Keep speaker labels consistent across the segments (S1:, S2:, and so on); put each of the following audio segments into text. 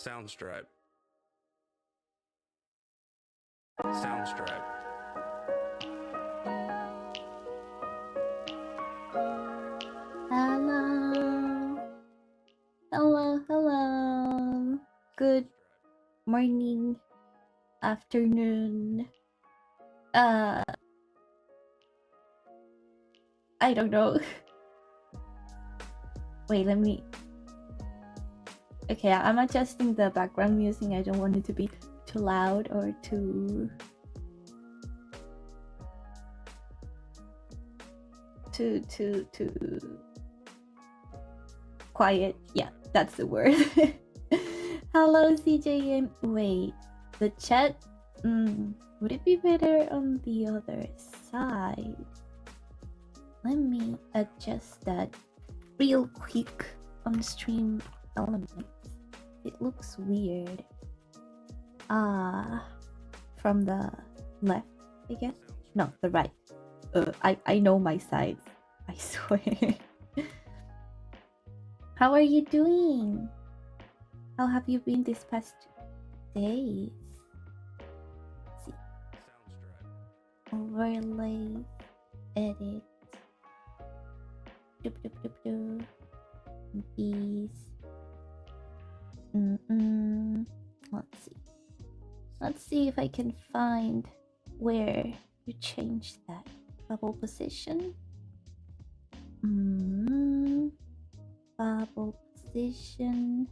S1: Soundstripe. Soundstripe.
S2: Hello. Hello. Good morning, afternoon. I don't know. Wait, let me. Okay, I'm adjusting the background music. I don't want it to be too loud or too quiet. Yeah, that's the word. Hello, CJM. Wait, the chat. Would it be better on the other side? Let me adjust that real quick on stream elements. It looks weird. From the left, I guess. No, the right. I know my sides. I swear. How are you doing? How have you been this past days? Let's see. Overlay, edit. These. Let's see if I can find where you changed that bubble position. Bubble position.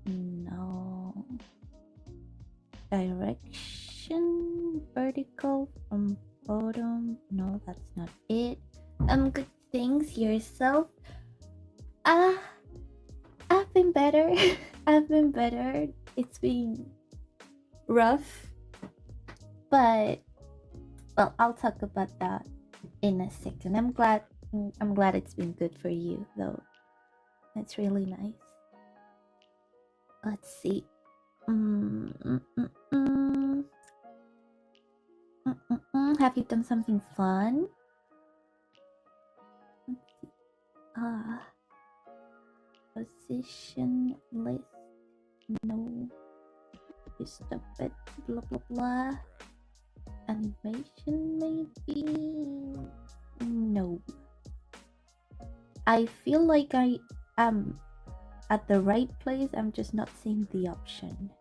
S2: No. Direction, vertical from bottom. No, that's not it. Good things yourself. I've been better. I've been better. It's been rough, but well, I'll talk about that in a second. I'm glad it's been good for you, though. That's really nice. Let's see. Have you done something fun? Let's see. Position list. No. You stop it. Blah blah blah. Animation maybe. No. I feel like I am at the right place. I'm just not seeing the option.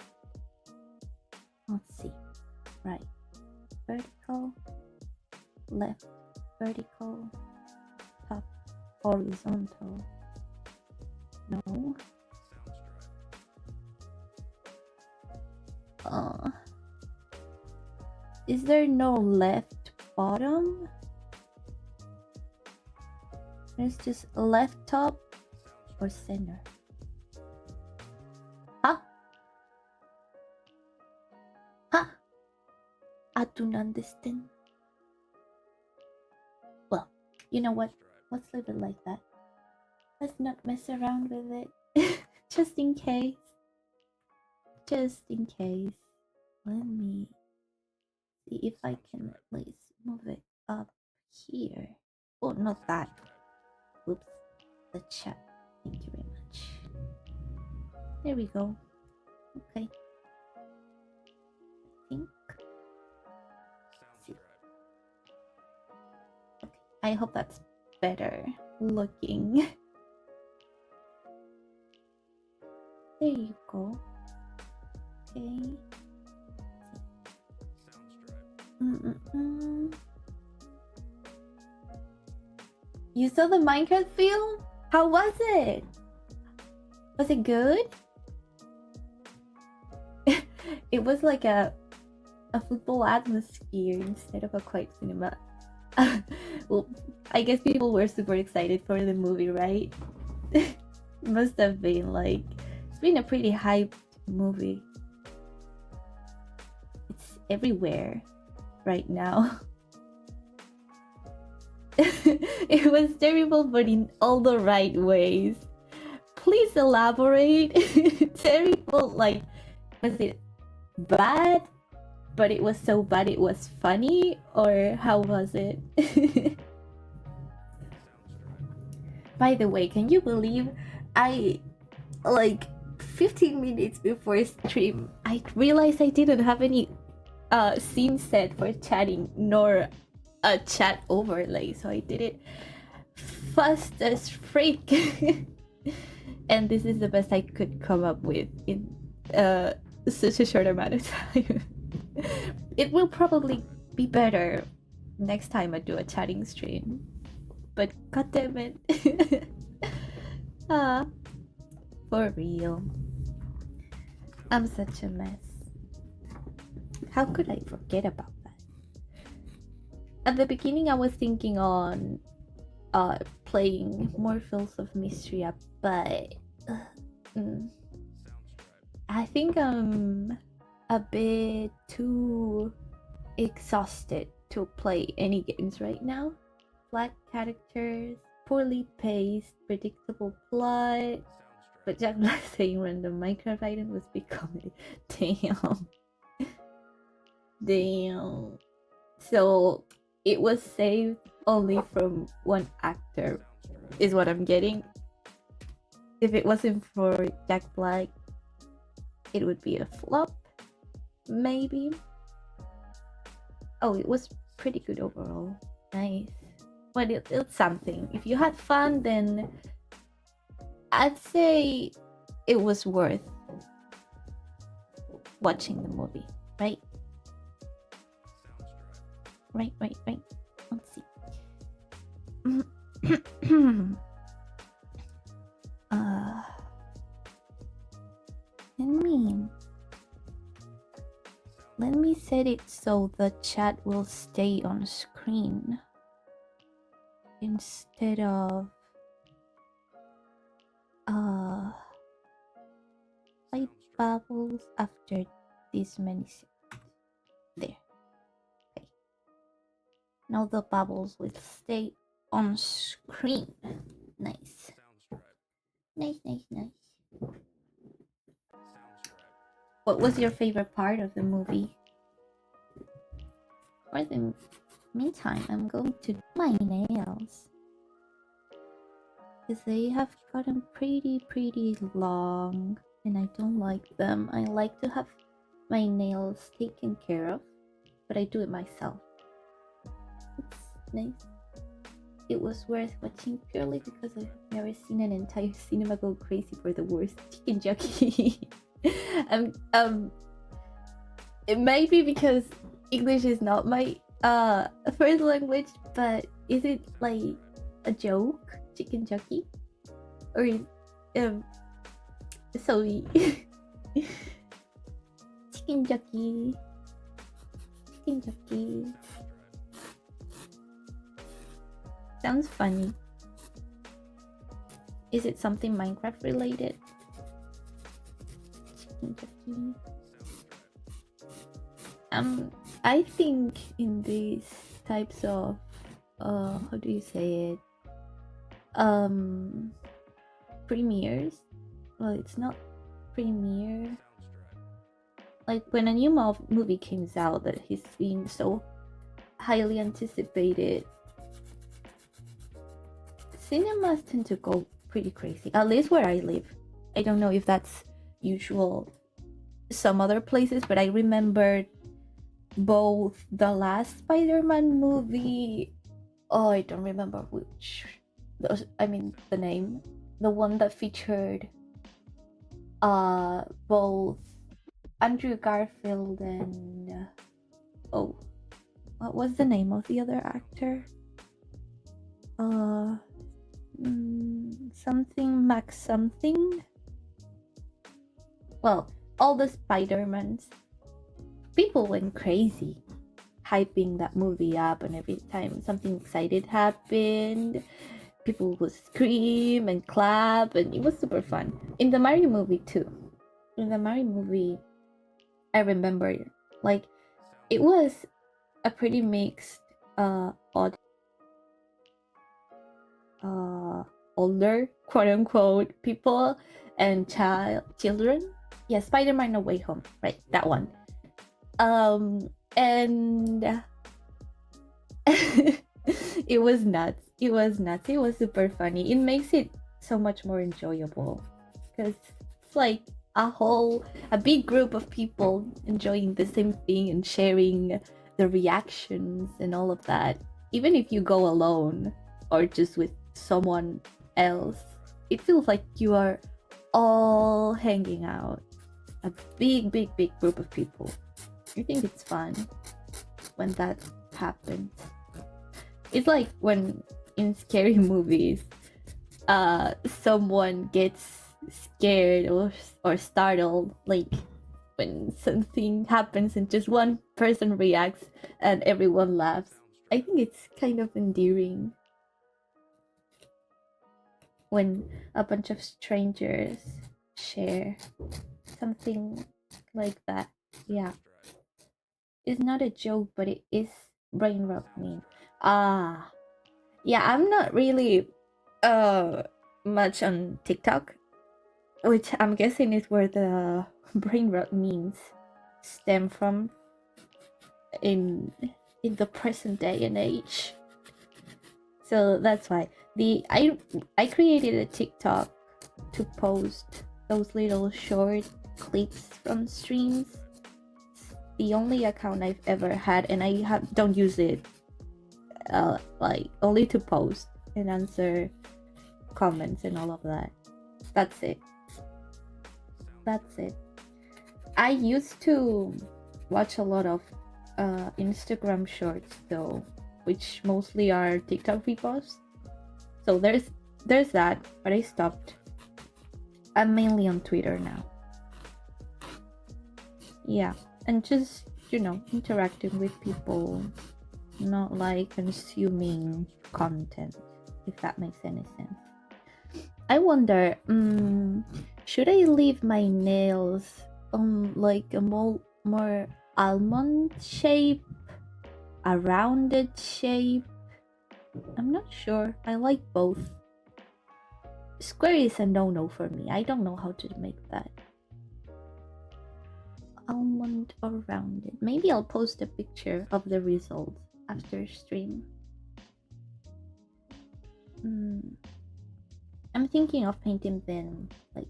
S2: Let's see. Right. Vertical. Left. Vertical. Top. Horizontal. No. Is there no left bottom? There's just left top or center. Huh? I don't understand. Well, you know what? Let's leave it like that. Let's not mess around with it. Just in case. Just in case. Let me see if I can at least move it up here. Oh, not that. Oops. The chat. Thank you very much. There we go. Okay. I think. See. Okay. I hope that's better looking. There you go. Okay. You saw the Minecraft film? How was it? Was it good? It was like a football atmosphere instead of a quiet cinema. Well, I guess people were super excited for the movie, right? Must have been like, it's been a pretty hyped movie. It's everywhere right now. It was terrible, but in all the right ways. Please elaborate. Terrible, like, was it bad, but it was so bad it was funny, or how was it? By the way, can you believe I like 15 minutes before stream, I realized I didn't have any scene set for chatting nor a chat overlay, so I did it fast as freak. And this is the best I could come up with in such a short amount of time. It will probably be better next time I do a chatting stream, but goddammit. Ah, for real. I'm such a mess. How could I forget about that? At the beginning, I was thinking on playing more Fields of Mystria, but I think I'm a bit too exhausted to play any games right now. Flat characters, poorly paced, predictable plot. But Jack Black saying random Minecraft item was big comedy. Damn. Damn. So it was saved only from one actor, is what I'm getting. If it wasn't for Jack Black, it would be a flop, maybe. Oh, it was pretty good overall. Nice. But it's something. If you had fun, then I'd say it was worth watching the movie, right? Right. Let's see. Let me set it so the chat will stay on screen instead of light bubbles after this many seconds. There. Okay. Now the bubbles will stay on screen. Nice. Nice. What was your favorite part of the movie? For the meantime, I'm going to do my nails, because they have gotten pretty long and I don't like them. I like to have my nails taken care of, but I do it myself. It's nice. It was worth watching purely because I've never seen an entire cinema go crazy for the worst chicken jockey. It might be because English is not my first language, but is it like a joke, chicken jockey, or sorry, chicken jockey. Sounds funny. Is it something Minecraft related? Chicken jockey. I think in these types of how do you say it? Premieres. Well, it's not premiere. Like when a new movie comes out that has been so highly anticipated, cinemas tend to go pretty crazy. At least where I live. I don't know if that's usual some other places, but I remember both the last Spider-Man movie. Oh, I don't remember which. The name. The one that featured both Andrew Garfield and what was the name of the other actor? Something Max something. Well, all the Spider-Mans. People went crazy hyping that movie up, and every time something excited happened, people would scream and clap, and it was super fun. In the Mario movie too. In the Mario movie, I remember like it was a pretty mixed older quote unquote people and children. Yeah, Spider-Man No Way Home, right? That one. And it was nuts. It was super funny. It makes it so much more enjoyable because it's like a big group of people enjoying the same thing and sharing the reactions and all of that. Even if you go alone or just with someone else, it feels like you are all hanging out. A big, big, big group of people. I think it's fun when that happens. It's like when in scary movies, someone gets scared or startled, like when something happens and just one person reacts and everyone laughs. I think it's kind of endearing when a bunch of strangers share something like that. Yeah, it's not a joke, but it is brain rot meme. Ah, yeah, I'm not really much on TikTok, which I'm guessing is where the brain rot memes stem from in the present day and age. So that's why I created a TikTok to post those little short clips from streams. It's the only account I've ever had, and I don't use it like only to post and answer comments and all of that. That's it. I used to watch a lot of Instagram shorts though, which mostly are TikTok reposts. So there's that, but I stopped. I'm mainly on Twitter now. Yeah, and just interacting with people, not like consuming content, if that makes any sense. I wonder, should I leave my nails on like a more almond shape, a rounded shape? I'm not sure. I like both. Square is a no-no for me. I don't know how to make that. Almond or rounded. Maybe I'll post a picture of the results after stream. I'm thinking of painting them like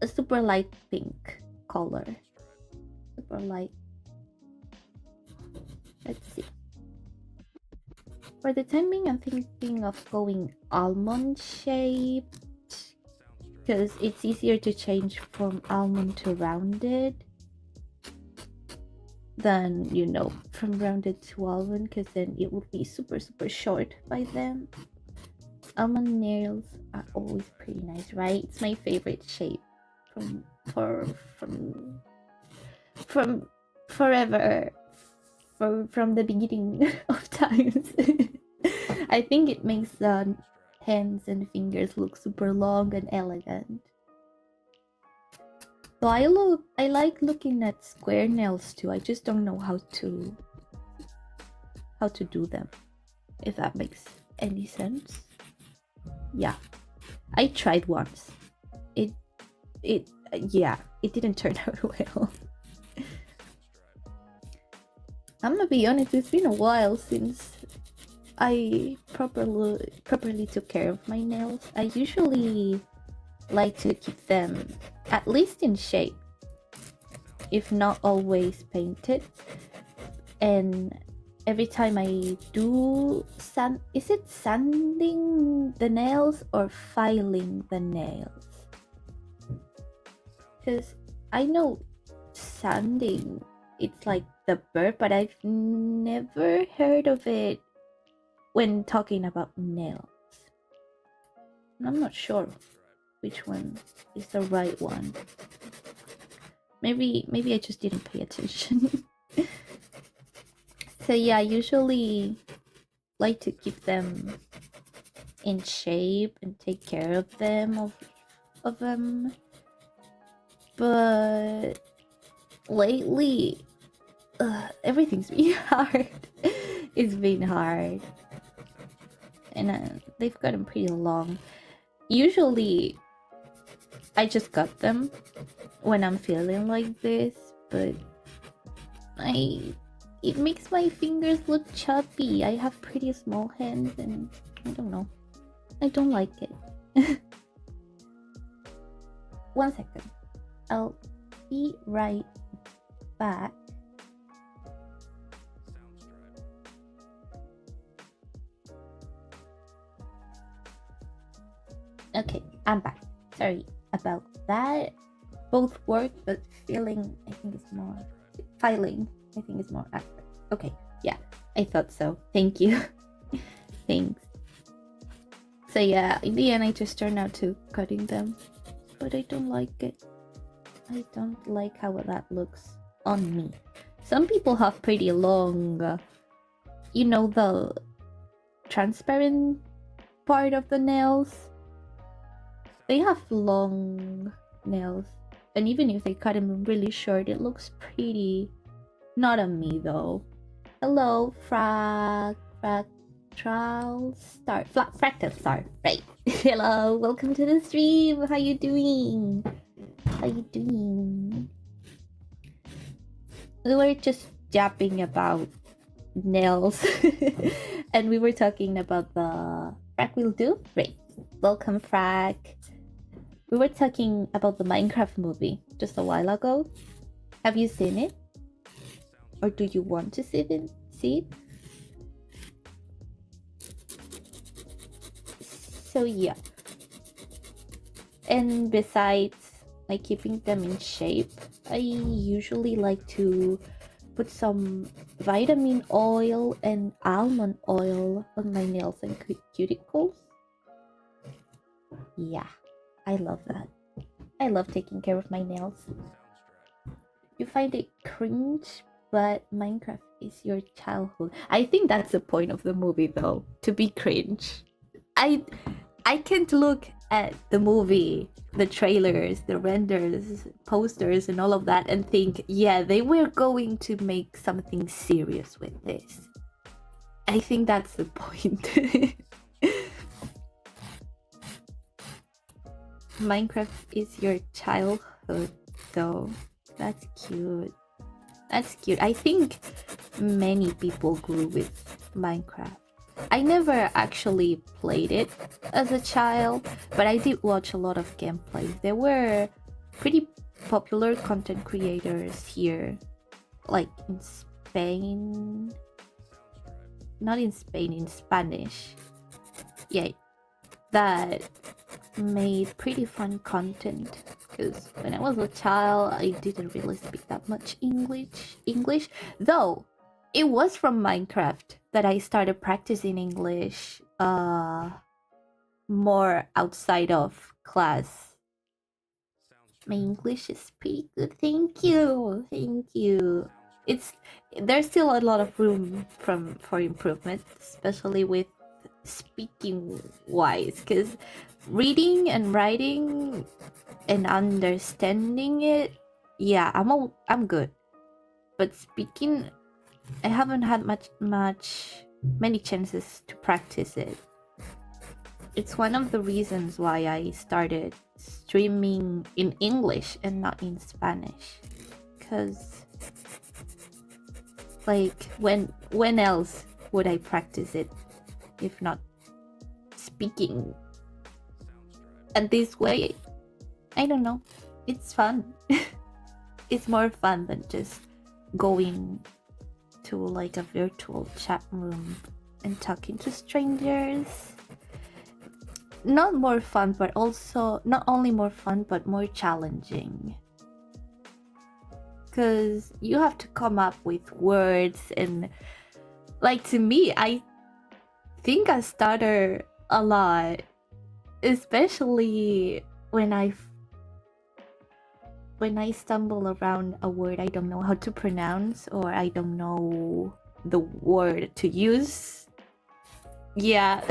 S2: a super light pink color. Super light. Let's see. For the time being, I'm thinking of going almond shaped because it's easier to change from almond to rounded than from rounded to almond, because then it would be super short by then. Almond nails are always pretty nice, right? It's my favorite shape from forever, from the beginning of times. I think it makes the hands and fingers look super long and elegant. So I like looking at square nails too. I just don't know how to do them, if that makes any sense. Yeah, I tried once. It didn't turn out well. I'm gonna be honest, it's been a while since I properly took care of my nails. I usually like to keep them at least in shape, if not always painted. And every time I do is it sanding the nails or filing the nails? Because I know sanding, it's like the burp, but I've never heard of it when talking about nails. I'm not sure which one is the right one. Maybe I just didn't pay attention. So yeah, I usually like to keep them in shape and take care of them but lately everything's been hard. It's been hard, and they've gotten pretty long. Usually I just cut them when I'm feeling like this, but it makes my fingers look chubby. I have pretty small hands, and I don't know, I don't like it. 1 second. I'll be right back. Okay, I'm back. Sorry about that. Both work, but filing I think is more accurate. Okay, yeah, I thought so. Thank you. Thanks. So yeah, in the end I just turned out to cutting them, but I don't like it. I don't like how that looks on me. Some people have pretty long, the transparent part of the nails. They have long nails, and even if they cut them really short, it looks pretty. Not on me though. Hello, Fractal Star. Right. Hello, welcome to the stream. How you doing? We were just japping about nails, and we were talking about the Frack will do. Right. Welcome, Frack. We were talking about the Minecraft movie just a while ago. Have you seen it? Or do you want to see it? So yeah. And besides like keeping them in shape, I usually like to put some vitamin oil and almond oil on my nails and cuticles. Yeah, I love that. I love taking care of my nails. You find it cringe, but Minecraft is your childhood. I think that's the point of the movie though, to be cringe. I can't look at the movie, the trailers, the renders, posters and all of that and think, yeah, they were going to make something serious with this. I think that's the point. Minecraft is your childhood though. That's cute. I think many people grew with Minecraft. I never actually played it as a child, but I did watch a lot of gameplays. There were pretty popular content creators here, like in Spain. Not in Spain, in Spanish. Yeah, that made pretty fun content. Because when I was a child, I didn't really speak that much English, though it was from Minecraft that I started practicing English more outside of class. My English is pretty good. Thank you. There's still a lot of room for improvement, especially with speaking wise, because reading and writing and understanding it, yeah, I'm good, but speaking, I haven't had many chances to practice it. It's one of the reasons why I started streaming in English and not in Spanish, because like when else would I practice it if not speaking? And this way, I don't know, it's fun. It's more fun than just going to like a virtual chat room and talking to strangers. Not more fun, but also not only more fun, but more challenging. Because you have to come up with words, and like, to me, I think I stutter a lot, especially when I stumble around a word I don't know how to pronounce, or I don't know the word to use. Yeah.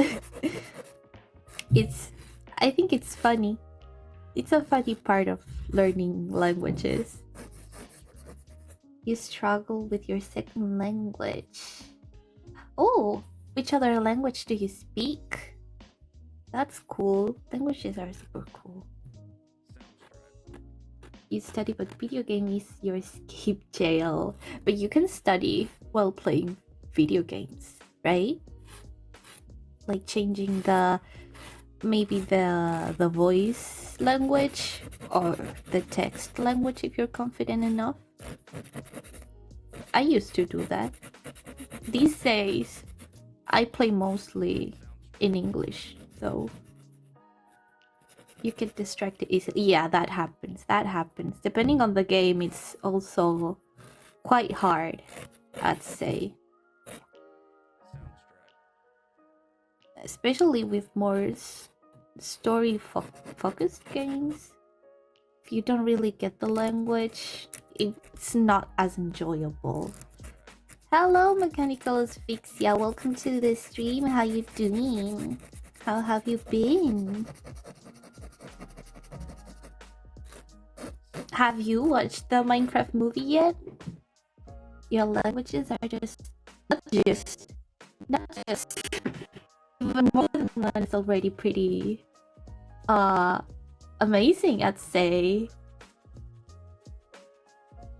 S2: I think it's funny. It's a funny part of learning languages. You struggle with your second language. Oh, which other language do you speak? That's cool. Languages are super cool. You study, but video game is your escape jail. But you can study while playing video games, right? Like changing the maybe the voice language or the text language if you're confident enough. I used to do that. These days, I play mostly in English, so you get distracted easily. Yeah, that happens. That happens. Depending on the game, it's also quite hard, I'd say. Especially with more story focused games. If you don't really get the language, it's not as enjoyable. Hello, Mechanical Asphyxia. Welcome to the stream. How you doing? How have you been? Have you watched the Minecraft movie yet? Your languages are not just even more than one is already pretty amazing, I'd say.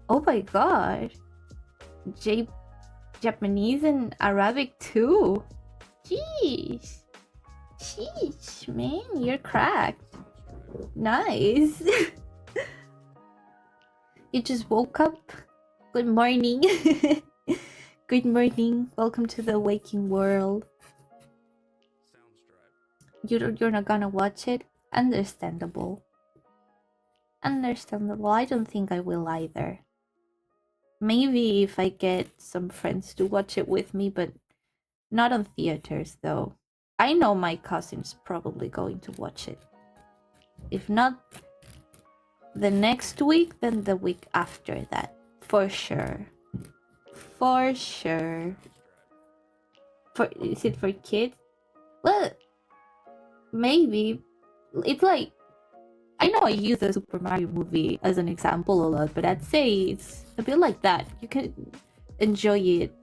S2: Oh my god. Japanese and Arabic too. Jeez. Sheesh, man, you're cracked. Nice. You just woke up. Good morning. Good morning. Welcome to the waking world. You're not gonna watch it? Understandable. Understandable. I don't think I will either. Maybe if I get some friends to watch it with me, but not on theaters though. I know my cousin's probably going to watch it. If not the next week, then the week after that. For sure. For sure. Is it for kids? Well, maybe. It's like, I know I use the Super Mario movie as an example a lot, but I'd say it's a bit like that. You can enjoy it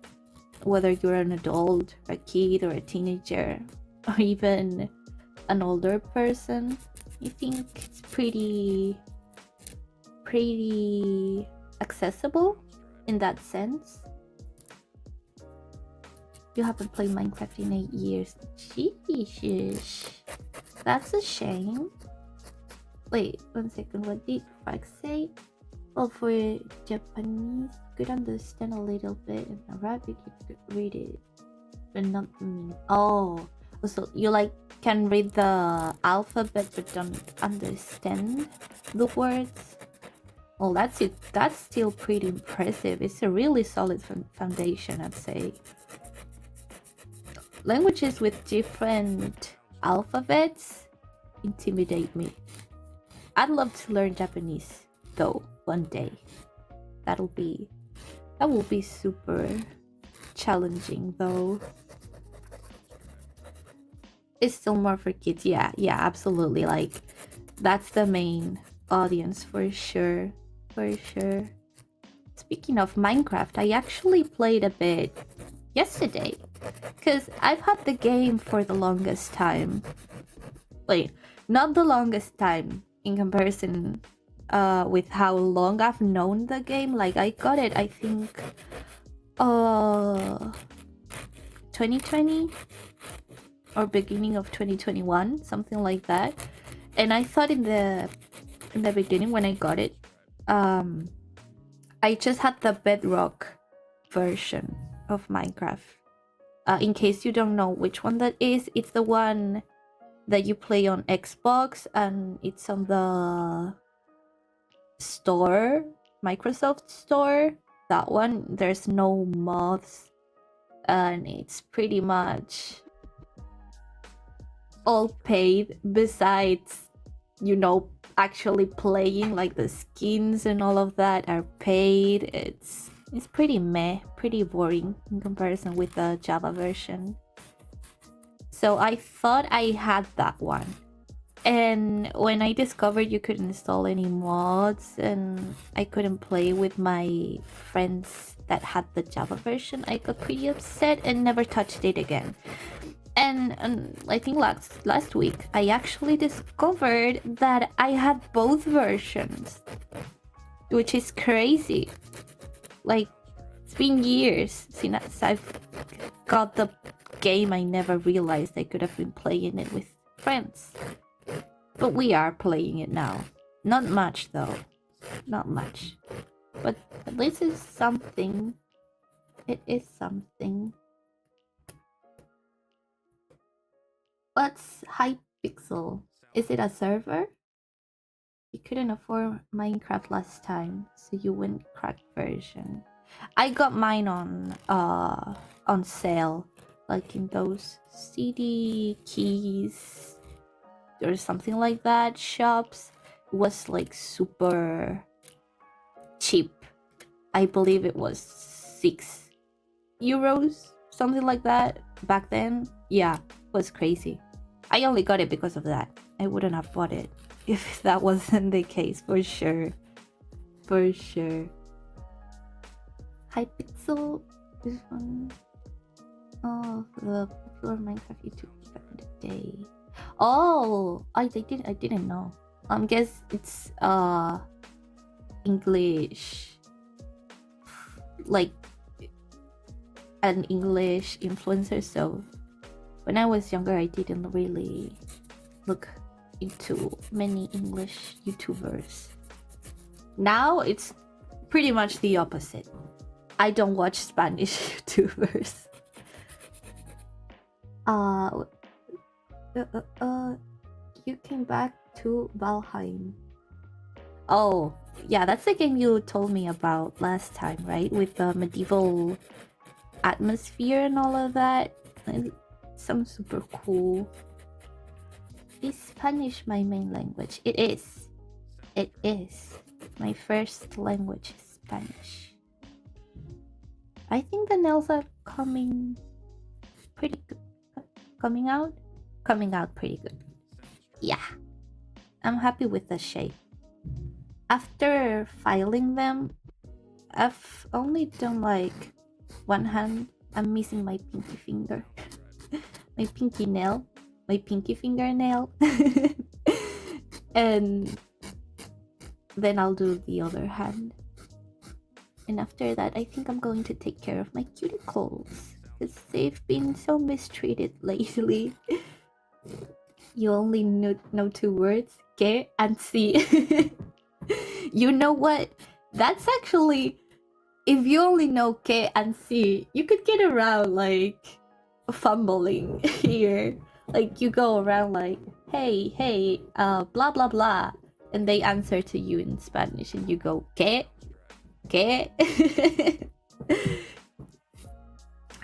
S2: whether you're an adult, a kid, or a teenager, or even an older person. I think it's pretty accessible in that sense. You haven't played Minecraft in 8 years. Sheesh. That's a shame. Wait, 1 second. What did Frank say? Well, for Japanese, you could understand a little bit. In Arabic, you could read it, but not the meaning. Oh, so you like can read the alphabet but don't understand the words? Well, that's it. That's still pretty impressive. It's a really solid foundation, I'd say. Languages with different alphabets intimidate me. I'd love to learn Japanese though one day. That will be super challenging though. It's still more for kids. Yeah, absolutely. Like that's the main audience for sure. For sure. Speaking of Minecraft, I actually played a bit yesterday because I've had the game for the longest time. Wait, not the longest time in comparison with how long I've known the game. Like I got it, I think 2020 or beginning of 2021, something like that. And I thought in the beginning when I got it, I just had the bedrock version of Minecraft. In case you don't know which one that is, it's the one that you play on Xbox and it's on the store, Microsoft store. That one, there's no mods and it's pretty much all paid besides, you know, actually playing. Like the skins and all of that are paid. It's pretty meh, pretty boring in comparison with the Java version. So I thought I had that one. And when I discovered you couldn't install any mods and I couldn't play with my friends that had the Java version, I got pretty upset and never touched it again. And I think last week I actually discovered that I had both versions, which is crazy. Like, it's been years since I've got the game. I never realized I could have been playing it with friends. But we are playing it now. Not much though. Not much. But at least it's something. It is something. What's Hypixel? Is it a server? You couldn't afford Minecraft last time, so you went cracked version. I got mine on sale, like in those CD keys or something like that shops. It was like super cheap. I believe it was €6, something like that back then. Yeah, it was crazy. I only got it because of that. I wouldn't have bought it if that wasn't the case, for sure. For sure. Hypixel, this one. Oh, the popular Minecraft YouTube back in the day. Oh, I didn't know. Guess it's English, like an English influencer. So when I was younger, I didn't really look into many English YouTubers. Now it's pretty much the opposite. I don't watch Spanish YouTubers. You came back to Valheim. Oh, yeah, that's the game you told me about last time, right? With the medieval atmosphere and all of that. It sounds super cool. Is Spanish my main language? It is. It is. My first language is Spanish. I think the nails are coming pretty good. Coming out pretty good. Yeah, I'm happy with the shape. After filing them, I've only done like one hand. I'm missing my pinky finger. My pinky nail. My pinky fingernail. And then I'll do the other hand. And after that, I think I'm going to take care of my cuticles, because they've been so mistreated lately. You only know two words, que and si. You know what? That's actually, if you only know que and si, you could get around like fumbling here. Like you go around like, hey, blah blah blah, and they answer to you in Spanish, and you go que.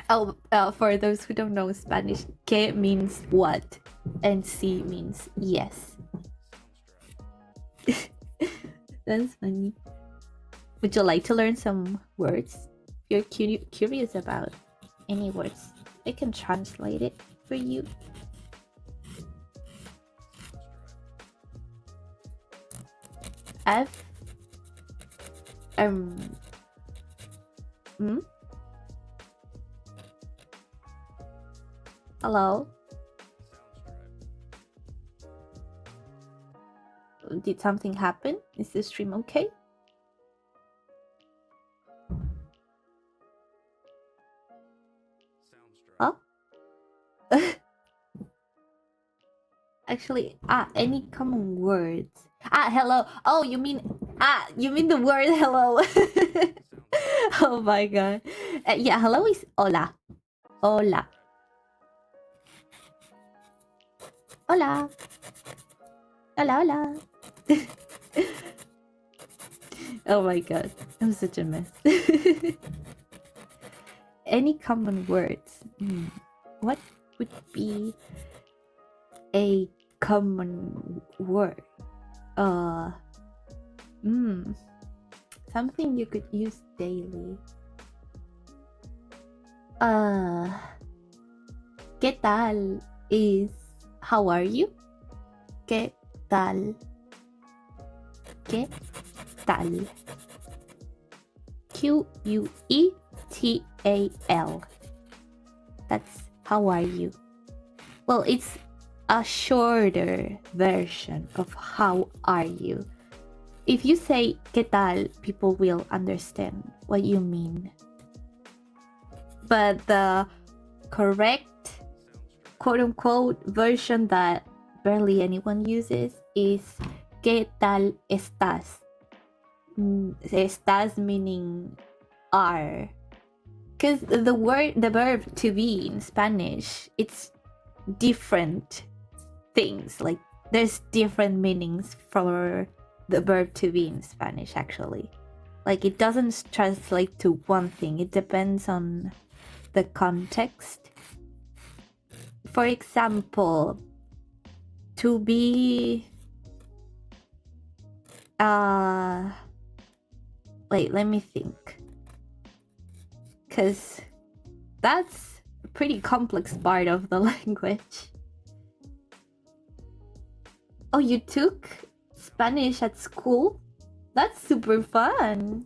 S2: Oh, for those who don't know Spanish, que means what, and si means yes. That's funny. Would you like to learn some words? If you're curious about any words, I can translate it for you. F Hello? Did something happen? Is the stream okay? Huh? Actually, any common words? Hello. Oh, you mean the word hello. Oh my god. Yeah, hello is hola. Hola. Hola. Hola, hola. Oh my god. I'm such a mess. Any common words? What would be a common word? Something you could use daily. ¿Qué tal is how are you? ¿Qué tal? ¿Qué tal? Quetal. That's how are you. Well, it's a shorter version of how are you. If you say ¿qué tal?, people will understand what you mean. But the correct quote-unquote version that barely anyone uses is ¿Qué tal estás? Estás meaning are. Because the verb to be in Spanish, it's different things. Like there's different meanings for the verb to be in Spanish actually. Like it doesn't translate to one thing. It depends on the context. For example, to be wait, let me think. Cause that's a pretty complex part of the language. Oh, you took Spanish at school? That's super fun.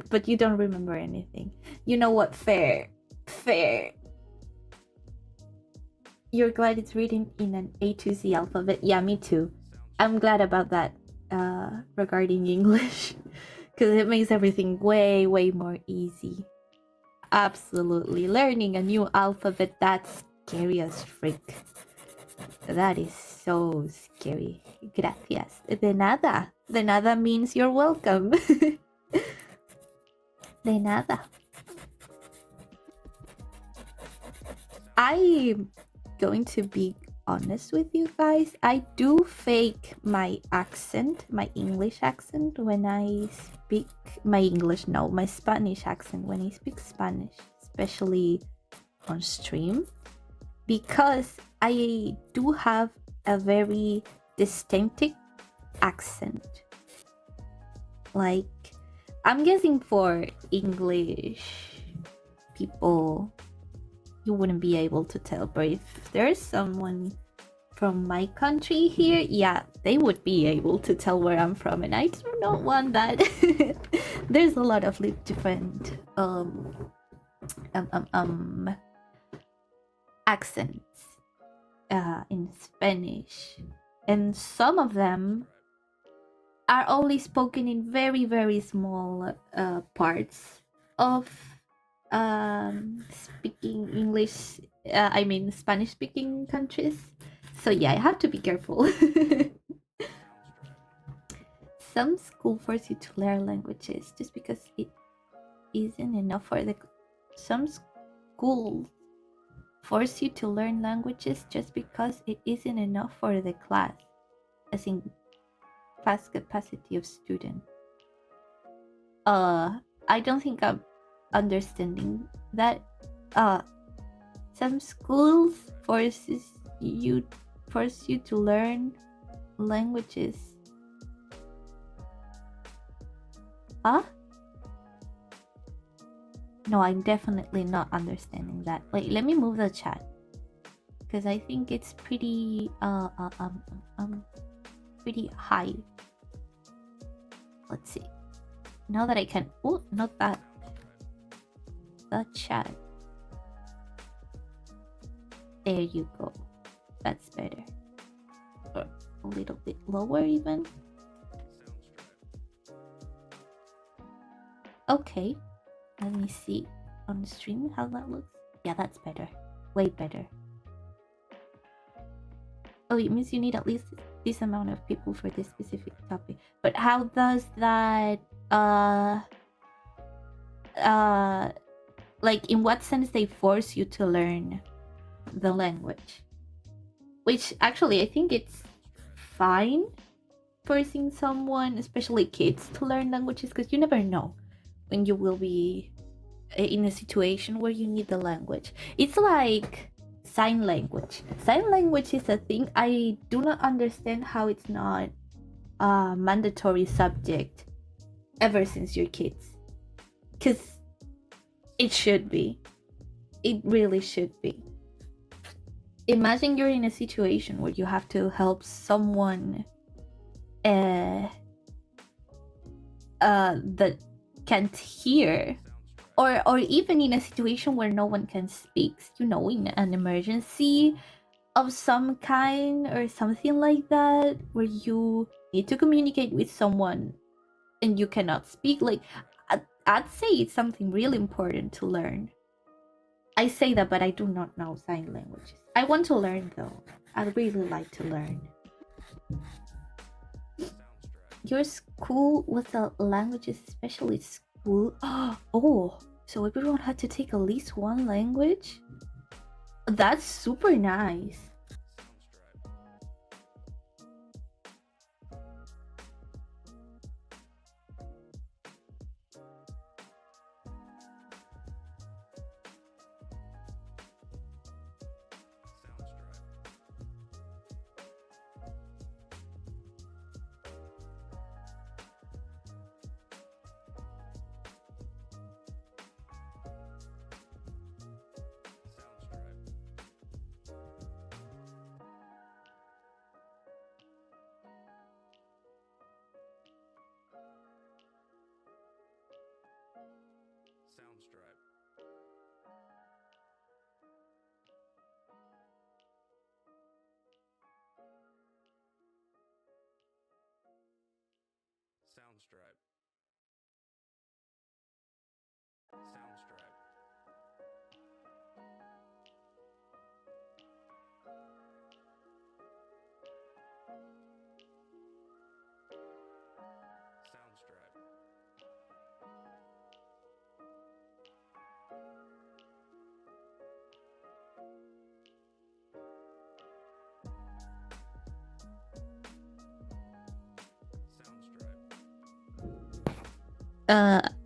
S2: But you don't remember anything. You know what? Fair. You're glad it's written in an A to Z alphabet? Yeah, me too. I'm glad about that regarding English. Because it makes everything way more easy. Absolutely. Learning a new alphabet, that's scary as frick. That is so scary. Gracias. De nada. De nada means you're welcome. De nada. I'm going to be honest with you guys. I do fake my accent, my English accent when I speak my Spanish accent when I speak Spanish, especially on stream, because I do have a very distinctive accent. Like, I'm guessing for English people, you wouldn't be able to tell, but if there's someone from my country here, yeah, they would be able to tell where I'm from, and I do not want that. There's a lot of different accents in Spanish, and some of them are only spoken in very small parts of speaking English, I mean Spanish speaking countries. So yeah, I have to be careful. Some school force you to learn languages just because it isn't enough for the some schools force you to learn languages just because it isn't enough for the class, as in class capacity of student. I don't think I'm understanding that. Some schools force you to learn languages. Huh? No, I'm definitely not understanding that. Wait, let me move the chat, because I think it's pretty pretty high. Let's see. Now that I can, oh, not that. The chat. There you go. That's better. Or a little bit lower even. Okay. Let me see on the stream how that looks. Yeah, that's better. Way better. Oh, it means you need at least this amount of people for this specific topic. But how does that like in what sense they force you to learn the language? Which actually I think it's fine forcing someone, especially kids, to learn languages, because you never know when you will be in a situation where you need the language. It's like sign language. Sign language is a thing. I do not understand how it's not a mandatory subject ever since you're kids, because it should be. It really should be. Imagine you're in a situation where you have to help someone that can't hear, or even in a situation where no one can speak, in an emergency of some kind or something like that, where you need to communicate with someone and you cannot speak. Like, I'd say it's something really important to learn. I say that, but I do not know sign languages. I want to learn though. I'd really like to learn. Your school was a languages specialist school? Oh, so everyone had to take at least one language? That's super nice.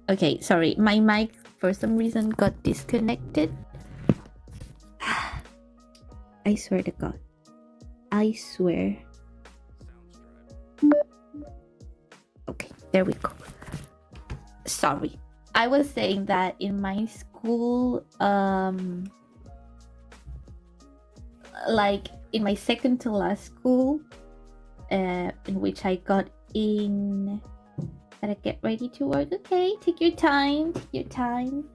S2: Okay, sorry. My mic for some reason got disconnected. I swear to God. I swear. Okay, there we go. Sorry. I was saying that in my school, like in my second to last school, in which I got in. Gotta get ready to work. Okay, take your time. Take your time.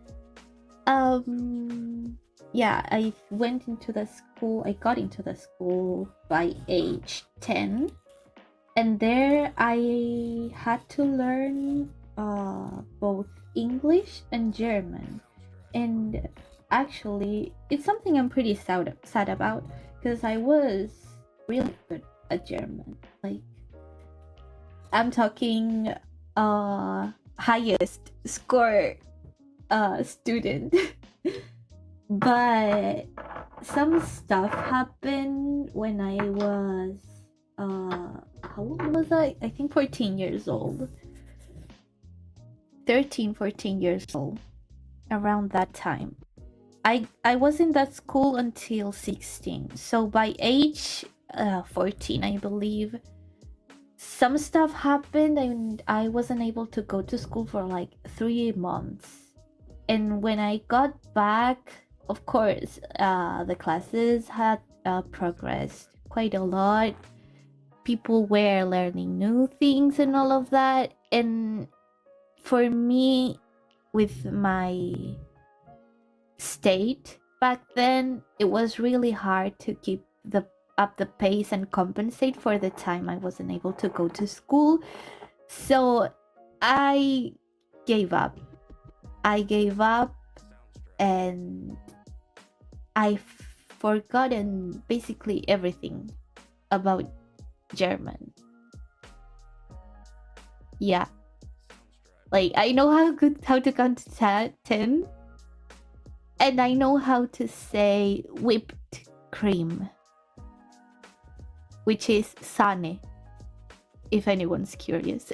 S2: Yeah, I went into the school. I got into the school by age 10, and there I had to learn both English and German. And actually, it's something I'm pretty sad about, because I was really good at German. Like, I'm talking highest score student. But some stuff happened when I was how old was I? I think 14 years old. 13, 14 years old. Around that time. I was in that school until 16. So by age 14, I believe, some stuff happened and I wasn't able to go to school for like 3 months. And when I got back, of course, the classes had progressed quite a lot. People were learning new things and all of that. And for me, with my state back then, it was really hard to keep up the pace and compensate for the time I wasn't able to go to school. So I gave up. And I've forgotten basically everything about German. Yeah. Like, I know how to count to 10, and I know how to say whipped cream, which is Sahne, if anyone's curious.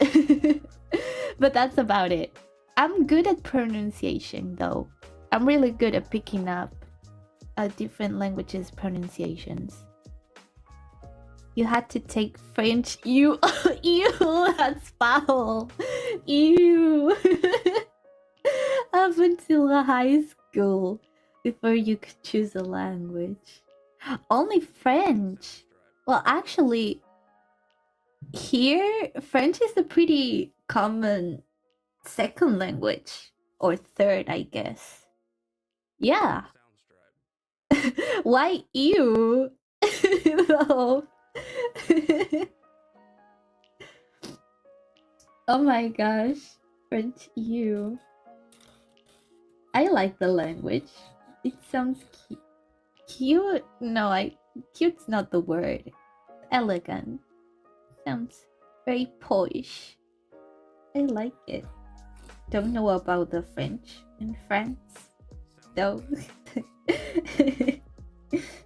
S2: But that's about it. I'm good at pronunciation, though. I'm really good at picking up different languages' pronunciations. You had to take French. Ew, that's foul. Ew. Up until high school, before you could choose a language. Only French. Well, actually, here, French is a pretty common second language, or third, I guess. Yeah. Why ew? No. Oh my gosh. French ew. I like the language. It sounds cute. No, Cute's not the word. Elegant. Sounds very posh. I like it. Don't know about the French in France, though.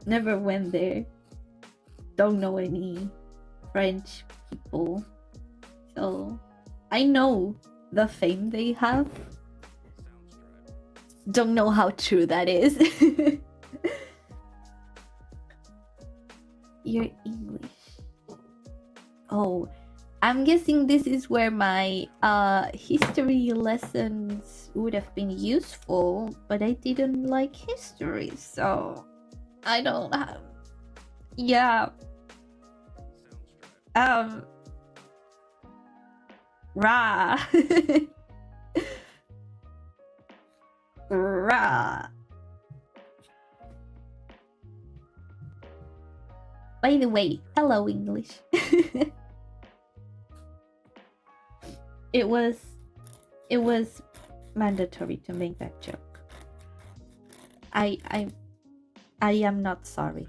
S2: Never went there. Don't know any French people. So I know the fame they have. Don't know how true that is. Your English. Oh, I'm guessing this is where my history lessons would have been useful, but I didn't like history, so I don't have. Yeah. Rah. Rah. By the way, hello English. It was mandatory to make that joke. I am not sorry.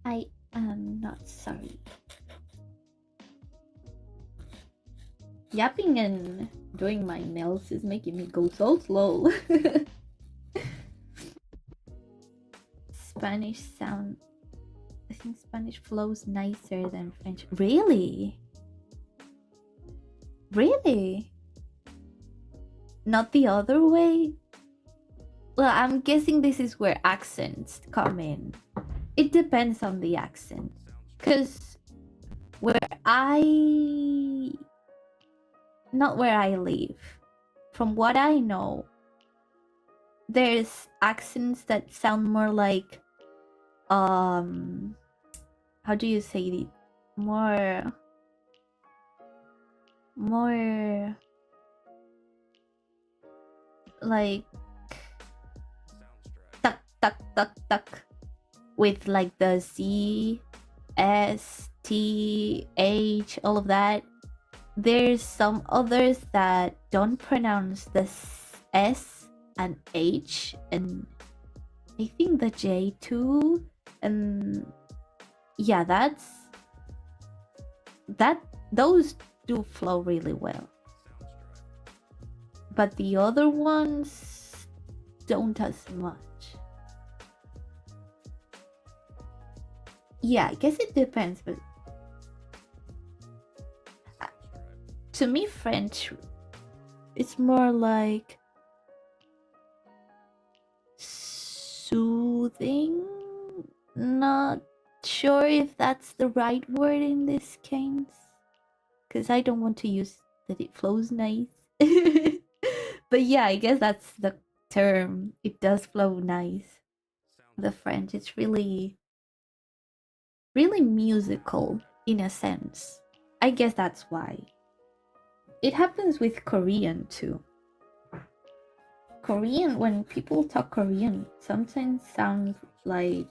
S2: I am not sorry. Yapping and doing my nails is making me go so slow. Spanish sound. I think Spanish flows nicer than French. Really? Really? Not the other way? Well, I'm guessing this is where accents come in. It depends on the accent. Because not where I live, from what I know, there's accents that sound more like, how do you say it? More like tuck tuck tuck tuck with like the Z, S, T, H, all of that. There's some others that don't pronounce the S and H, and I think the J too. And yeah, those do flow really well. But the other ones don't as much. Yeah, I guess it depends, but to me, French, it's more like soothing. Not sure if that's the right word in this case, because I don't want to use that it flows nice. But yeah, I guess that's the term. It does flow nice. The French, it's really musical in a sense. I guess that's why. It happens with Korean too. Korean, when people talk Korean, sometimes sounds like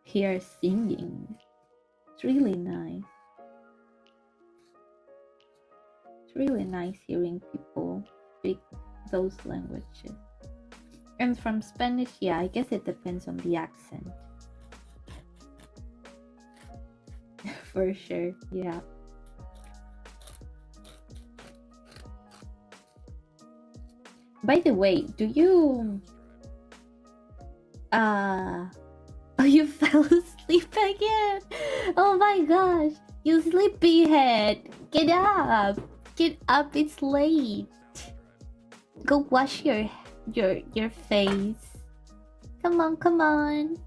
S2: here singing. It's really nice. It's really nice hearing people speak those languages. And from Spanish, yeah, I guess it depends on the accent. For sure, yeah. By the way, do you oh, you fell asleep again? Oh my gosh, you sleepyhead! Get up! Get up! It's late. Go wash your face. Come on, come on,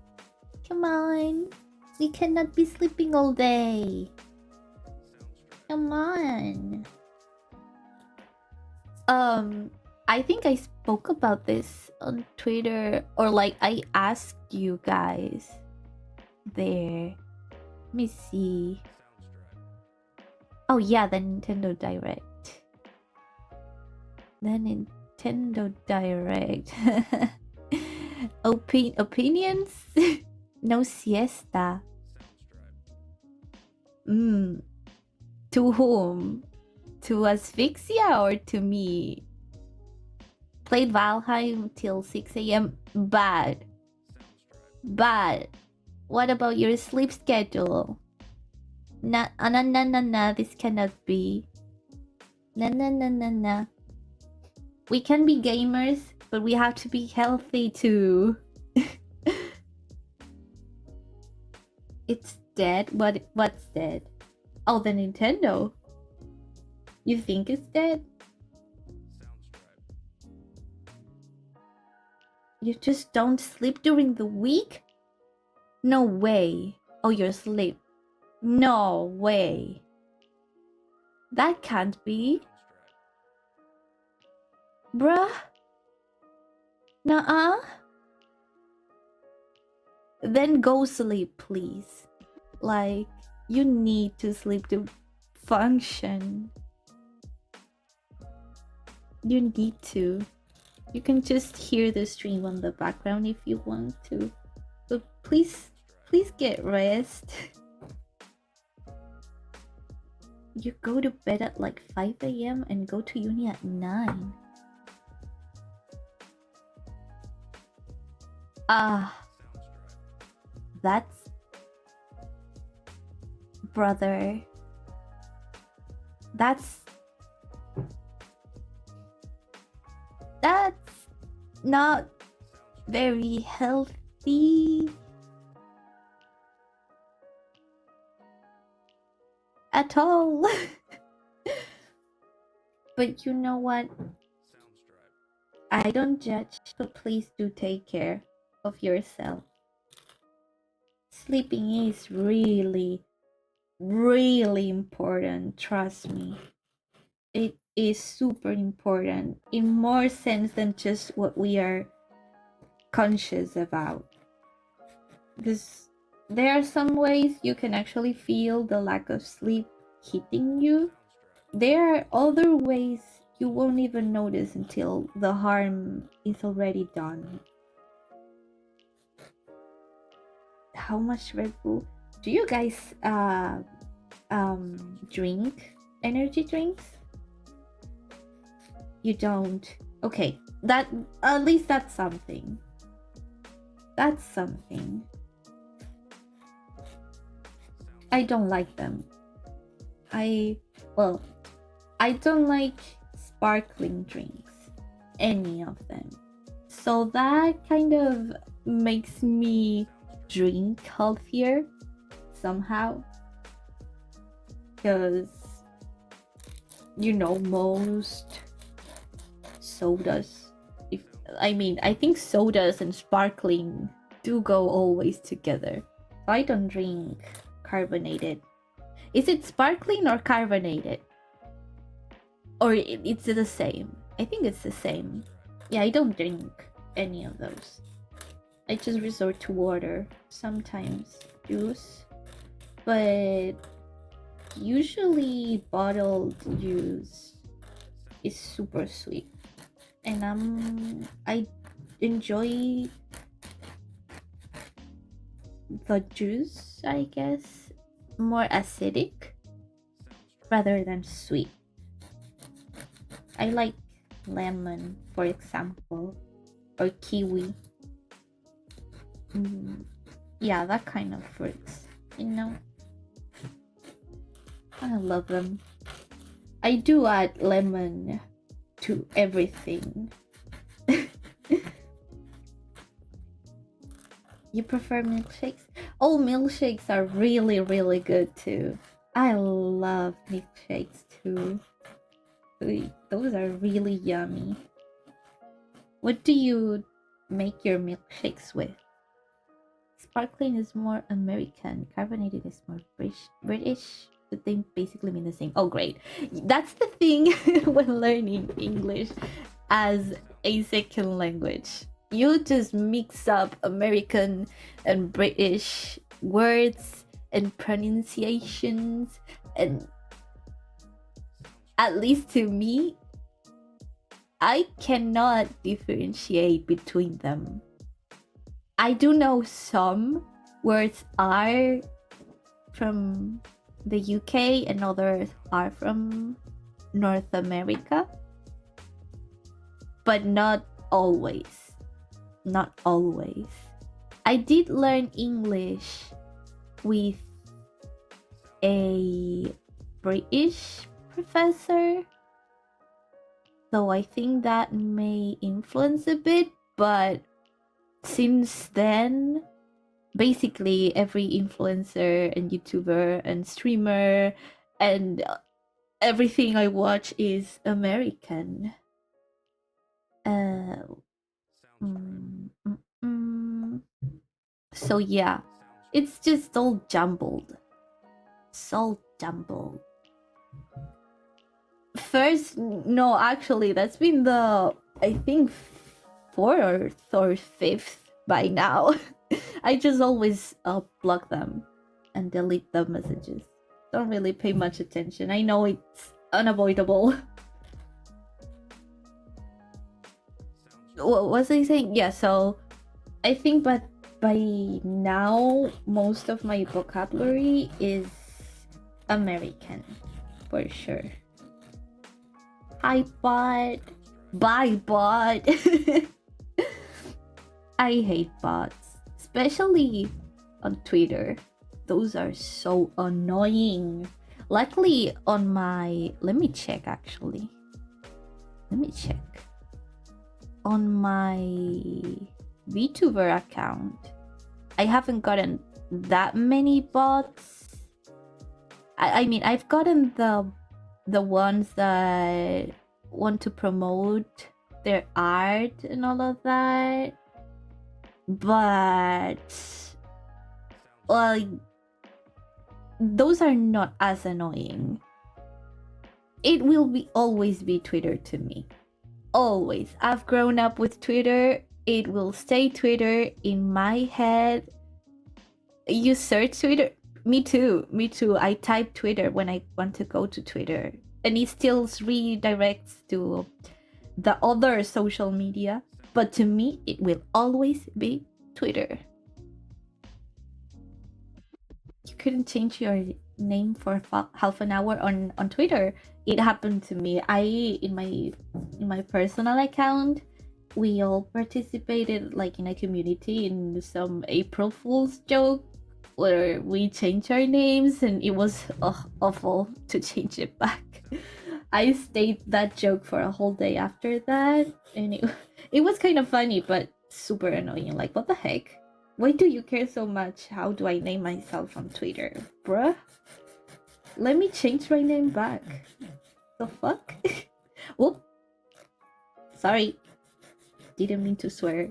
S2: come on. We cannot be sleeping all day. Come on. I think I spoke about this on Twitter, or like I asked you guys there. Let me see. Oh yeah, the Nintendo Direct. The Nintendo Direct. Opinions? No siesta. To whom? To Asphyxia or to me? Played Valheim till 6 a.m. Bad. Bad. What about your sleep schedule? Nah, nah, nah, nah, nah. This cannot be. Nah, nah, nah, nah, nah. We can be gamers, but we have to be healthy too. It's dead? What's dead? Oh, the Nintendo. You think it's dead? You just don't sleep during the week? No way. Oh, you're asleep. No way. That can't be. Bruh. Nuh-uh. Then go sleep, please. Like, you need to sleep to function. You need to. You can just hear the stream on the background if you want to. But please get rest. You go to bed at like 5 a.m. and go to uni at 9. That's... Brother. That's not very healthy at all. But you know what? I don't judge, but please do take care of yourself. Sleeping is really, really important, trust me. It is super important in more sense than just what we are conscious about. Because there are some ways you can actually feel the lack of sleep hitting you. There are other ways you won't even notice until the harm is already done. How much Red Bull? Do you guys drink energy drinks? You don't. Okay, that at least that's something. That's something. I don't like them. I don't like sparkling drinks, any of them. So that kind of makes me drink healthier somehow. Because, you know, most sodas, I think sodas and sparkling do go always together. I don't drink carbonated. Is it sparkling or carbonated? Or it's the same? I think it's the same. Yeah, I don't drink any of those. I just resort to water, sometimes juice, but usually bottled juice is super sweet, and I enjoy the juice, I guess, more acidic rather than sweet. I like lemon, for example, or kiwi. Yeah, that kind of fruits, you know. I love them. I do add lemon to everything. You prefer milkshakes? Oh, milkshakes are really, really good too. I love milkshakes too. Those are really yummy. What do you make your milkshakes with? Sparkling is more American. Carbonated is more British. But they basically mean the same. Oh, great. That's the thing when learning English as a second language. You just mix up American and British words and pronunciations, and at least to me, I cannot differentiate between them. I do know some words are from the UK and others are from North America. but not always. Not always. I did learn English with a British professor, though I think that may influence a bit, but since then, basically every influencer and YouTuber and streamer and everything I watch is American. So yeah, it's just all jumbled. It's all jumbled. First, no, actually, that's been the, I think, 4th or 5th by now. I just always block them and delete the messages. Don't really pay much attention. I know it's unavoidable. What was I saying? Yeah, so I think but by now most of my vocabulary is American for sure. Hi bot. Bye bot. I hate bots, especially on Twitter. Those are so annoying. Luckily on my, let me check actually. Let me check. On my VTuber account, I haven't gotten that many bots. I mean, I've gotten the ones that want to promote their art and all of that, but well, those are not as annoying. It will always be Twitter to me. Always. I've grown up with Twitter. It will stay Twitter in my head. You search Twitter. Me too. I type Twitter when I want to go to Twitter, and it still redirects to the other social media. But to me, it will always be Twitter. You couldn't change your name for half an hour on Twitter. It happened to me. In my personal account, we all participated like in a community in some April Fool's joke where we changed our names, and it was awful to change it back. I stayed that joke for a whole day after that, and it was kind of funny but super annoying. Like, what the heck? Why do you care so much? How do I name myself on Twitter? Bruh? Let me change my name back. The fuck? Whoop. Sorry. Didn't mean to swear.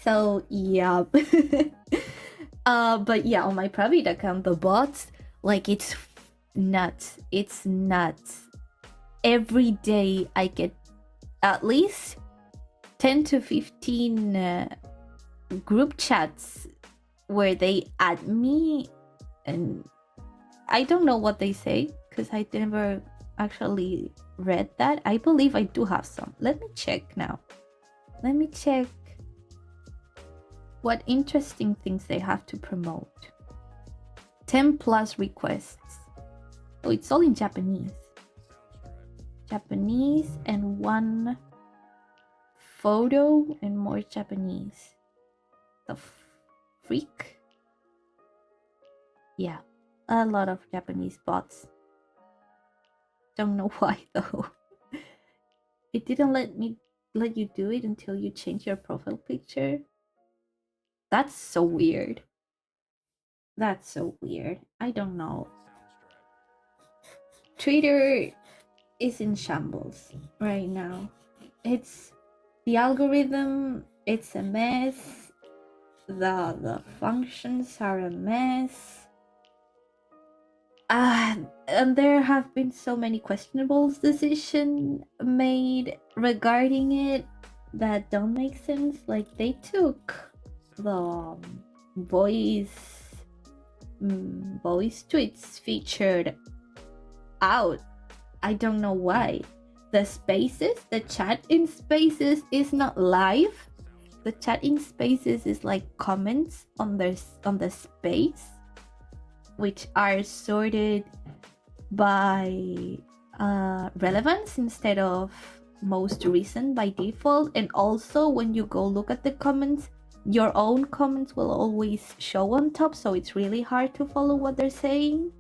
S2: So, yeah. But yeah, on my private account, the bots, like, it's nuts. It's nuts. Every day I get at least 10 to 15 group chats where they add me, and I don't know what they say because I never actually read that. I believe I do have some. Let me check now. Let me check what interesting things they have to promote. 10 plus requests. Oh, it's all in Japanese. Japanese, and one photo and more Japanese. The freak? Yeah, a lot of Japanese bots. Don't know why though. It didn't let you do it until you change your profile picture. That's so weird. That's so weird. I don't know. Twitter is in shambles right now. It's the algorithm, it's a mess. The functions are a mess. And there have been so many questionable decisions made regarding it that don't make sense. Like, they took the voice tweets featured out. I don't know why. The chat in spaces is not live. The chat in spaces is like comments on the space, which are sorted by relevance instead of most recent by default. And also when you go look at the comments, your own comments will always show on top, so it's really hard to follow what they're saying.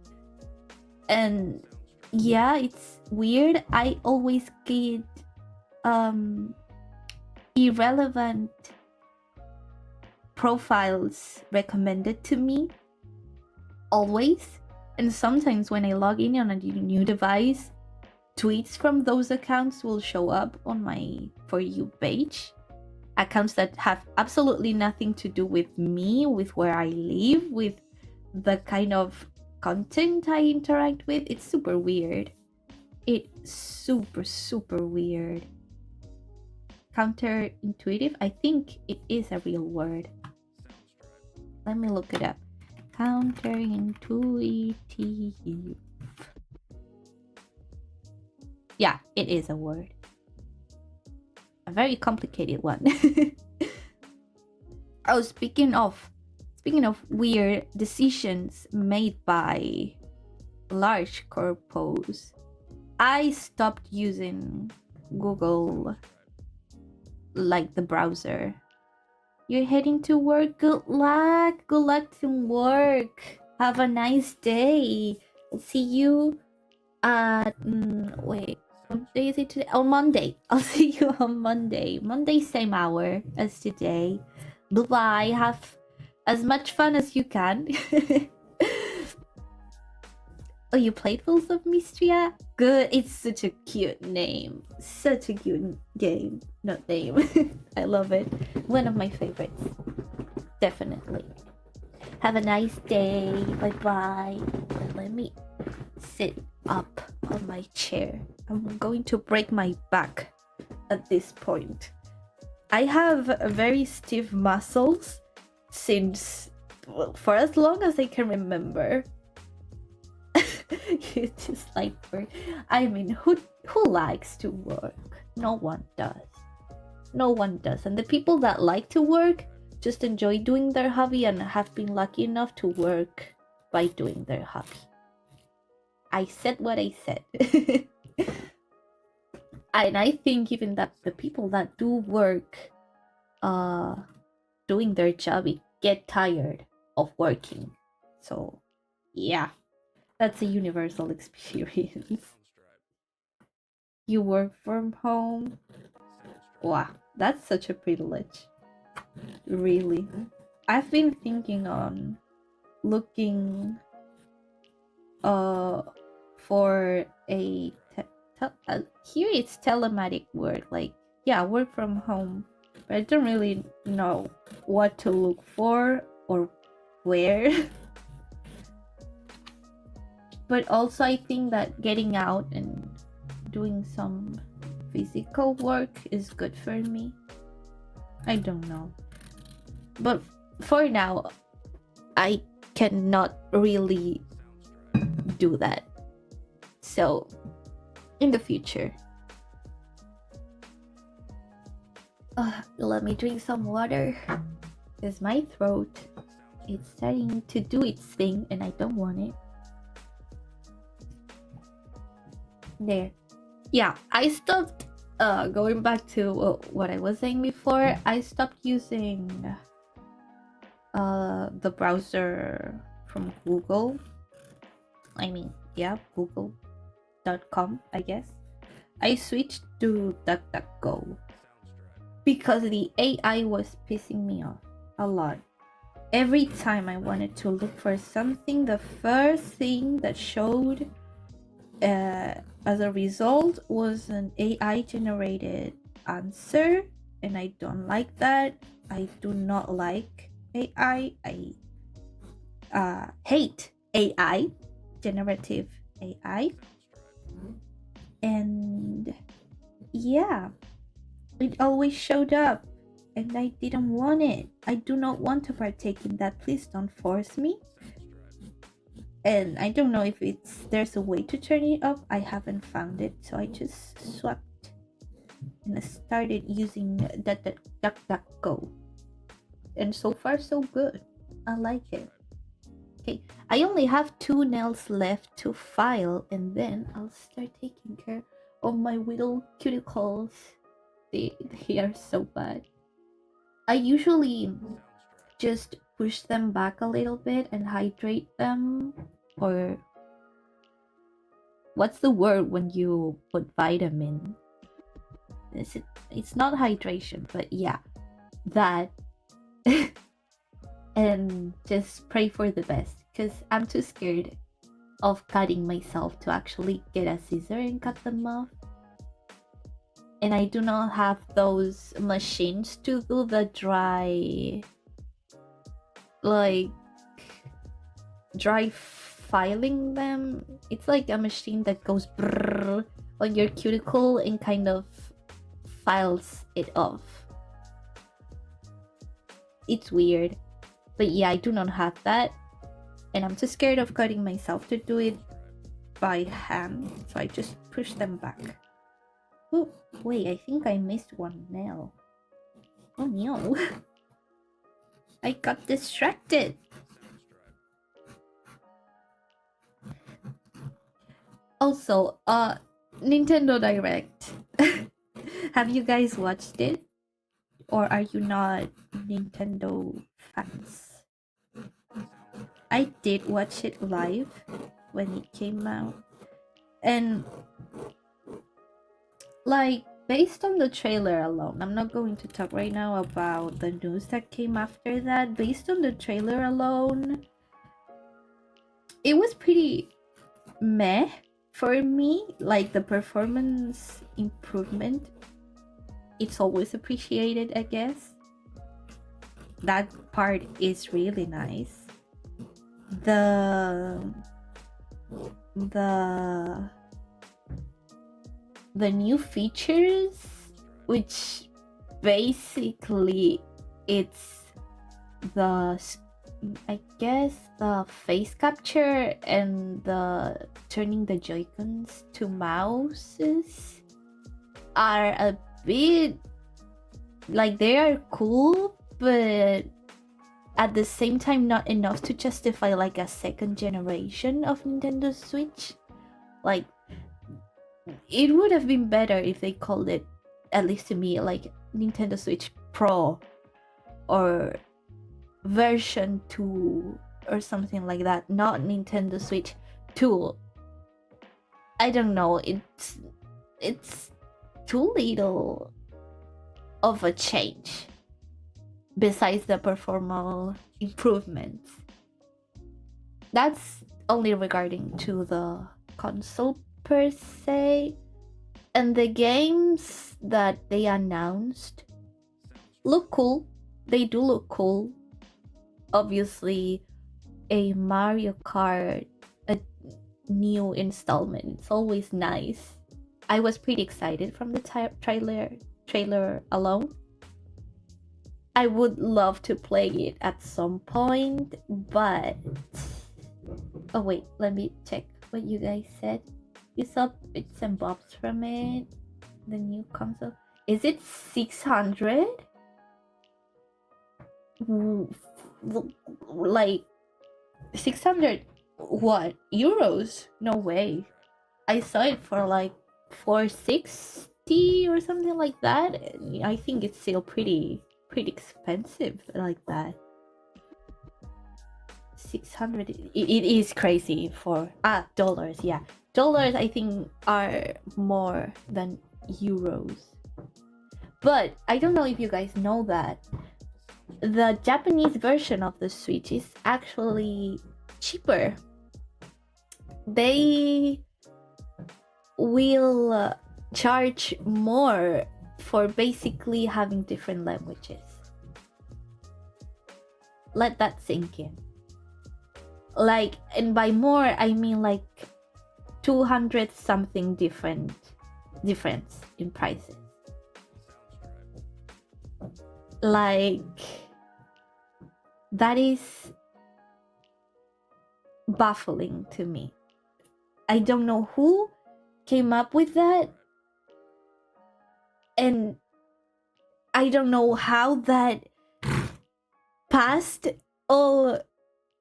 S2: And yeah, it's weird. I always get irrelevant profiles recommended to me, always. And sometimes when I log in on a new device, tweets from those accounts will show up on my For You page. Accounts that have absolutely nothing to do with me, with where I live, with the kind of content I interact with. It's super weird. It's super weird. Counterintuitive? I think it is a real word. Let me look it up. Counterintuitive. Yeah, it is a word. A very complicated one. Oh, speaking of weird decisions made by large corpos, I stopped using Google, like the browser. You're heading to work. Good luck. Good luck to work. Have a nice day. I'll see you at wait. What day is it today? On Monday. I'll see you on Monday. Monday, same hour as today. Bye. Have as much fun as you can. Oh, you played Fools of Mystria? Good. It's such a cute name. Such a cute game. Not name. I love it. One of my favorites. Definitely. Have a nice day. Bye-bye. Let me sit up on my chair. I'm going to break my back at this point. I have very stiff muscles since, well, for as long as I can remember. You just like work. I mean, who likes to work? No one does. No one does. And the people that like to work just enjoy doing their hobby and have been lucky enough to work by doing their hobby. I said what I said. And I think even that the people that do work doing their job get tired of working. So yeah, that's a universal experience. You work from home? Wow, that's such a privilege. Really. I've been thinking on looking for a here it's telematic work, like, yeah, work from home, but I don't really know what to look for or where. But also I think that getting out and doing some physical work is good for me. I don't know, but for now I cannot really do that. So in the future, let me drink some water because my throat is starting to do its thing and I don't want it. There. Yeah, I stopped going back to what I was saying before. I stopped using the browser from Google. I mean, yeah, google.com, I guess. I switched to DuckDuckGo because the AI was pissing me off a lot. Every time I wanted to look for something, the first thing that showed as a result was an AI generated answer, and I don't like that. I do not like AI. I hate AI, generative AI. And yeah, it always showed up and I didn't want it. I do not want to partake in that. Please don't force me. And I don't know if there's a way to turn it off. I haven't found it, so I just swapped and I started using DuckDuckGo. And so far so good. I like it. Okay, I only have 2 nails left to file, and then I'll start taking care of my little cuticles. They are so bad. I usually just push them back a little bit and hydrate them, or what's the word when you put vitamin? It's not hydration, but yeah, that. And just pray for the best, because I'm too scared of cutting myself to actually get a scissor and cut them off. And I do not have those machines to do the dry filing them. It's like a machine that goes brrr on your cuticle and kind of files it off. It's weird. But yeah, I do not have that. And I'm too scared of cutting myself to do it by hand. So I just push them back. Oh, wait, I think I missed one nail. Oh no. I got distracted. Also, Nintendo Direct. Have you guys watched it? Or are you not Nintendo fans? I did watch it live when it came out. And like, based on the trailer alone, I'm not going to talk right now about the news that came after that. Based on the trailer alone, it was pretty meh for me. Like, the performance improvement, it's always appreciated, I guess. That part is really nice. The new features, which basically it's the, I guess, the face capture and the turning the Joy-Cons to mouses are a bit like, they are cool, but at the same time not enough to justify like a second generation of Nintendo Switch. Like, it would have been better if they called it, at least to me, like Nintendo Switch Pro or version 2 or something like that, not Nintendo Switch 2. I don't know, it's too little of a change besides the performance improvements. That's only regarding to the console per se. And the games that they announced look cool. They do look cool. Obviously, a Mario Kart, a new installment, it's always nice. I was pretty excited from the trailer alone. I would love to play it at some point, but oh wait, let me check what you guys said. You saw bits and bobs from it. The new console, is it 600? Like 600 what, euros? No way. I saw it for like 460 or something like that. I think it's still pretty expensive like that. 600, it is crazy for dollars. Yeah, dollars I think are more than euros. But I don't know if you guys know that the Japanese version of the Switch is actually cheaper. They will charge more for basically having different languages. Let that sink in. Like, and by more I mean like 200 something difference in prices. Like, that is baffling to me. I don't know who came up with that, and I don't know how that passed all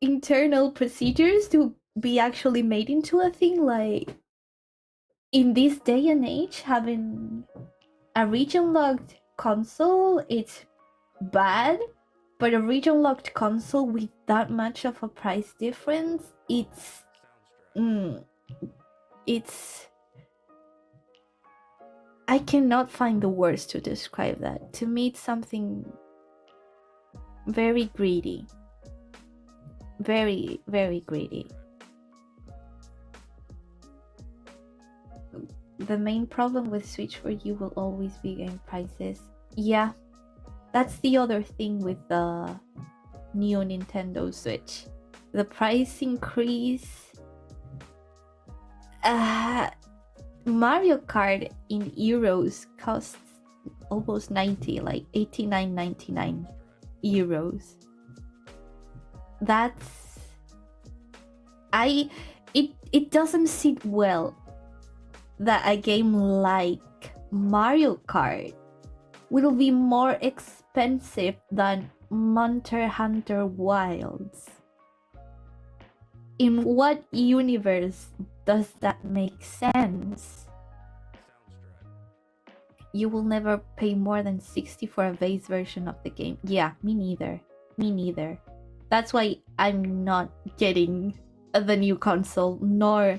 S2: internal procedures to be actually made into a thing. Like in this day and age, having a region locked console, it's bad, but a region locked console with that much of a price difference, it's I cannot find the words to describe that. To me, it's something very greedy. Very, very greedy. The main problem with Switch for you will always be game prices. Yeah, that's the other thing with the new Nintendo Switch. The price increase. Mario Kart in euros costs almost 90, like 89.99 euros. That's it doesn't sit well that a game like Mario Kart will be more expensive than Monster Hunter Wilds. In what universe does that make sense? You will never pay more than 60 for a base version of the game. Yeah, me neither. Me neither. That's why I'm not getting the new console nor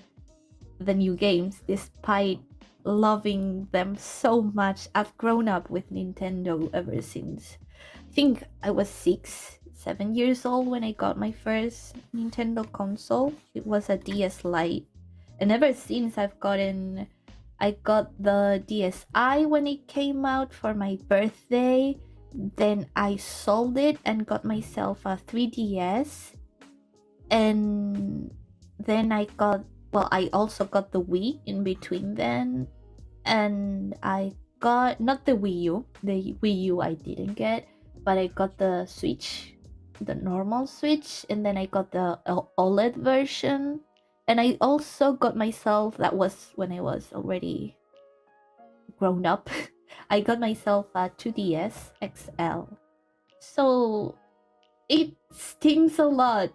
S2: the new games, despite loving them so much. I've grown up with Nintendo ever since. I think I was 7 years old when I got my first Nintendo console. It was a DS Lite. And ever since I got the DSi when it came out for my birthday. Then I sold it and got myself a 3DS. And then I also got the Wii in between then. And I got, not the Wii U. The Wii U I didn't get. But I got the Switch, the normal Switch. And then I got the OLED version. And I also got myself, that was when I was already grown up. I got myself a 2DS XL. So it stings a lot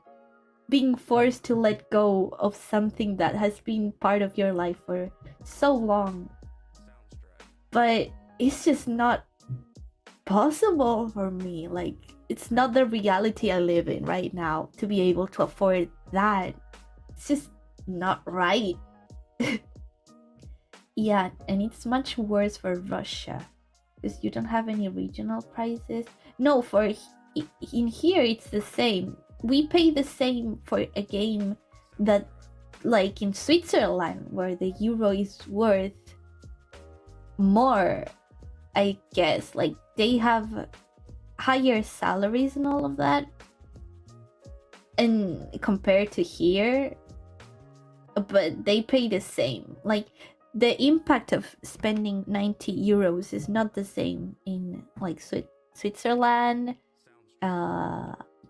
S2: being forced to let go of something that has been part of your life for so long. But it's just not possible for me. Like, it's not the reality I live in right now to be able to afford that. It's just not right. Yeah, and it's much worse for Russia because you don't have any regional prices. No, for in here it's the same. We pay the same for a game that, like in Switzerland, where the euro is worth more, I guess. Like, they have higher salaries and all of that, and compared to here, but they pay the same. Like, the impact of spending 90 euros is not the same in like Switzerland,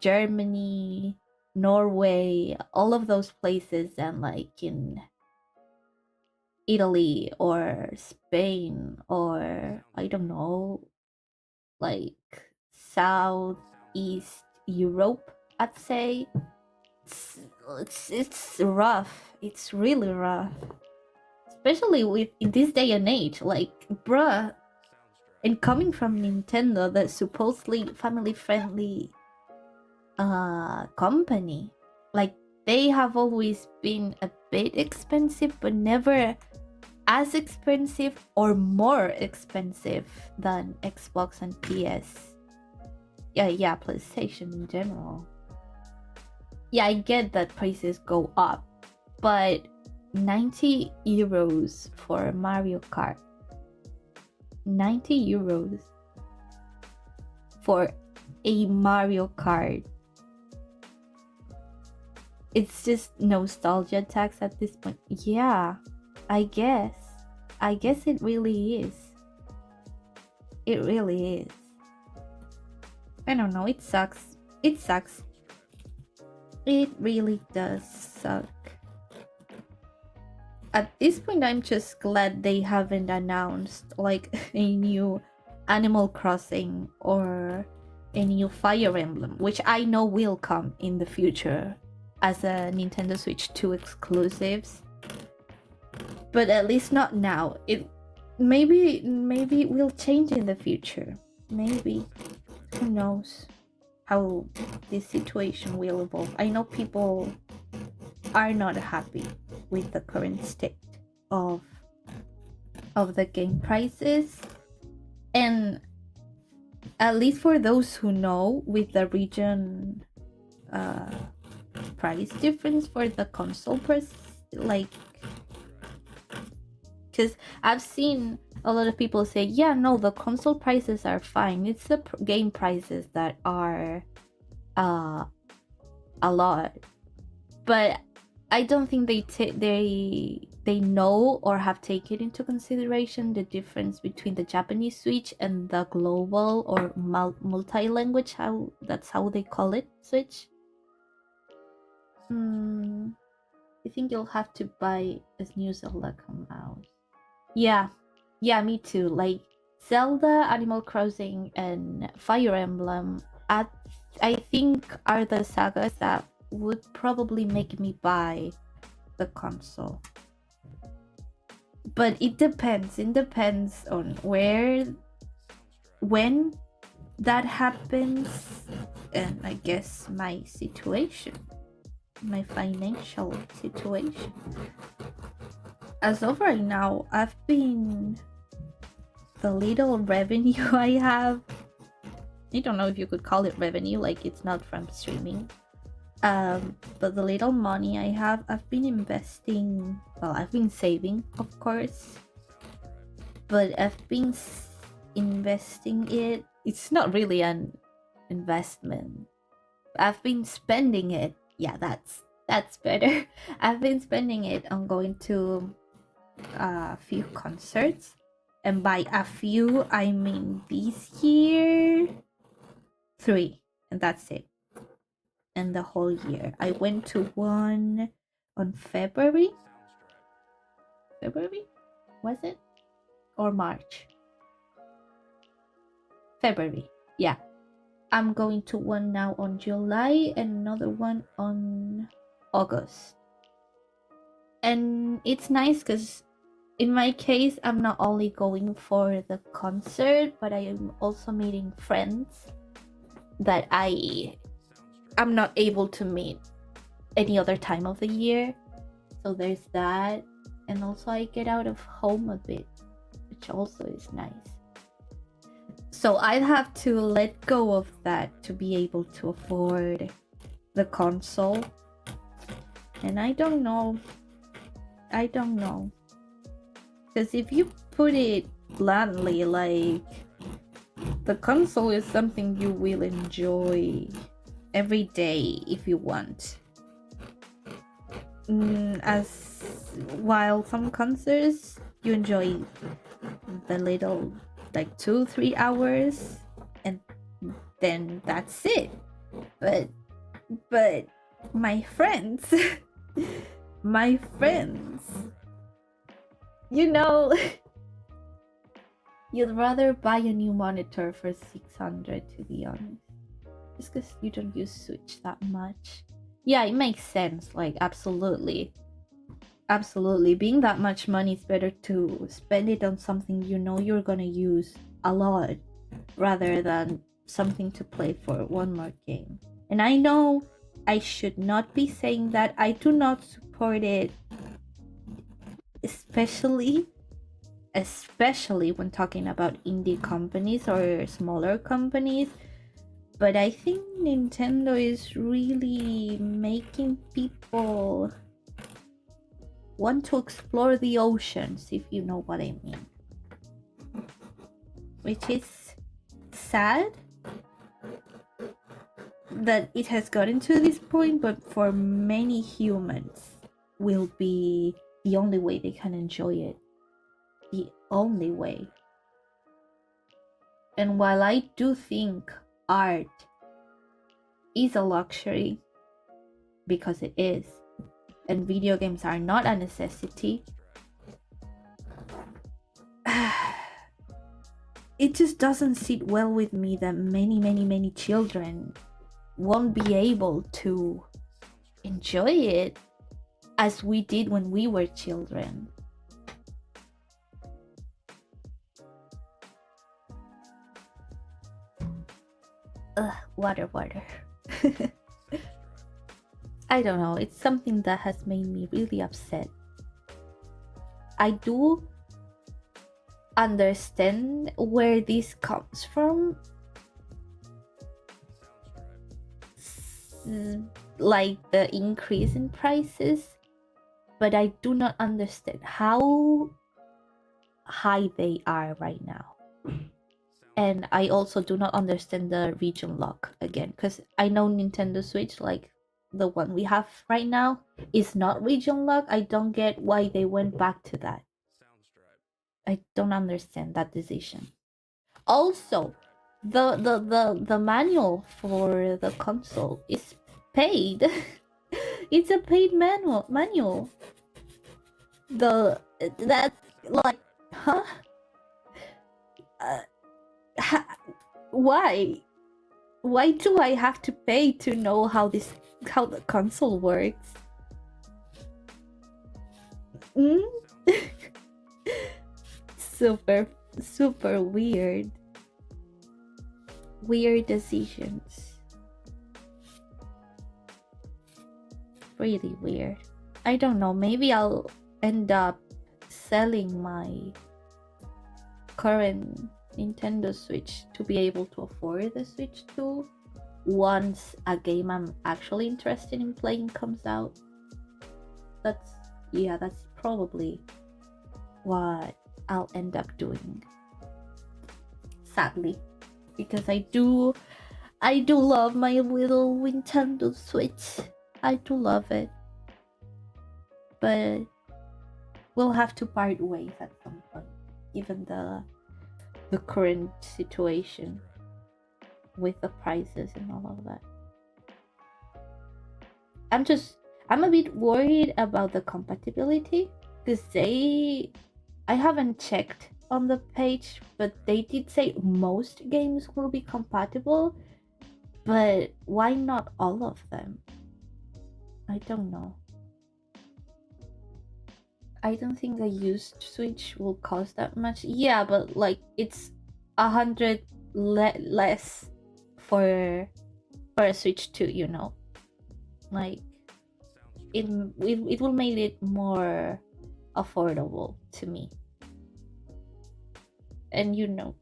S2: Germany, Norway, all of those places, and like in Italy or Spain, or I don't know, like Southeast Europe, I'd say. It's rough. It's really rough. Especially with in this day and age, like, bruh, and coming from Nintendo, that supposedly family friendly company, like, they have always been a bit expensive, but never as expensive or more expensive than Xbox and PS. Yeah, PlayStation in general. Yeah, I get that prices go up, but 90 euros for Mario Kart. 90 euros for a Mario Kart. It's just nostalgia tax at this point. Yeah, I guess it really is. It really is. I don't know, it sucks. It sucks. It really does suck. At this point, I'm just glad they haven't announced like a new Animal Crossing or a new Fire Emblem, which I know will come in the future. as a Nintendo Switch 2 exclusives. But at least not now. It maybe it will change in the future. Maybe. Who knows how this situation will evolve. I know people are not happy with the current state of the game prices, and at least for those who know, with the region price difference for the console price, like, because I've seen a lot of people say, yeah, no, the console prices are fine, it's the game prices that are a lot. But I don't think they know or have taken into consideration the difference between the Japanese Switch and the global or multi-language, that's how they call it, Switch. I think you'll have to buy as new Zelda come out. Yeah, me too. Like Zelda, Animal Crossing, and Fire Emblem, I think are the sagas that would probably make me buy the console. But it depends. It depends on when that happens, and I guess my situation, my financial situation. As of right now, the little revenue I have, I don't know if you could call it revenue, like it's not from streaming. But the little money I have, I've been investing. Well, I've been saving, of course, but I've been investing it. It's not really an investment. I've been spending it. Yeah, that's better. I've been spending it on going to a few concerts, and by a few I mean this year 3, and that's it. And the whole year I went to one on February, was it, or March? February, yeah. I'm going to one now on July and another one on August. And it's nice because in my case, I'm not only going for the concert, but I am also meeting friends that I'm not able to meet any other time of the year. So there's that. And also I get out of home a bit, which also is nice. So I'd have to let go of that to be able to afford the console. And I don't know. Because if you put it bluntly, like, the console is something you will enjoy every day if you want. As while some concerts you enjoy the little, like 2-3 hours, and then that's it. But my friends you know, you'd rather buy a new monitor for 600, to be honest, just because you don't use Switch that much. Yeah, it makes sense, like, absolutely, being that much money, it's better to spend it on something you know you're gonna use a lot, rather than something to play for one more game. And I know I should not be saying that. I do not support it, especially when talking about indie companies or smaller companies. But I think Nintendo is really making people want to explore the oceans, if you know what I mean. Which is sad that it has gotten to this point, but for many humans will be the only way they can enjoy it. The only way. And while I do think art is a luxury, because it is, and video games are not a necessity, it just doesn't sit well with me that many children won't be able to enjoy it as we did when we were children. Ugh, water. I don't know, it's something that has made me really upset. I do understand where this comes from, like the increase in prices, but I do not understand how high they are right now. And I also do not understand the region lock again, because I know Nintendo Switch, like the one we have right now, is not region lock. I don't get why they went back to that. I don't understand that decision. Also, the manual for the console is paid. It's a paid manual. That's like, huh? Why? Why do I have to pay to know how the console works? Mm? super weird. Weird decisions. Really weird. I don't know, maybe I'll end up selling my current Nintendo Switch to be able to afford the Switch 2 once a game I'm actually interested in playing comes out. That's probably what I'll end up doing, sadly, because I do love my little Nintendo Switch. I do love it, but we'll have to part ways at some point, given the current situation with the prices and all of that. I'm a bit worried about the compatibility, because I haven't checked on the page, but they did say most games will be compatible, but why not all of them? I don't know. I don't think a used Switch will cost that much. Yeah, but like it's 100 less for a Switch 2, you know. Like it will make it more affordable to me. And you know,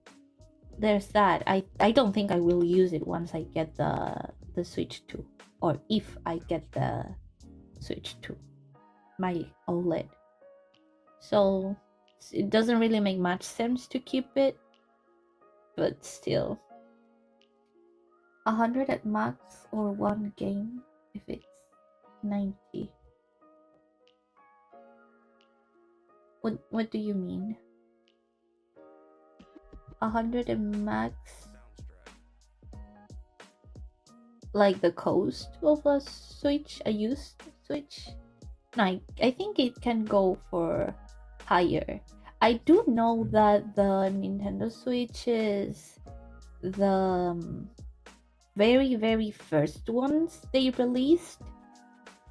S2: there's that. I don't think I will use it once I get the Switch 2, or if I get the Switch 2, my OLED. So it doesn't really make much sense to keep it, but still, 100 at max, or one game if it's 90. What do you mean? 100 at max, like the cost of a Switch, a used Switch? No, I think it can go for higher. I do know that the Nintendo Switch is the very first ones they released.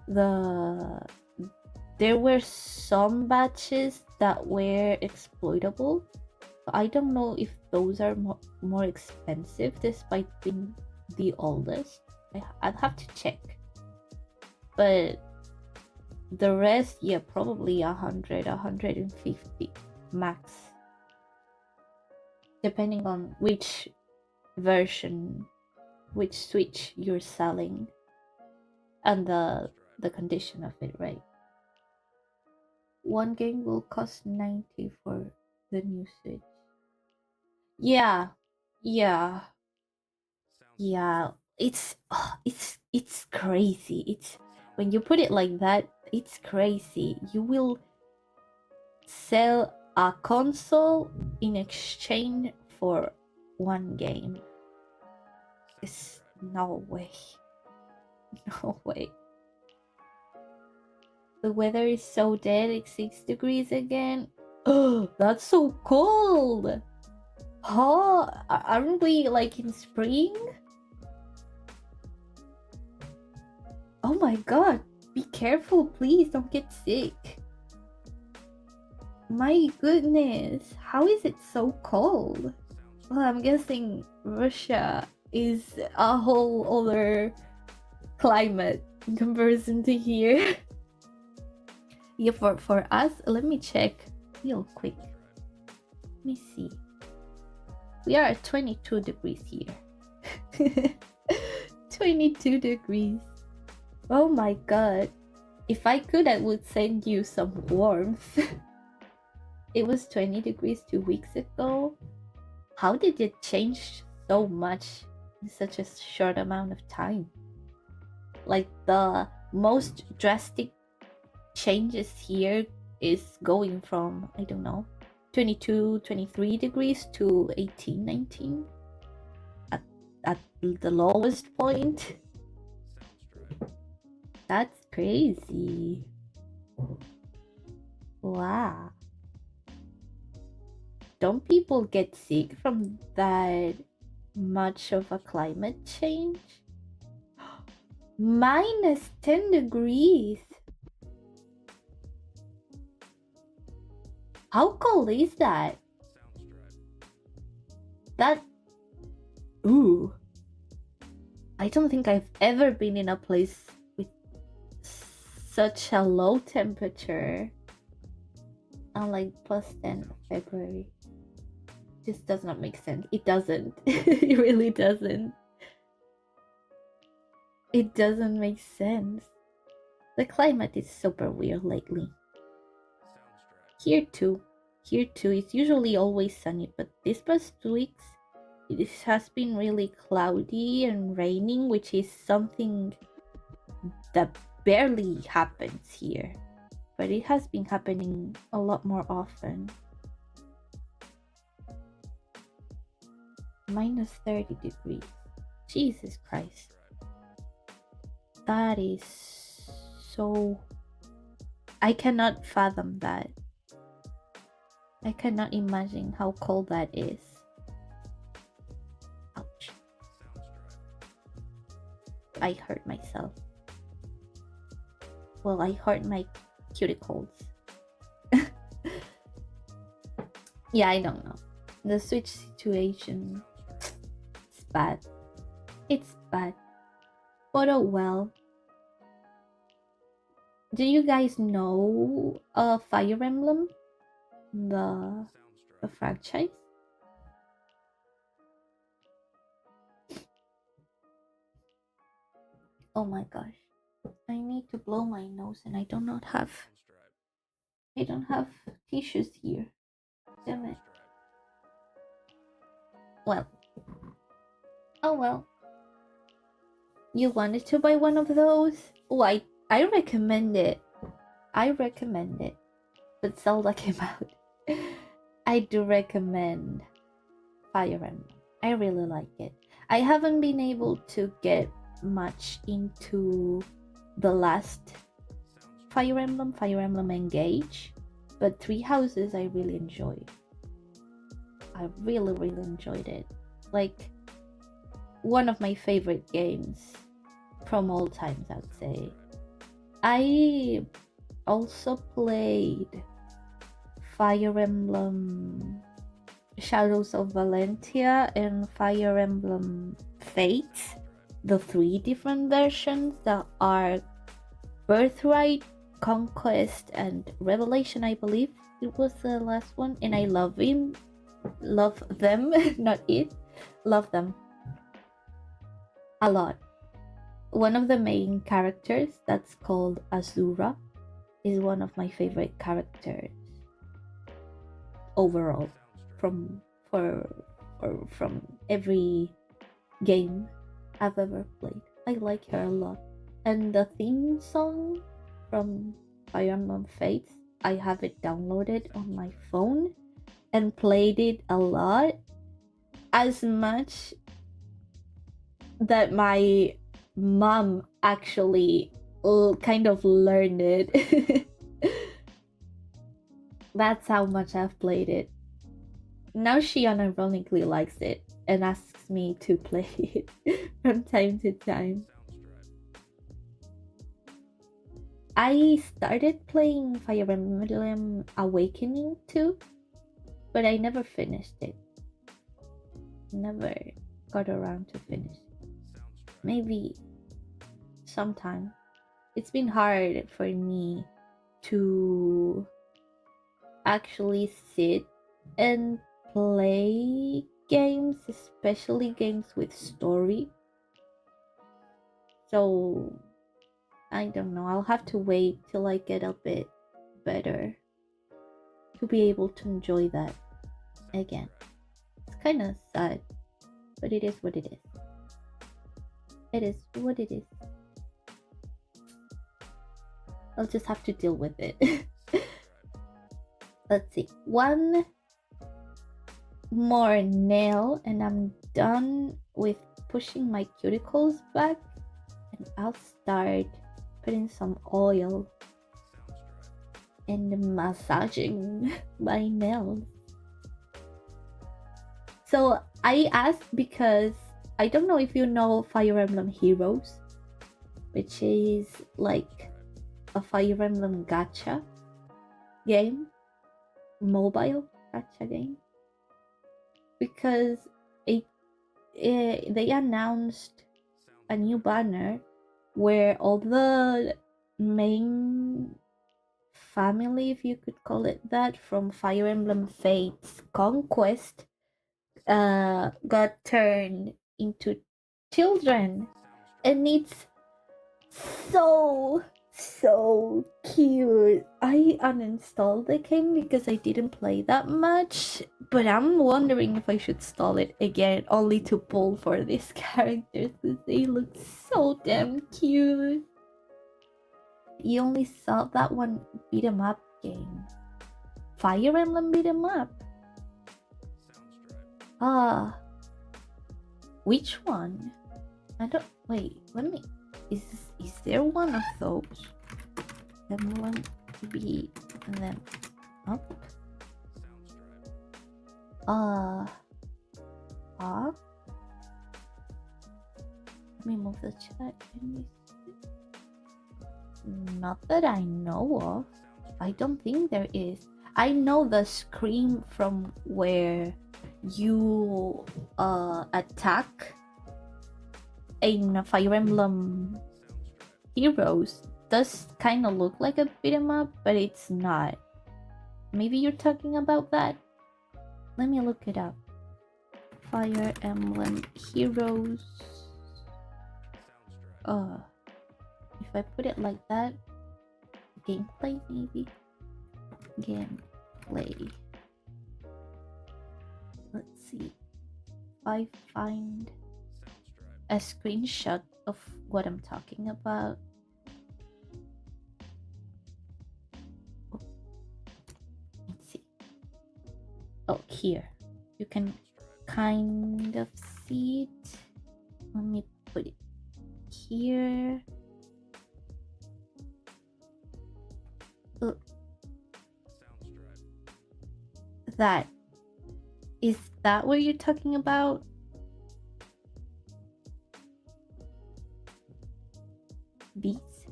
S2: There were some batches that were exploitable. I don't know if those are more expensive despite being the oldest. I'd have to check. But the rest, yeah, probably 100, 150 max, depending on which version, which Switch you're selling, and the condition of it, right? One game will cost 90 for the new Switch. Yeah. It's crazy. It's when you put it like that, it's crazy. You will sell a console in exchange for one game. It's no way. No way. The weather is so dead. It's 6 degrees again. Oh, that's so cold. Huh? Aren't we like in spring? Oh my god, be careful, please don't get sick. My goodness, how is it so cold? Well, I'm guessing Russia is a whole other climate in comparison to here. Yeah, for us, let me check real quick. Let me see. We are at 22 degrees here. 22 degrees. Oh my god. If I could, I would send you some warmth. It was 20 degrees 2 weeks ago. How did it change so much in such a short amount of time? Like, the most drastic changes here is going from, I don't know, 22, 23 degrees to 18, 19 at the lowest point. That's crazy. Wow. Don't people get sick from that much of a climate change? Minus 10 degrees. How cold is that? That... Ooh. I don't think I've ever been in a place with such a low temperature on like +10 February. This does not make sense. It doesn't. It really doesn't. It doesn't make sense. The climate is super weird lately. Here too. Here too. It's usually always sunny, but these past 2 weeks it has been really cloudy and raining, which is something that barely happens here. But it has been happening a lot more often. Minus 30 degrees. Jesus Christ. That is so... I cannot fathom that. I cannot imagine how cold that is. Ouch. I hurt myself. Well, I hurt my cuticles. Yeah, I don't know. The Switch situation... It's bad. It's bad. But oh well. Do you guys know Fire Emblem? The franchise? Oh my gosh. I need to blow my nose and I don't have tissues here. Damn it. Well. Oh well. You wanted to buy one of those? Oh, I recommend it. I recommend it. But Zelda came out. I do recommend Fire Emblem. I really like it. I haven't been able to get much into the last Fire Emblem Engage, but Three Houses I really enjoyed. I really enjoyed it. Like, one of my favorite games from all times, I would say. I also played Fire Emblem Shadows of Valentia and Fire Emblem Fates, the 3 different versions that are Birthright, Conquest, and Revelation, I believe it was the last one, and I love them, not it, love them a lot. One of the main characters, that's called Azura, is one of my favorite characters overall from every game I've ever played. I like her a lot. And the theme song from Fire Emblem Fates, I have it downloaded on my phone and played it a lot, as much that my mom actually kind of learned it. That's how much I've played it. Now she unironically likes it and asks me to play it from time to time. I started playing Fire Emblem Awakening too, but I never finished it. Never got around to finish. Maybe sometime. It's been hard for me to actually sit and play games, especially games with story. So I don't know. I'll have to wait till I get a bit better to be able to enjoy that again. It's kind of sad, but it is what it is. It is what it is. I'll just have to deal with it. Let's see. One more nail and I'm done with pushing my cuticles back, and I'll start putting some oil and massaging my nails. So I asked because I don't know if you know Fire Emblem Heroes, which is like a Fire Emblem gacha game, mobile gacha game, because they announced a new banner where all the main family, if you could call it that, from Fire Emblem Fates Conquest got turned into children, and it's so cute. I uninstalled the game because I didn't play that much, but I'm wondering if I should install it again only to pull for these characters because they look so damn cute. You only saw that one beat 'em up game. Fire Emblem beat 'em up. Which one? I don't. Wait, let me. Is there one of those? Emblem beat them up. Let me move the chat. Not that I know of. I don't think there is. I know the scream from where you attack in Fire Emblem Heroes does kind of look like a beat 'em up, but it's not. Maybe you're talking about that? Let me look it up. Fire Emblem Heroes. If I put it like that, gameplay maybe. Gameplay. Let's see. If I find a screenshot of what I'm talking about. Let's see. Oh, here. You can kind of see it. Let me put it here. That. Is that what you're talking about? Beats?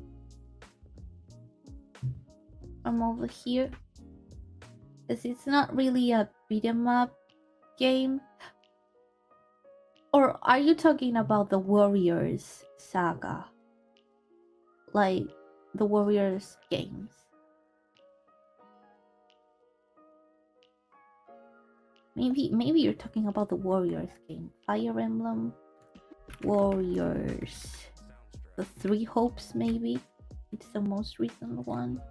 S2: I'm over here. Because it's not really a beat 'em up game. Or are you talking about the Warriors saga? Like the Warriors games? Maybe you're talking about the Warriors game. Fire Emblem Warriors. The Three Hopes, maybe? It's the most recent one.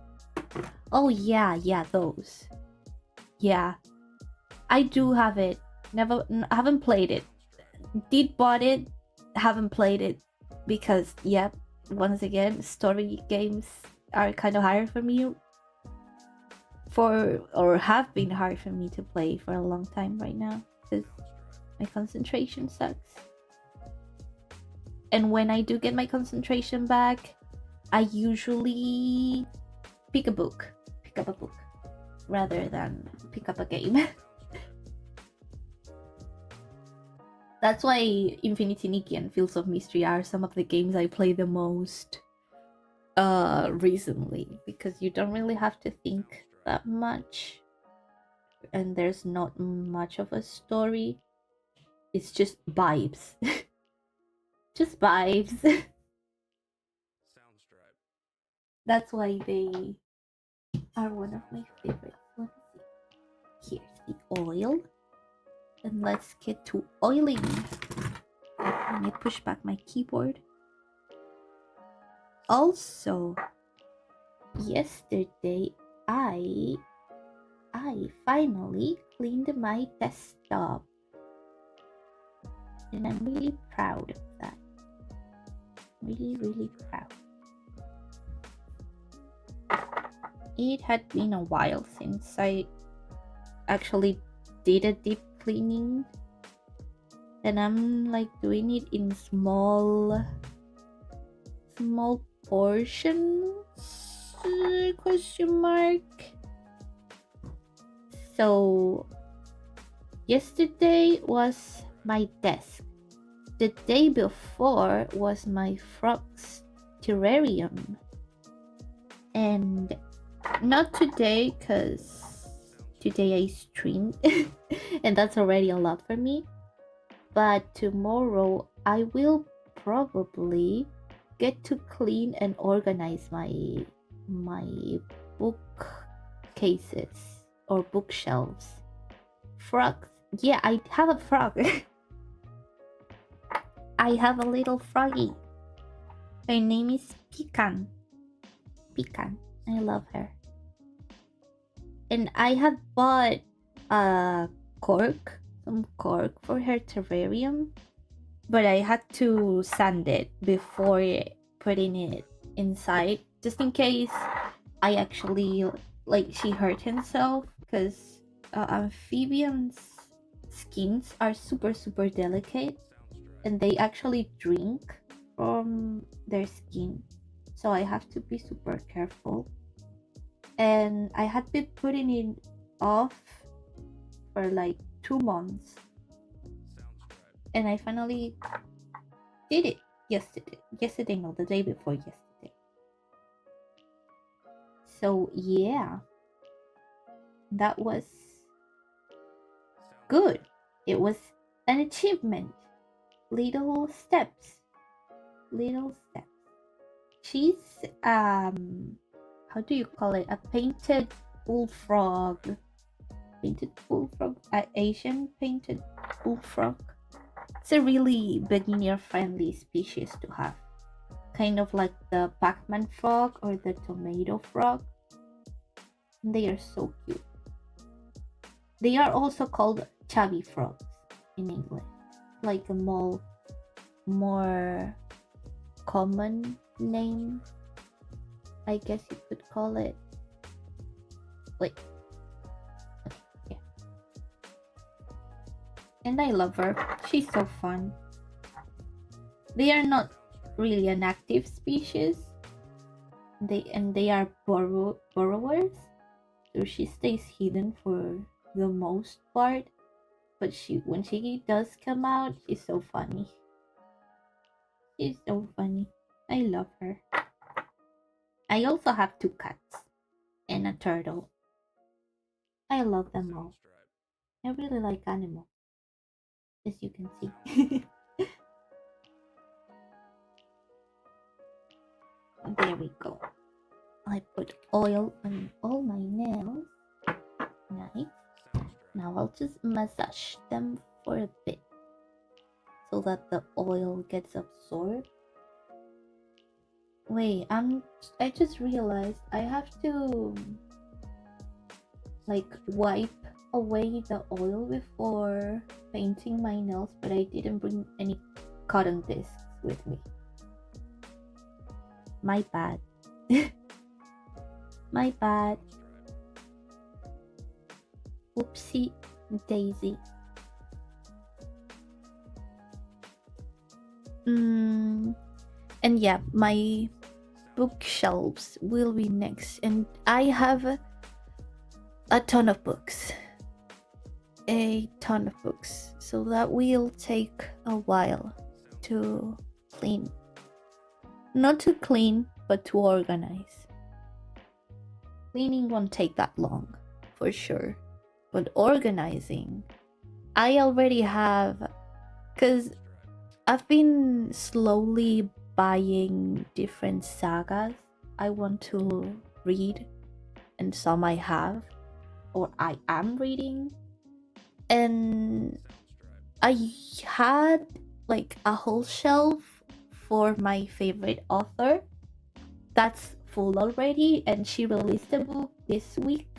S2: Oh yeah, those. Yeah. I do have it. Haven't played it. Did bought it, haven't played it because yep, once again, story games are kind of hard for me or have been hard for me to play for a long time right now because my concentration sucks. And when I do get my concentration back, I usually pick up a book rather than pick up a game. That's why Infinity Nikki and Fields of Mystery are some of the games I play the most. recently, because you don't really have to think that much and there's not much of a story. It's just vibes. Just vibes. That's why they are one of my favorites. Let me see. Here's the oil. And let's get to oiling. Let me push back my keyboard. Also, yesterday I finally cleaned my desktop. And I'm really proud of that. Really, really proud. It had been a while since I actually did a deep cleaning. And I'm like doing it in small portions, question mark. So yesterday was my desk. The day before was my frog's terrarium. And not today, because today I streamed and that's already a lot for me. But tomorrow I will probably get to clean and organize my bookcases or bookshelves. Frogs. Yeah, I have a frog. I have a little froggy. Her name is Pecan. Pecan. I love her. And I had bought some cork for her terrarium, but I had to sand it before putting it inside, just in case I actually she hurt himself, because amphibians' skins are super delicate and they actually drink from their skin, so I have to be super careful. And I had been putting it off for like 2 months, and I finally did it yesterday, no, the day before yesterday. So yeah, that was good. It was an achievement. Little steps. She's how do you call it, a painted bullfrog, Asian painted bullfrog. It's a really beginner friendly species to have, kind of like the Pac-Man frog or the tomato frog. They are so cute. They are also called chubby frogs in English, like a more common name, I guess you could call it. Wait. Okay, yeah. And I love her. She's so fun. They are not really an active species. They are burrowers, so she stays hidden for the most part. But when she does come out, she's so funny. She's so funny. I love her. I also have 2 cats and a turtle. I love them all. I really like animals, as you can see. There we go. I put oil on all my nails. Nice. Now I'll just massage them for a bit so that the oil gets absorbed. Wait, I just realized I have to wipe away the oil before painting my nails, but I didn't bring any cotton discs with me. My bad. My bad. Oopsie daisy. And yeah, my bookshelves will be next, and I have a ton of books. So that will take a while to clean. Not to clean, but to organize. Cleaning won't take that long, for sure. But organizing, I already have, because I've been slowly buying different sagas I want to read, and some I have, or I am reading. And I had like a whole shelf for my favorite author that's full already, and she released a book this week.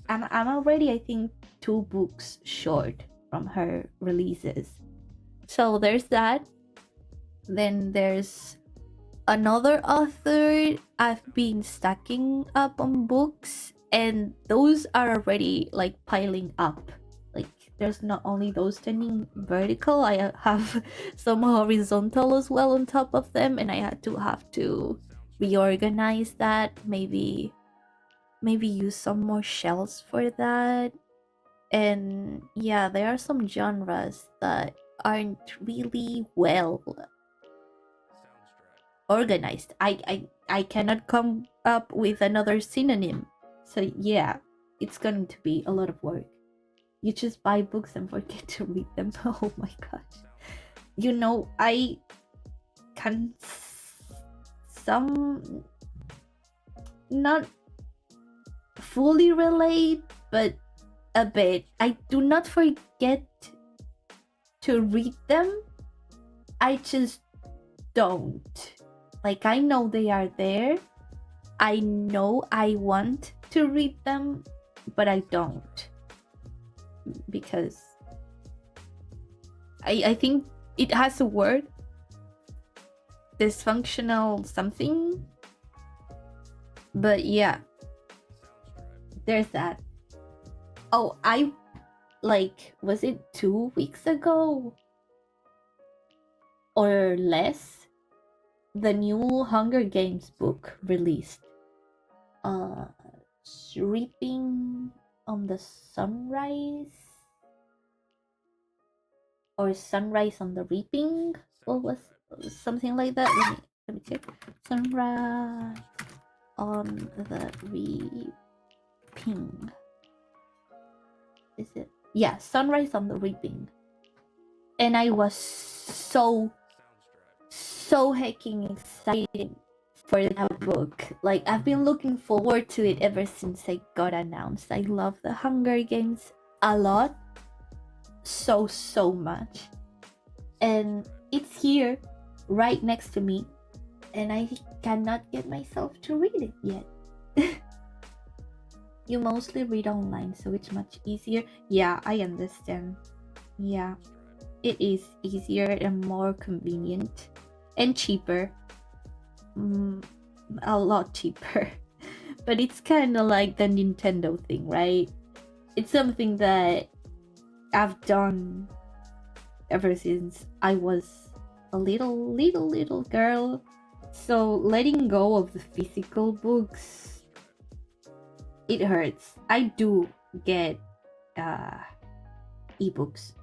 S2: And I'm already, I think, 2 books short from her releases. So there's that. Then there's another author I've been stacking up on books, and those are already like piling up. Like there's not only those standing vertical, I have some horizontal as well on top of them, and I had to have to reorganize that. Maybe use some more shelves for that. And yeah, there are some genres that aren't really well organized. I cannot come up with another synonym. So yeah, it's going to be a lot of work. You just buy books and forget to read them. Oh my gosh. You know, I can some not fully relate, but a bit. I do not forget to read them. I just don't. Like, I know they are there. I know I want to read them, but I don't. Because I think it has a word. Dysfunctional something. But yeah. There's that. Oh, was it 2 weeks ago? Or less? The new Hunger Games book released. Reaping on the Sunrise? Or Sunrise on the Reaping? What was something like that? Let me check. Sunrise on the Reaping. Is it? Yeah, Sunrise on the Reaping. And I was so hecking excited for that book. Like, I've been looking forward to it ever since it got announced. I love the Hunger Games a lot. So much. And it's here, right next to me. And I cannot get myself to read it yet. You mostly read online, so it's much easier. Yeah, I understand. Yeah, it is easier and more convenient. And cheaper. A lot cheaper. But it's kind of like the Nintendo thing, right? It's something that I've done ever since I was a little girl. So letting go of the physical books, it hurts. I do get ebooks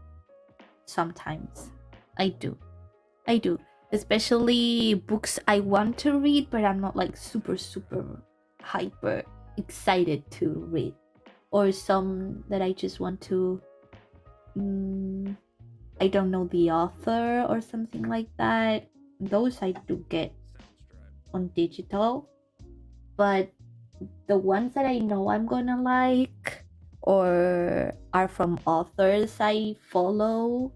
S2: sometimes. I do. Especially books I want to read, but I'm not like super hyper excited to read. Or some that I just want to I don't know the author or something like that. Those I do get on digital. But the ones that I know I'm gonna like or are from authors I follow,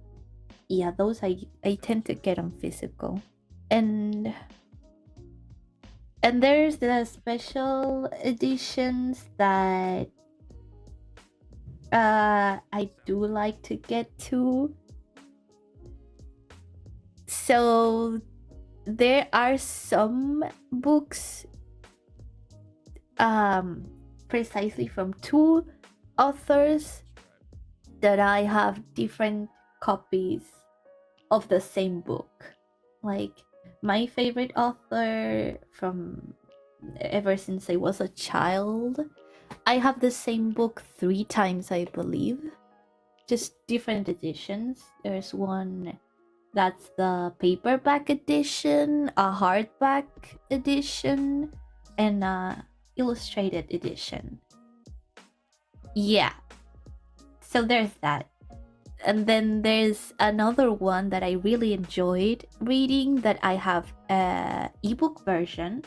S2: yeah, those I tend to get on physical. And there's the special editions that I do like to get to. So there are some books precisely from 2 authors that I have different copies of the same book. Like my favorite author from ever since I was a child, I have the same book 3 times, I believe. Just different editions. There's one That's the paperback edition, a hardback edition, and a illustrated edition. Yeah. So there's that. And then there's another one that I really enjoyed reading that I have a ebook version,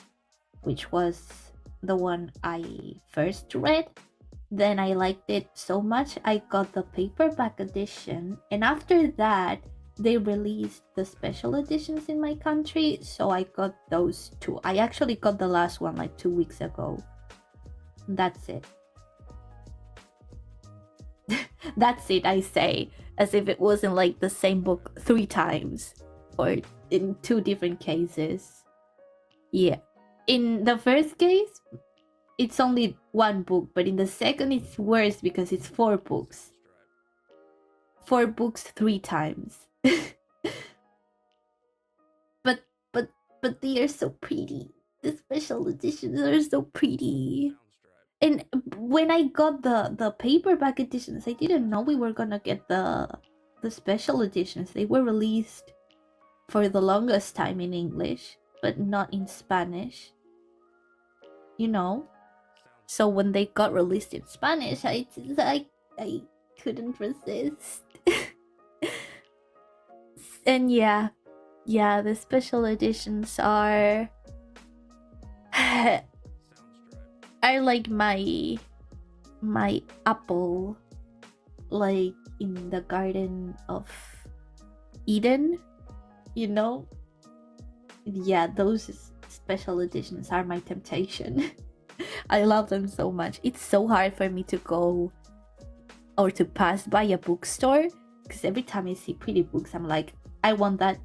S2: which was the one I first read. Then I liked it so much I got the paperback edition, and after that they released the special editions in my country, so I got those two. I actually got the last one like 2 weeks ago. That's it. That's it, I say, as if it wasn't like the same book 3 times or in 2 different cases. Yeah. In the first case, it's only 1 book, but in the second it's worse because it's 4 books. 4 books 3 times. but they are so pretty. The special editions are so pretty. And when I got the paperback editions, I didn't know we were gonna get the special editions. They were released for the longest time in English, but not in Spanish. You know? So when they got released in Spanish, I couldn't resist. And yeah, the special editions are like my apple, like in the Garden of Eden, you know? Yeah, those special editions are my temptation. I love them so much. It's so hard for me to go or to pass by a bookstore because every time I see pretty books, I'm like, I want that.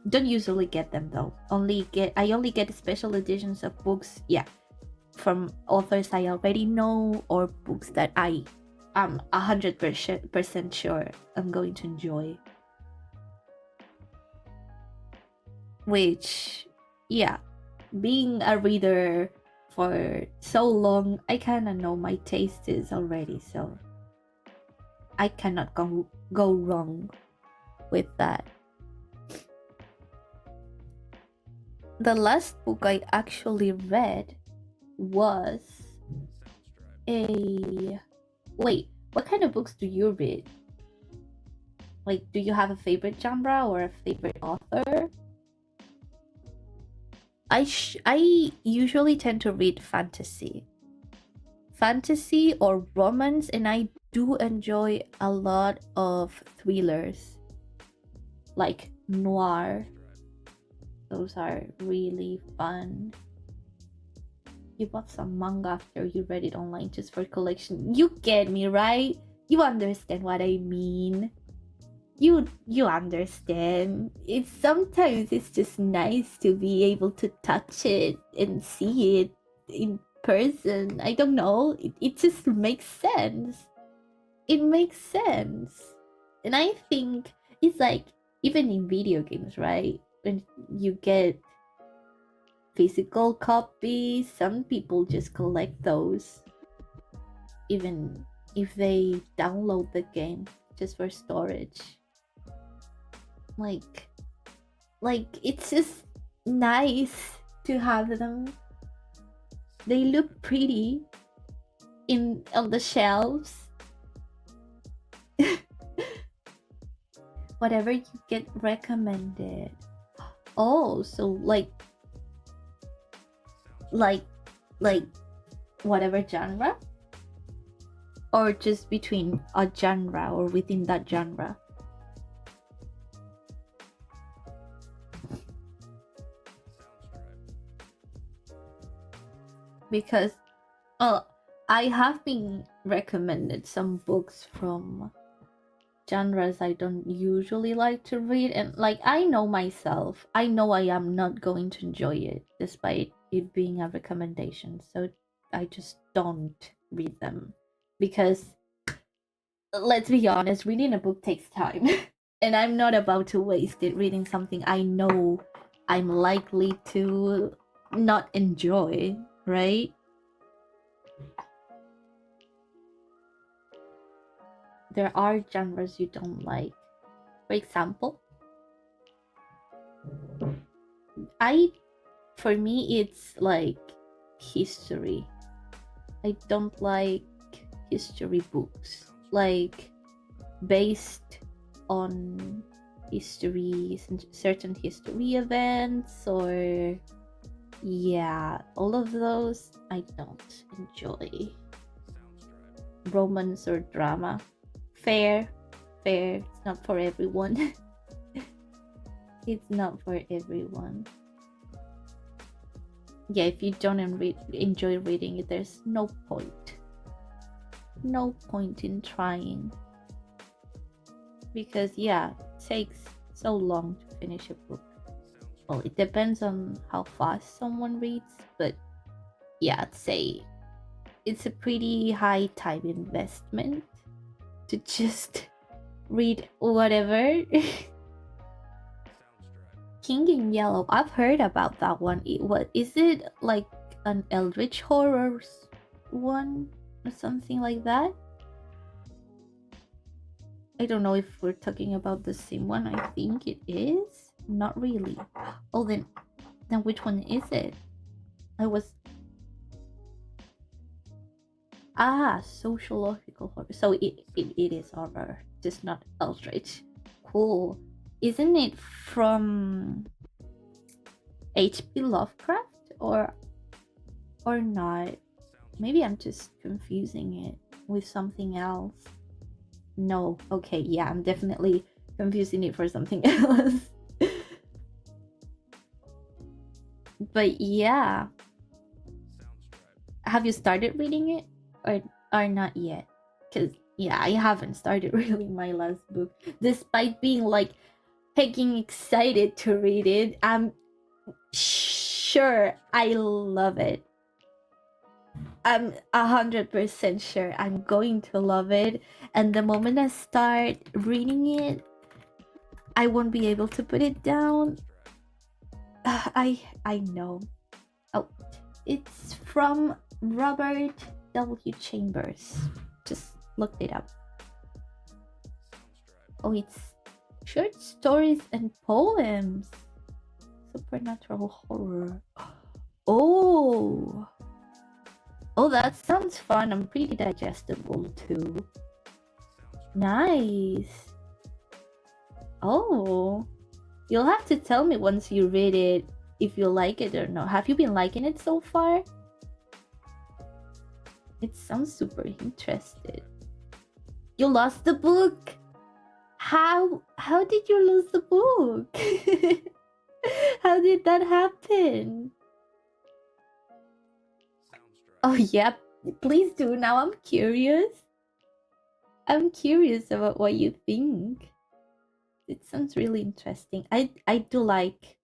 S2: Don't usually get them though. I only get special editions of books, from authors I already know or books that I am 100% sure I'm going to enjoy. Which, being a reader for so long, I kind of know my taste is already, so I cannot go wrong with that. The last book I actually read was wait, what kind of books do you read? Like, do you have a favorite genre or a favorite author? I usually tend to read fantasy or romance, and I do enjoy a lot of thrillers like noir. Those are really fun. You bought some manga after you read it online just for collection. You get me, right? You understand what I mean. You understand. Sometimes it's just nice to be able to touch it and see it in person. I don't know. It just makes sense. It makes sense. And I think it's like, even in video games, right? When you get physical copies, some people just collect those. Even if they download the game just for storage. Like it's just nice to have them. They look pretty on the shelves. Whatever you get recommended. Oh, so like whatever genre? Or just between a genre or within that genre? Because I have been recommended some books from genres I don't usually like to read, and like, I know myself, I know I am not going to enjoy it despite it being a recommendation, so I just don't read them. Because let's be honest, reading a book takes time. And I'm not about to waste it reading something I know I'm likely to not enjoy, right? There are genres you don't like. For example, for me, it's like history. I don't like history books, like based on history, certain history events, or yeah, all of those I don't enjoy. Romance or drama, fair. It's not for everyone. It's not for everyone. Yeah, if you don't enjoy reading it, there's no point. No point in trying. Because yeah, it takes so long to finish a book. Well, it depends on how fast someone reads, but yeah, I'd say it's a pretty high time investment to just read whatever. King in Yellow, I've heard about that one. What is it, like an Eldritch Horrors one or something like that? I don't know if we're talking about the same one. I think it is. Not really. Oh, then which one is it? I was sociological horror. So it is horror, just not Eldritch. Cool. Isn't it from H.P. Lovecraft or not? Maybe I'm just confusing it with something else. No, okay, yeah, I'm definitely confusing it for something else. But yeah, have you started reading it or not yet? Because yeah, I haven't started reading my last book, despite being like freaking excited to read it. I'm sure I love it. I'm 100% sure I'm going to love it, and the moment I start reading it, I won't be able to put it down. I know. Oh, it's from Robert W. Chambers. Just looked it up. Oh, it's short stories and poems. Supernatural horror. Oh, that sounds fun. I'm pretty digestible too. Nice. Oh, you'll have to tell me once you read it if you like it or not. Have you been liking it so far? It sounds super interested. You lost the book? How did you lose the book? How did that happen? Oh yeah, please do. Now I'm curious. I'm curious about what you think. It sounds really interesting. I do like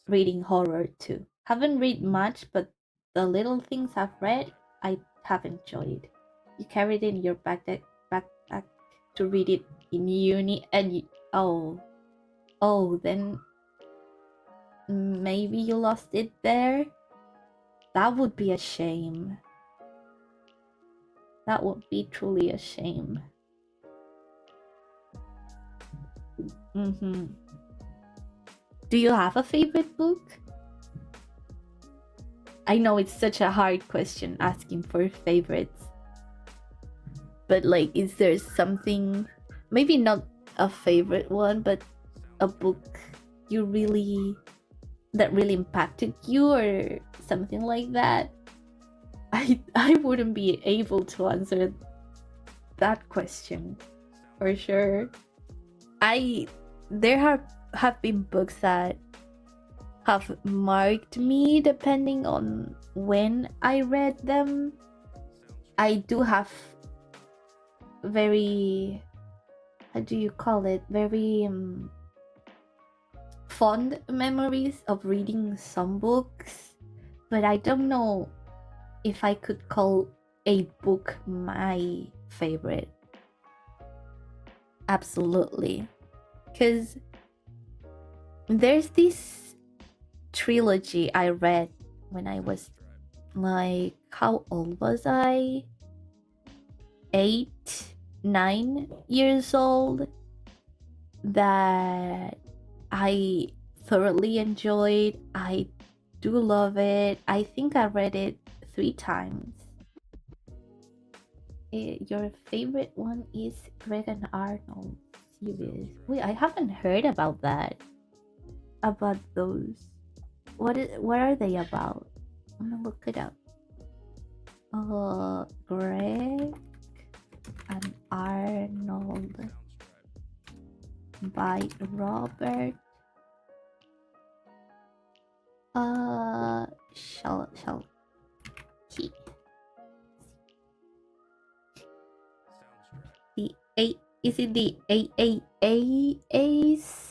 S2: reading horror too. Haven't read much, but the little things I've read, I have enjoyed. You carried in your backpack to read it in uni, and then maybe you lost it there. That would be a shame. That would be truly a shame. Do you have a favorite book? I know it's such a hard question asking for favorites. But like, is there something, maybe not a favorite one, but a book that really impacted you or something like that? I wouldn't be able to answer that question for sure. There have been books that have marked me depending on when I read them. I do have very, how do you call it, very fond memories of reading some books, but I don't know if I could call a book my favorite. Absolutely. Because there's this trilogy I read when I was like, how old was I? 8, 9 years old. that I thoroughly enjoyed. I do love it. I think I read it 3 times. Your favorite one is Greg and Arnold series. Wait, I haven't heard about that. About those. What are they about? I'm gonna look it up. Greg and Arnold by Robert shall key. The A, is it the AAAAs?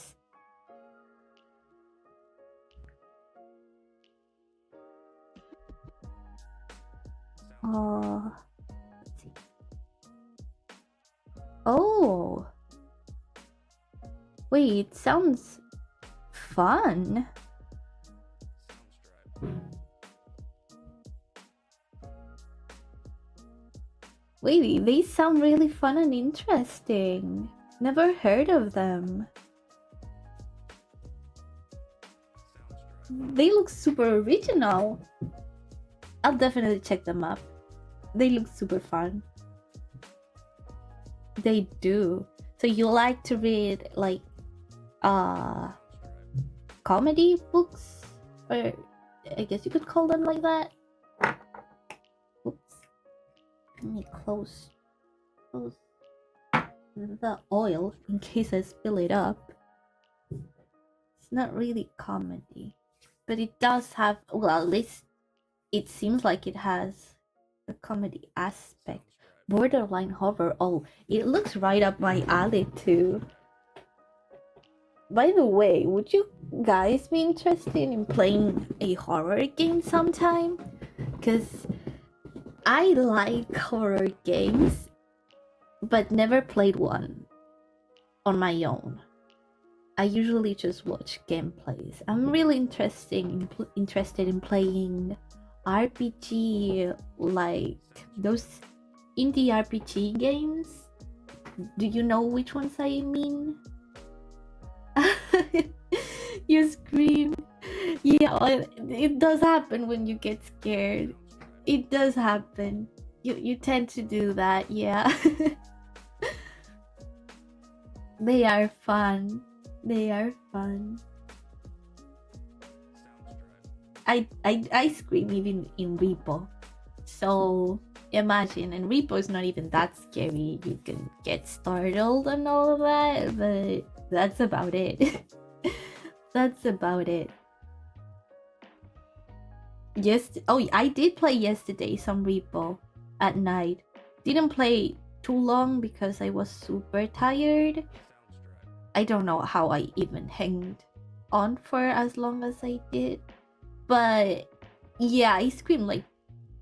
S2: Let's see. Oh, wait, it sounds fun. Wait, they sound really fun and interesting. Never heard of them. They look super original. I'll definitely check them up. They look super fun. They do. So you like to read like comedy books? Or I guess you could call them like that. Oops. Let me close the oil in case I spill it up. It's not really comedy, but it does have, well, at least it seems like it has a comedy aspect. Borderline horror. Oh, it looks right up my alley too. By the way, would you guys be interested in playing a horror game sometime? Because I like horror games, but never played one on my own. I usually just watch gameplays. I'm really interested in playing RPG, like those indie RPG games. Do you know which ones I mean? You scream. Yeah, it does happen when you get scared. It does happen. You tend to do that, yeah. They are fun. They are fun. I scream even in Repo. So imagine, and Repo is not even that scary. You can get startled and all of that, but that's about it. That's about it. Yes. Oh, I did play yesterday some Repo at night. Didn't play too long because I was super tired. I don't know how I even hanged on for as long as I did. But yeah, I screamed like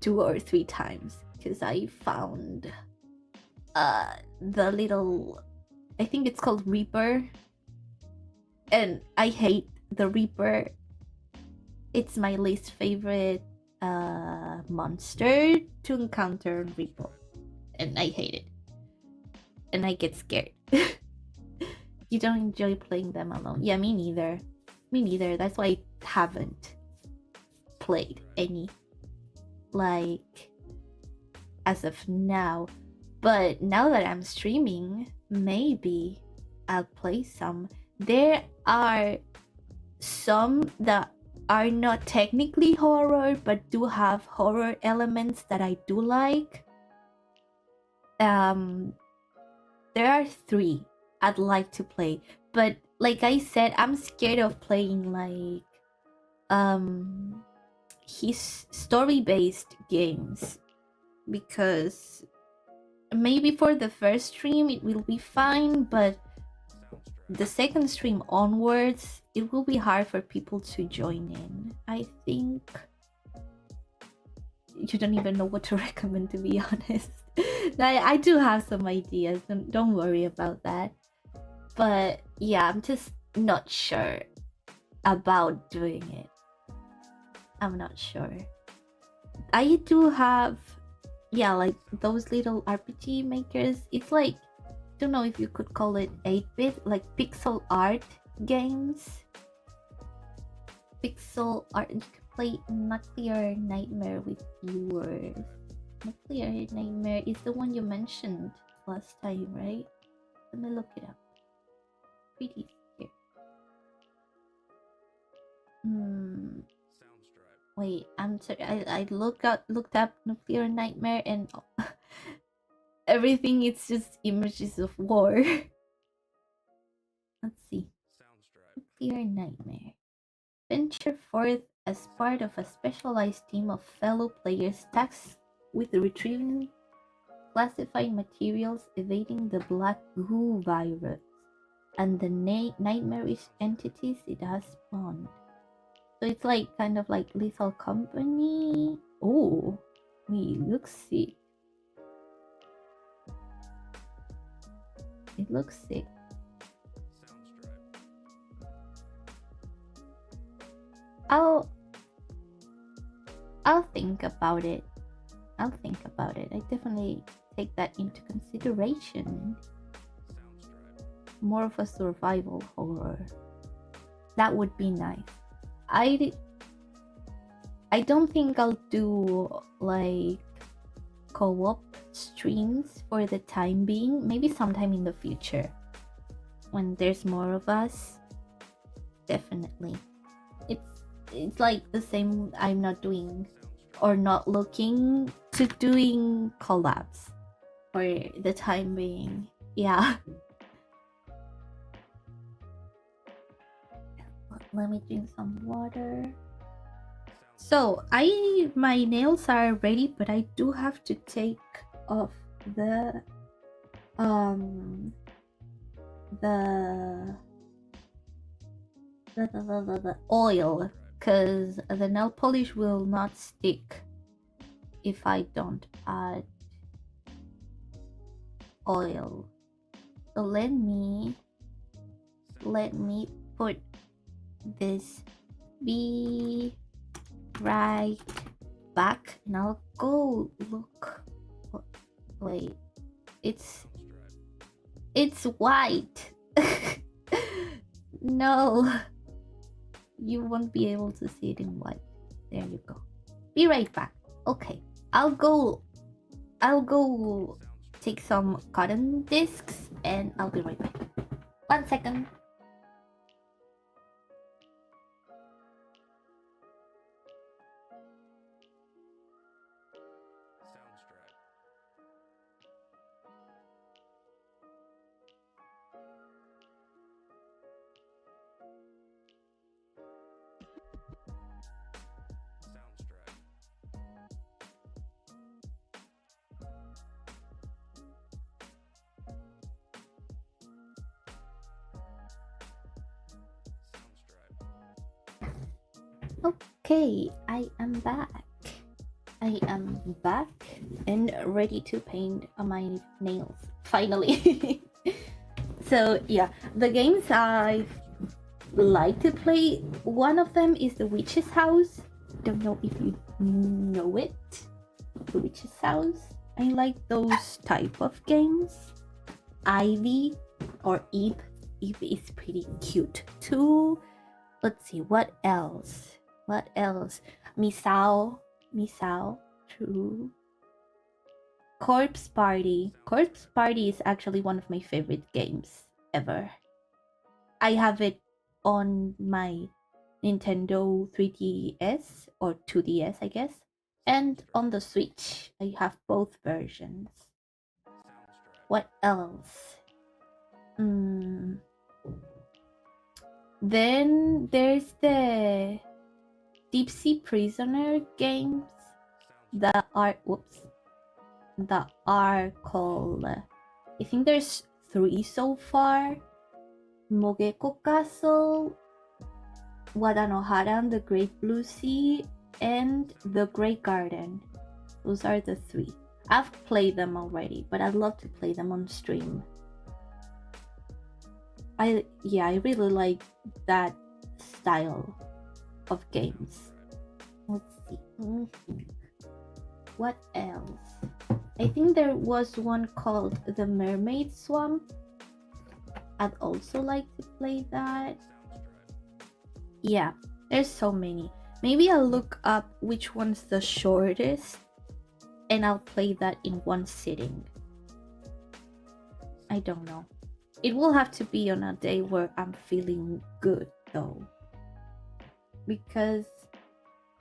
S2: 2 or 3 times because I found the little, I think it's called Reaper, and I hate the Reaper. It's my least favorite monster to encounter in Repo, and I hate it, and I get scared. You don't enjoy playing them alone? Yeah, me neither. Me neither. That's why I haven't played any, like, as of now. But now that I'm streaming, maybe I'll play some. There are some that are not technically horror but do have horror elements that I do like. There are 3 I'd like to play, but like I said, I'm scared of playing like his story-based games, because maybe for the first stream it will be fine, but the second stream onwards it will be hard for people to join in. I think you don't even know what to recommend, to be honest. I do have some ideas, don't worry about that, but yeah, I'm just not sure about doing it. I'm not sure. I do have, yeah, like those little RPG makers. It's like don't know if you could call it 8-bit, like pixel art games. Pixel art. You could play Nuclear Nightmare with viewers. Nuclear Nightmare is the one you mentioned last time, right? Let me look it up. Pretty here. Wait, I'm sorry. I looked up Nuclear Nightmare and everything. It's just images of war. Let's see. Nuclear Nightmare. Venture forth as part of a specialized team of fellow players tasked with retrieving classified materials, evading the black goo virus, and the nightmarish entities it has spawned. So it's like kind of like Lethal Company. Oh, wait, looks sick. It looks sick. I'll think about it. I definitely take that into consideration. More of a survival horror. That would be nice. I don't think I'll do like co-op streams for the time being. Maybe sometime in the future when there's more of us. Definitely. It's like the same. I'm not doing or not looking to doing collabs for the time being. Yeah. Let me drink some water. So my nails are ready, but I do have to take off the oil, because the nail polish will not stick if I don't add oil. So let me put this be right back, and I'll go look. Wait, it's white. No, you won't be able to see it in white. There you go. Be right back. Okay, I'll go take some cotton discs and I'll be right back. 1 second. Okay, I am back. And ready to paint my nails, finally. So yeah, the games I like to play, one of them is The Witch's House. Don't know if you know it. The Witch's House. I like those type of games. Ivy or Eve. Eve is pretty cute too. Let's see, what else? Misao, true. Corpse Party is actually one of my favorite games ever. I have it on my Nintendo 3DS or 2DS, I guess, and on the Switch. I have both versions. What else? Then there's the Deep Sea Prisoner games that are called, I think there's 3 so far. Mogeko Castle, Wadanohara and the Great Blue Sea, and The Great Garden. Those are the 3. I've played them already, but I'd love to play them on stream. I really like that style of games. Let's see. What else? I think there was one called the Mermaid Swamp. I'd also like to play that. Yeah, there's so many. Maybe I'll look up which one's the shortest and I'll play that in one sitting. I don't know. It will have to be on a day where I'm feeling good though. Because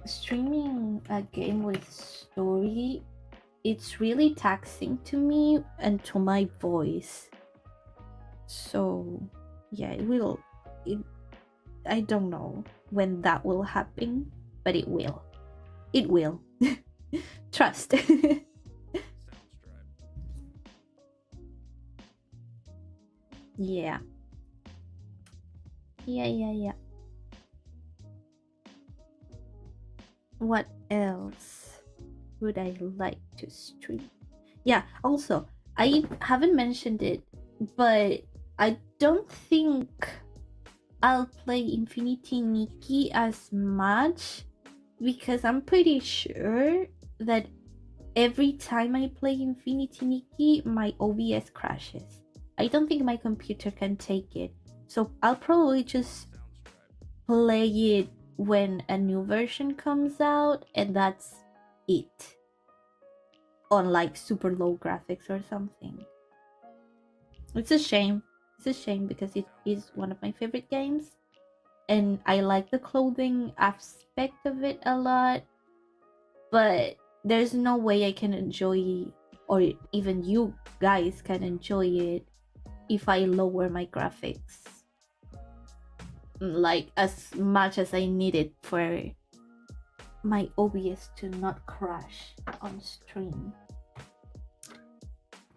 S2: streaming a game with story, it's really taxing to me and to my voice. So yeah, I don't know when that will happen, but it will. It will. Trust. Yeah. Yeah. What else would I like to stream? Yeah, also, I haven't mentioned it, but I don't think I'll play Infinity Nikki as much because I'm pretty sure that every time I play Infinity Nikki, my OBS crashes. I don't think my computer can take it. So I'll probably just play it when a new version comes out, and that's it. On like super low graphics or something. It's a shame. It's a shame because it is one of my favorite games. And I like the clothing aspect of it a lot. But there's no way I can enjoy, or even you guys can enjoy it, if I lower my graphics like as much as I need it for my OBS to not crash on stream.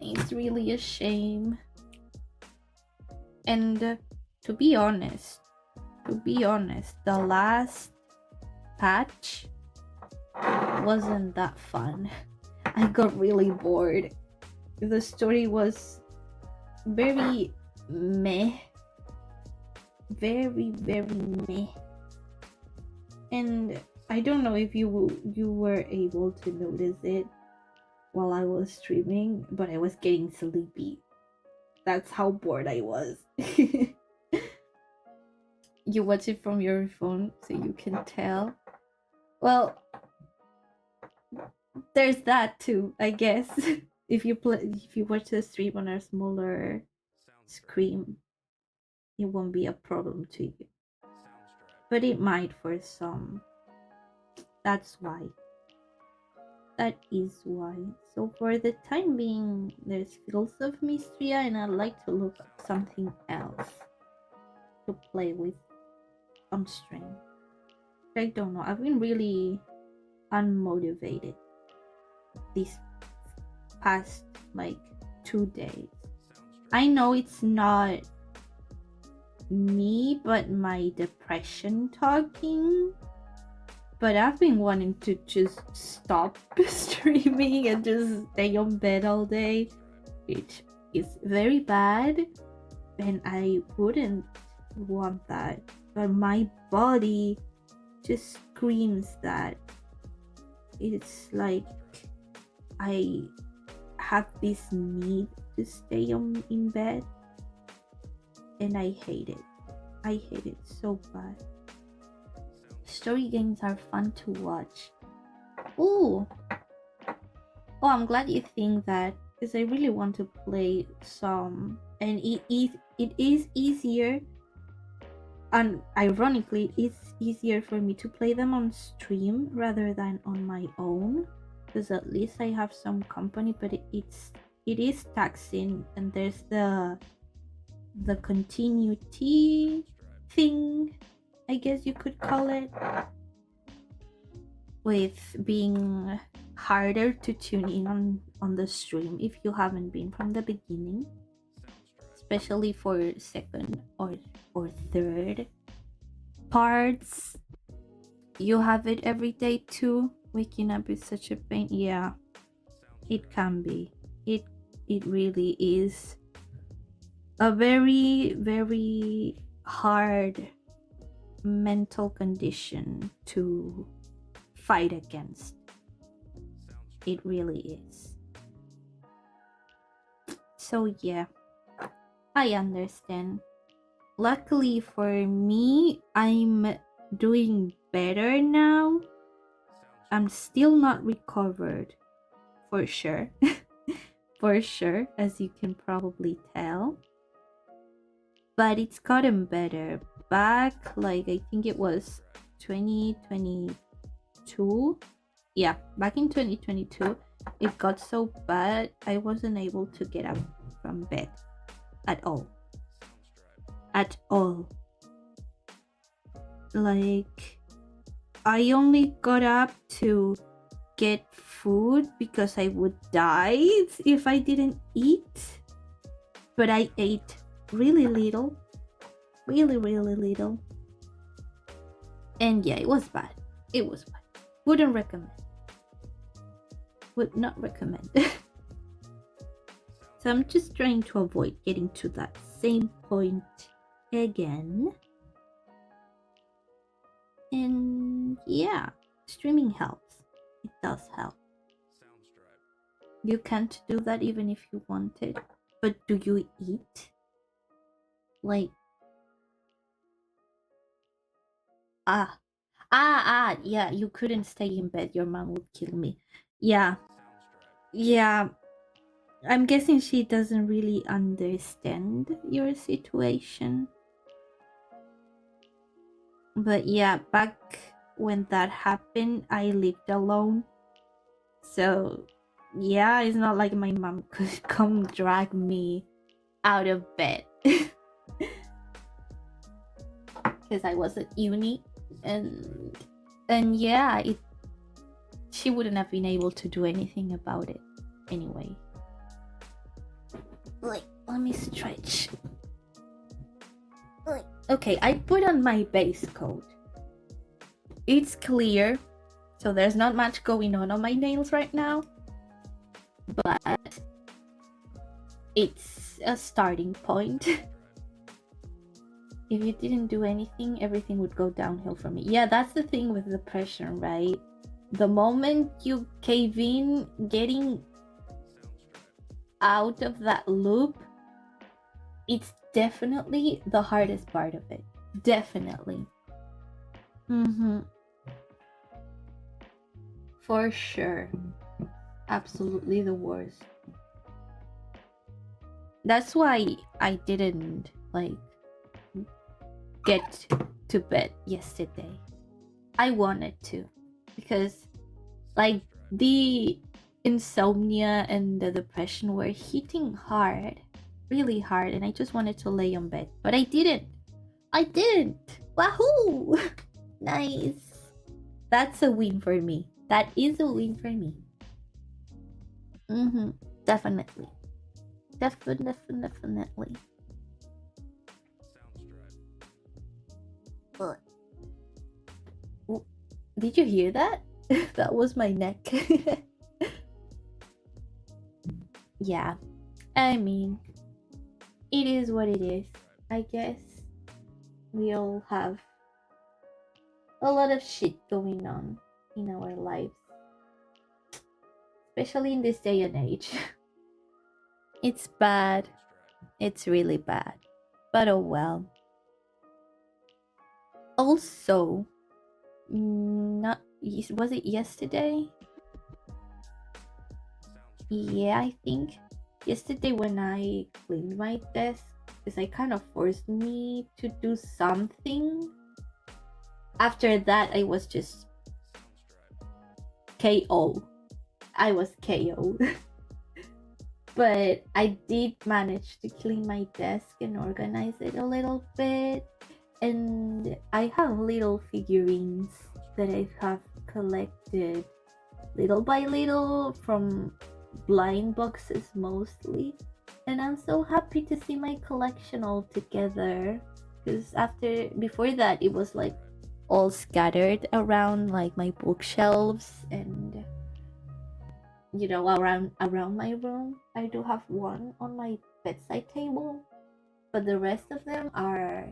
S2: It's really a shame. And to be honest, the last patch wasn't that fun. I got really bored. The story was very meh. Very meh. And I don't know if you were able to notice it while I was streaming, but I was getting sleepy. That's how bored I was. You watch it from your phone so you can tell. Well, there's that too, I guess. If you watch the stream on a smaller screen, it won't be a problem to you. But it might for some. That's why. That is why. So for the time being, there's Fields of Mystria, and I'd like to look up something else to play with on stream. I don't know. I've been really unmotivated these past like 2 days. I know it's not me, but my depression talking. But I've been wanting to just stop streaming and just stay on bed all day, which is very bad, and I wouldn't want that. But my body just screams that. It's like I have this need to stay in bed, and I hate it. I hate it so bad. Story games are fun to watch. Oh, I'm glad you think that, because I really want to play some, and it is easier, and ironically it's easier for me to play them on stream rather than on my own, because at least I have some company. But it is taxing, and there's the continuity thing, I guess you could call it, with being harder to tune in on the stream if you haven't been from the beginning, especially for second or third parts. You have it every day too. Waking up is such a pain. Yeah, it can be. It really is a very hard mental condition to fight against. It really is. So yeah, I understand. Luckily for me, I'm doing better now. I'm still not recovered, for sure. For sure, as you can probably tell. But it's gotten better. Back, like, I think it was 2022. Yeah, back in 2022, it got so bad I wasn't able to get up from bed at all. At all. Like, I only got up to get food because I would die if I didn't eat. But I ate really little. Really, really little. And yeah, it was bad. It was bad. Wouldn't recommend. Would not recommend. So I'm just trying to avoid getting to that same point again. And yeah, streaming helps. It does help. You can't do that even if you wanted. But do you eat? Like, yeah, you couldn't stay in bed. Your mom would kill me. Yeah, yeah. I'm guessing she doesn't really understand your situation. But yeah, back when that happened, I lived alone. So yeah, it's not like my mom could come drag me out of bed. Because I was at uni, and yeah, she wouldn't have been able to do anything about it anyway. Like, let me stretch. Okay, I put on my base coat. It's clear, so there's not much going on my nails right now, but it's a starting point. If you didn't do anything, everything would go downhill for me. Yeah, that's the thing with depression, right? The moment you cave in, getting out of that loop, it's definitely the hardest part of it. Definitely. For sure. Absolutely the worst. That's why I didn't, like, get to bed yesterday. I wanted to, because, like, the insomnia and the depression were hitting hard, really hard, and I just wanted to lay on bed, but I didn't. Wahoo! Nice. That's a win for me. That is a win for me. Definitely. Definitely. Did you hear that? That was my neck. Yeah. I mean, it is what it is. I guess we all have a lot of shit going on in our lives. Especially in this day and age. It's bad. It's really bad. But oh well. Also, was it yesterday? Yeah, I think yesterday when I cleaned my desk, because I kind of forced me to do something. After that, I was just KO. I was KO. But I did manage to clean my desk and organize it a little bit. And I have little figurines that I have collected little by little from blind boxes mostly. And I'm so happy to see my collection all together. Because before that, it was like all scattered around like my bookshelves and around my room. I do have one on my bedside table, but the rest of them are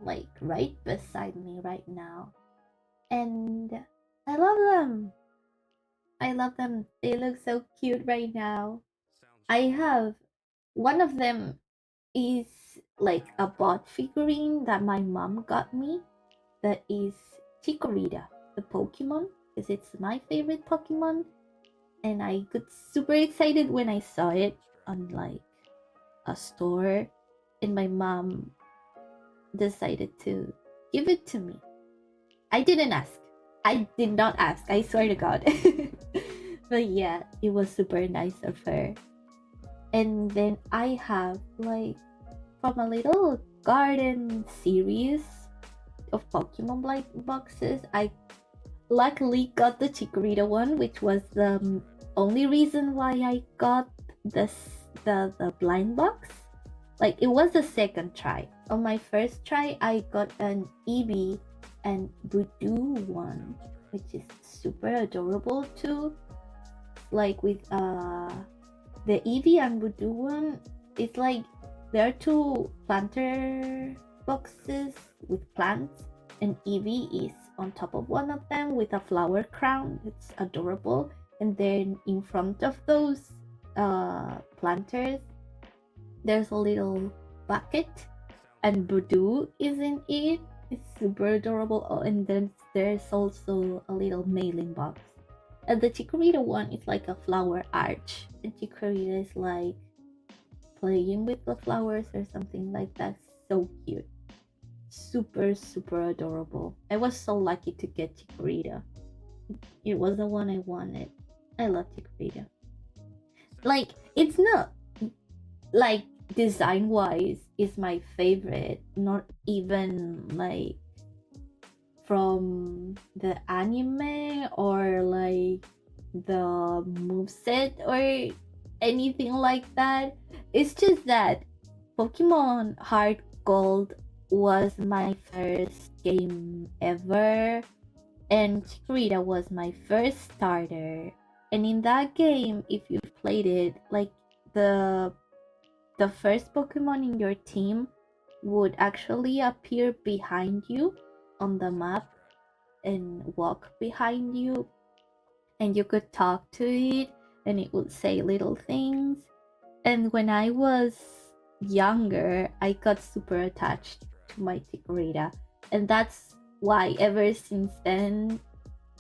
S2: like right beside me right now, and I love them. They look so cute right now. I have one of them is like a bot figurine that my mom got me that is Chikorita, the Pokemon, because it's my favorite Pokemon. And I got super excited when I saw it on like a store, and my mom decided to give it to me. I didn't ask. I did not ask. I swear to God. But yeah, it was super nice of her. And then I have like from a little garden series of Pokemon blind boxes, I luckily got the Chikorita one, which was the only reason why I got this the blind box. Like it was the second try. On my first try, I got an Eevee and Voodoo one, which is super adorable too. Like with the Eevee and Voodoo one, it's like there are two planter boxes with plants, and Eevee is on top of one of them with a flower crown. It's adorable. And then in front of those planters, there's a little bucket, and Voodoo is in it. It's super adorable. Oh, and then there's also a little mailing box. And the Chikorita one is like a flower arch, and Chikorita is like playing with the flowers or something like that. So cute. Super, super adorable. I was so lucky to get Chikorita. It was the one I wanted. I love Chikorita. Like, it's not like design wise is my favorite, not even like from the anime or like the moveset or anything like that. It's just that Pokemon Heart Gold was my first game ever, and Chikorita was my first starter. And in that game, if you've played it, like the first Pokemon in your team would actually appear behind you on the map and walk behind you, and you could talk to it and it would say little things. And when I was younger, I got super attached to my Chikorita, and that's why ever since then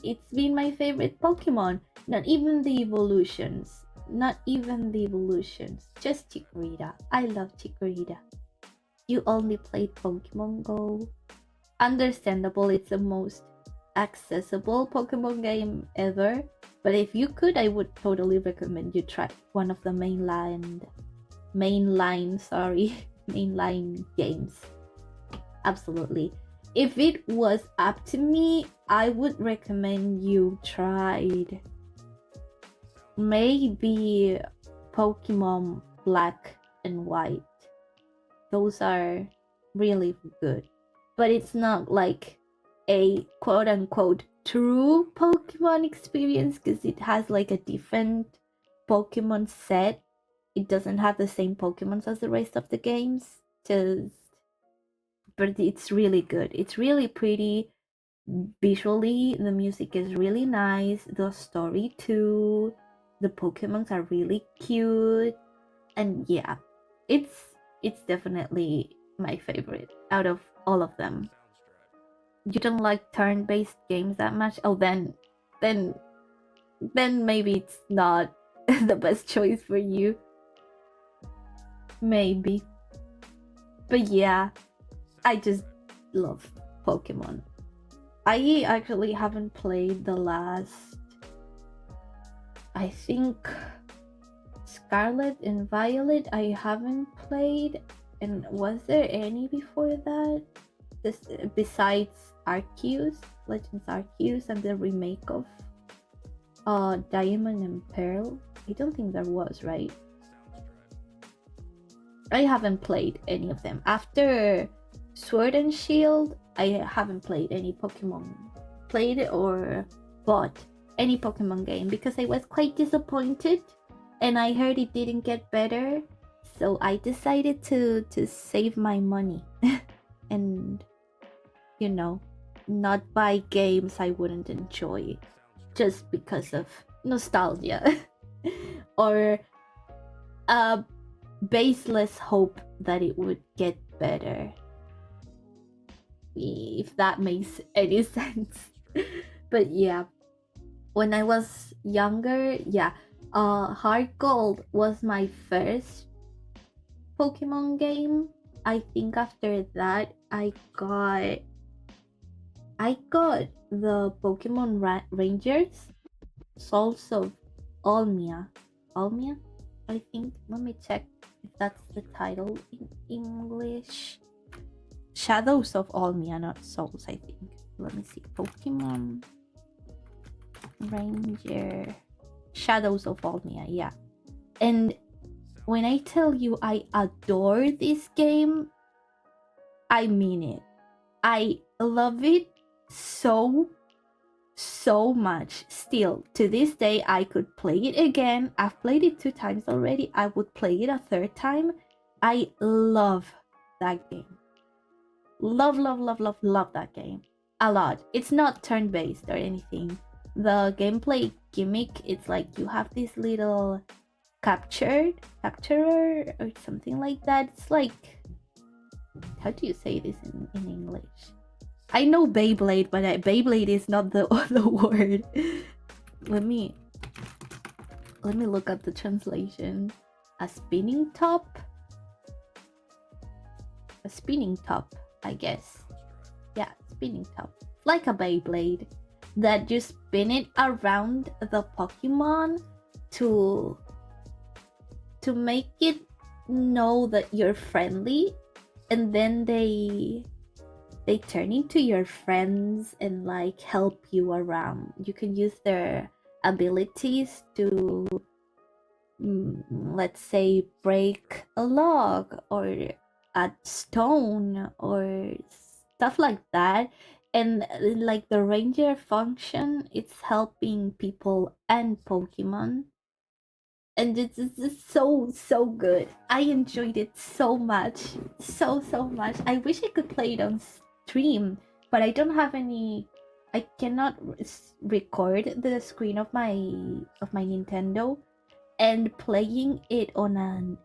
S2: it's been my favorite Pokemon. Not even the evolutions. Not even the evolutions. Just Chikorita. I love Chikorita. You only played Pokemon Go. Understandable, it's the most accessible Pokemon game ever. But if you could, I would totally recommend you try one of the mainline games. Absolutely. If it was up to me, I would recommend you tried maybe Pokemon Black and White. Those are really good. But it's not like a quote unquote true Pokemon experience because it has like a different Pokemon set. It doesn't have the same Pokemons as the rest of the games. But it's really good. It's really pretty. Visually, the music is really nice. The story too. The Pokemons are really cute. And yeah, it's definitely my favorite out of all of them. You don't like turn-based games that much? Oh, then maybe it's not the best choice for you. Maybe. But yeah, I just love Pokemon. I actually haven't played the last, I think, Scarlet and Violet I haven't played. And was there any before that? This besides Arceus, Legends Arceus, and the remake of Diamond and Pearl? I don't think there was, right? I haven't played any of them. After Sword and Shield, I haven't played any Pokemon. Played or bought any Pokemon game because I was quite disappointed and I heard it didn't get better. So I decided to save my money and, you know, not buy games I wouldn't enjoy just because of nostalgia or baseless hope that it would get better, if that makes any sense. But yeah, when I was younger, yeah, Heart Gold was my first Pokemon game. I think after that I got the Pokemon Rangers, Souls of Olmia. Olmia, I think. Let me check if that's the title in English. Shadows of Olmia, not Souls, I think. Let me see. Pokemon Ranger. Shadows of Olmia, yeah. And when I tell you I adore this game, I mean it. I love it so much. Still, to this day, I could play it again. I've played it 2 times already. I would play it a 3rd time. I love that game. Love that game a lot. It's not turn-based or anything. The gameplay gimmick, it's like you have this little capturer or something like that. It's like, how do you say this in English? I know Beyblade, but Beyblade is not the word. Let me look up the translation. A spinning top, I guess. Yeah, spinning top, like a Beyblade that you spin it around the Pokemon to make it know that you're friendly, and then they turn into your friends and like help you around. You can use their abilities to, let's say, break a log or a stone or stuff like that. And like the ranger function, it's helping people and Pokemon, and it's so good. I enjoyed it so much, so much. I wish I could play it on stream, but I don't have any. I cannot record the screen of my Nintendo, and playing it on an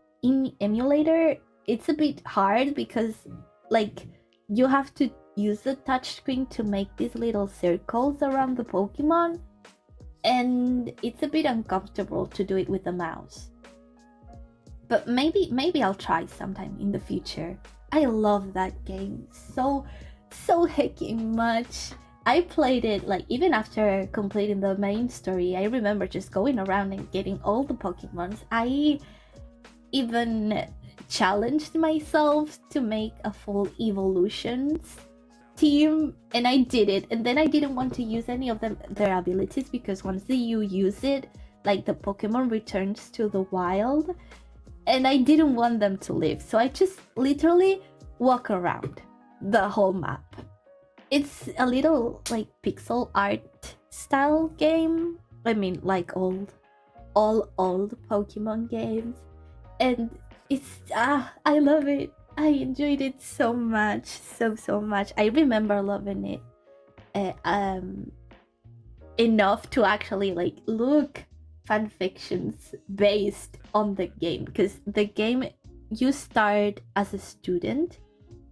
S2: emulator, it's a bit hard because like you have to use the touchscreen to make these little circles around the Pokemon, and it's a bit uncomfortable to do it with the mouse. But maybe I'll try sometime in the future. I love that game so hecking much. I played it like even after completing the main story. I remember just going around and getting all the Pokemons. I even challenged myself to make a full evolutions team, and I did it. And then I didn't want to use any of their abilities, because once you use it, like the Pokemon returns to the wild, and I didn't want them to live, so I just literally walk around the whole map. It's a little like pixel art style game. I mean, like all old Pokemon games, and it's I love it. I enjoyed it so much, so much. I remember loving it enough to actually like look fan fictions based on the game, because the game, you start as a student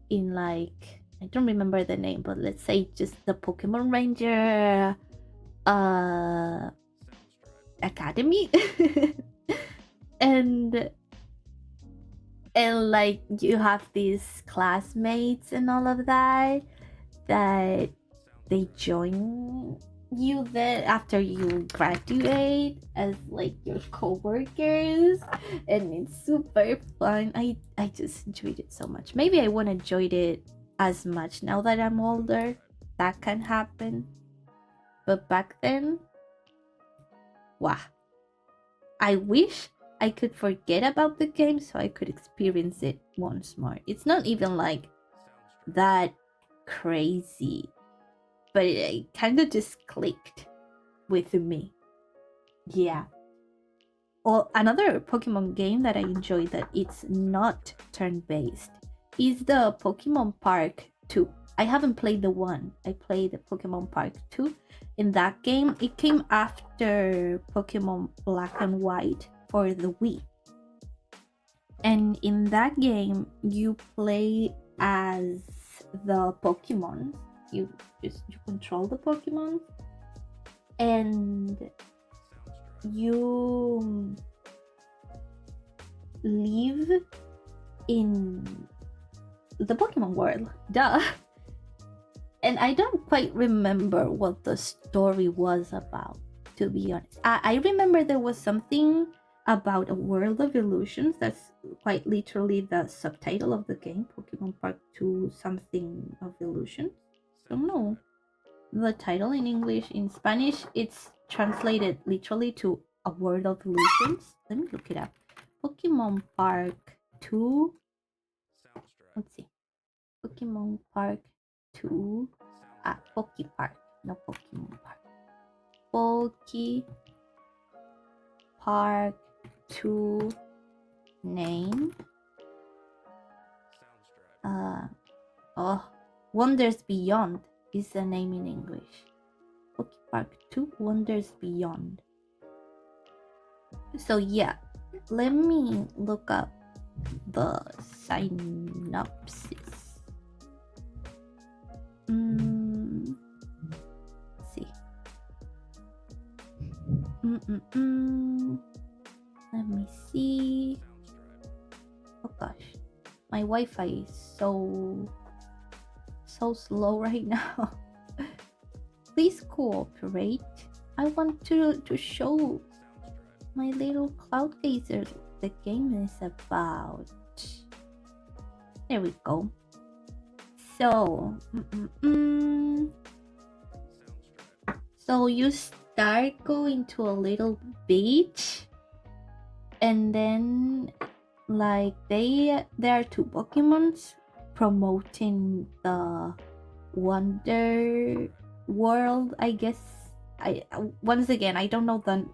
S2: in, like, I don't remember the name, but let's say just the Pokemon Ranger Academy. and like you have these classmates and all of that they join you there after you graduate as like your co-workers, and it's super fun. I just enjoyed it so much. Maybe I won't enjoy it as much now that I'm older. That can happen, but back then, wow, I wish I could forget about the game so I could experience it once more. It's not even like that crazy, but it kind of just clicked with me. Yeah. Or another Pokemon game that I enjoy that it's not turn-based is the Pokemon Park 2. I haven't played the 1. I played the Pokemon Park 2. In that game, it came after Pokemon Black and White for the Wii. And in that game, you play as the Pokemon. You control the Pokemon, and you live in the Pokemon world. Duh. And I don't quite remember what the story was about, to be honest. I remember there was something about a world of illusions. That's quite literally the subtitle of the game, Pokemon Park 2 something of illusions. Don't know the title in English. In Spanish, it's translated literally to a world of illusions. Let me look it up. Pokemon Park 2. Let's see. Pokemon Park 2. Poke Park. No Pokemon Park. Poke Park 2 name. Wonders Beyond is the name in English. Poke Park 2 Wonders Beyond. So yeah, let me look up the synopsis. Let's see. Let me see. Oh gosh, my Wi-Fi is so slow right now. Please cooperate. I want to show my little cloud gazer the game is about. There we go. So, so you start going to a little beach, and then like there are two Pokemons promoting the Wonder World, I guess. Once again, I don't know the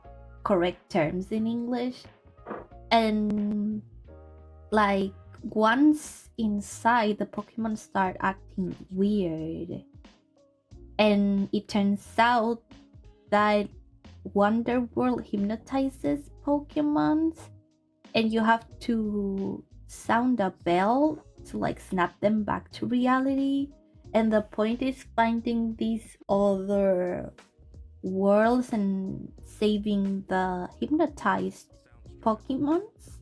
S2: correct terms in English. And like once inside, the Pokemon start acting weird, and it turns out that Wonder World hypnotizes Pokemon, and you have to sound a bell to like snap them back to reality. And the point is finding these other worlds and saving the hypnotized Pokemons.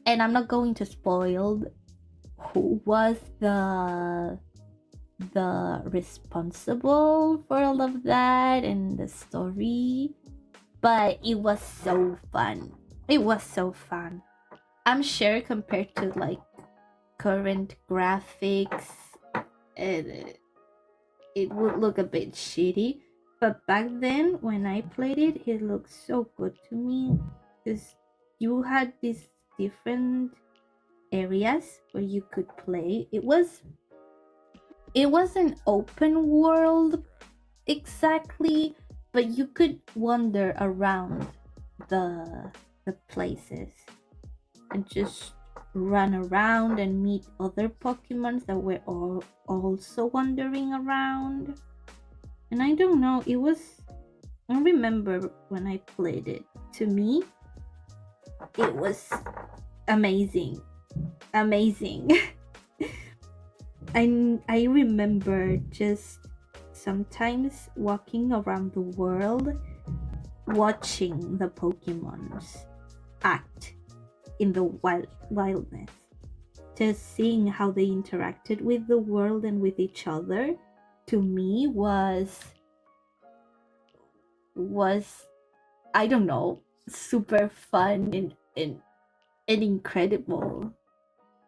S2: And I'm not going to spoil who was the responsible for all of that and the story, but it was so fun. It was so fun. I'm sure compared to like current graphics, it would look a bit shitty, but back then when I played it, it looked so good to me because you had these different areas where you could play. It was an open world exactly, but you could wander around the places and just run around and meet other Pokemons that were all also wandering around. And I don't know, I remember when I played it, to me it was amazing. I remember just sometimes walking around the world watching the Pokemons act in the wildness, just seeing how they interacted with the world and with each other, to me was I don't know, super fun and incredible,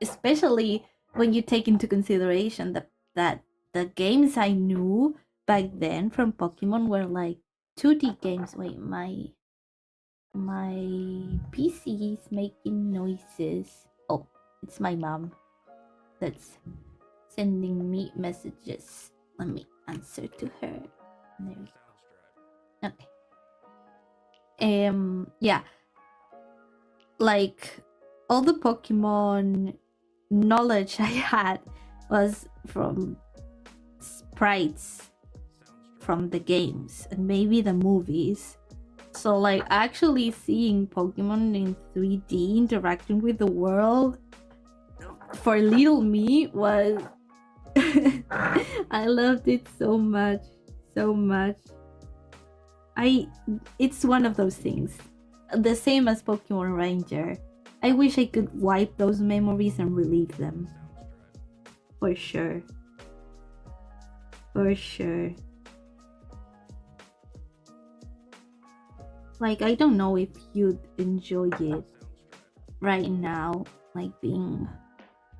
S2: especially when you take into consideration that the games I knew back then from Pokemon were like 2D games. Wait, my PC is making noises. Oh, it's my mom that's sending me messages. Let me answer to her. There we go. Okay. Yeah. Like all the Pokemon knowledge I had was from sprites from the games and maybe the movies. So like actually seeing Pokemon in 3D interacting with the world for little me was I loved it so much, so much. It's one of those things. The same as Pokemon Ranger. I wish I could wipe those memories and relive them. For sure. For sure. Like, I don't know if you'd enjoy it right now, like being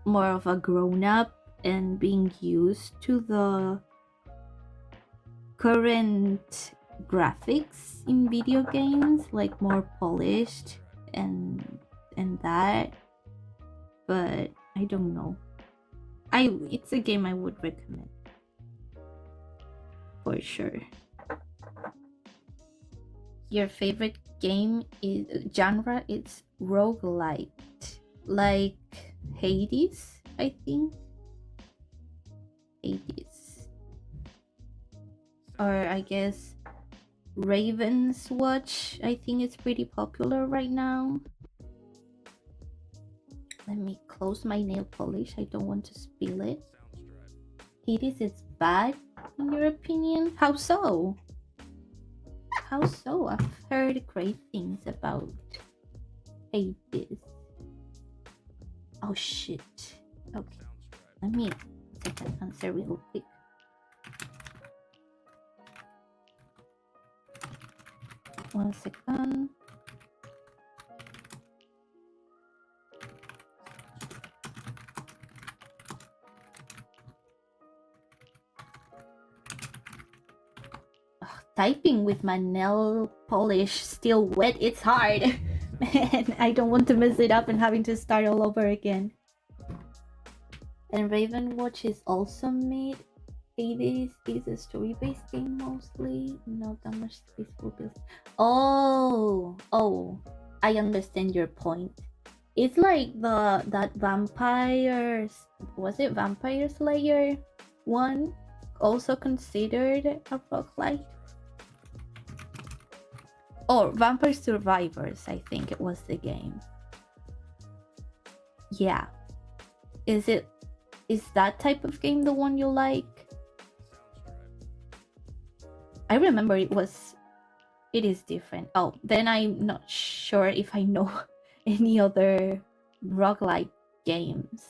S2: more of a grown-up and being used to the current graphics in video games, like more polished and that, but I don't know. It's a game I would recommend for sure. Your favorite game is genre? It's roguelite, like Hades, I think. Hades, or I guess Raven's Watch. I think it's pretty popular right now. Let me close my nail polish. I don't want to spill it. Hades is bad, in your opinion? How so? How so? I've heard great things about Hades. Oh shit. Okay. Let me take that answer real quick. One second. Typing with my nail polish still wet, it's hard. Man, I don't want to mess it up and having to start all over again. And Raven Watch is also made. Hades is a story-based game mostly, not that much peaceful builds. Oh, I understand your point. It's like that vampires, was it Vampire Slayer one, also considered a roguelite? Or Vampire Survivors, I think it was the game. Yeah. Is that type of game the one you like? I remember it is different. Oh, then I'm not sure if I know any other roguelike games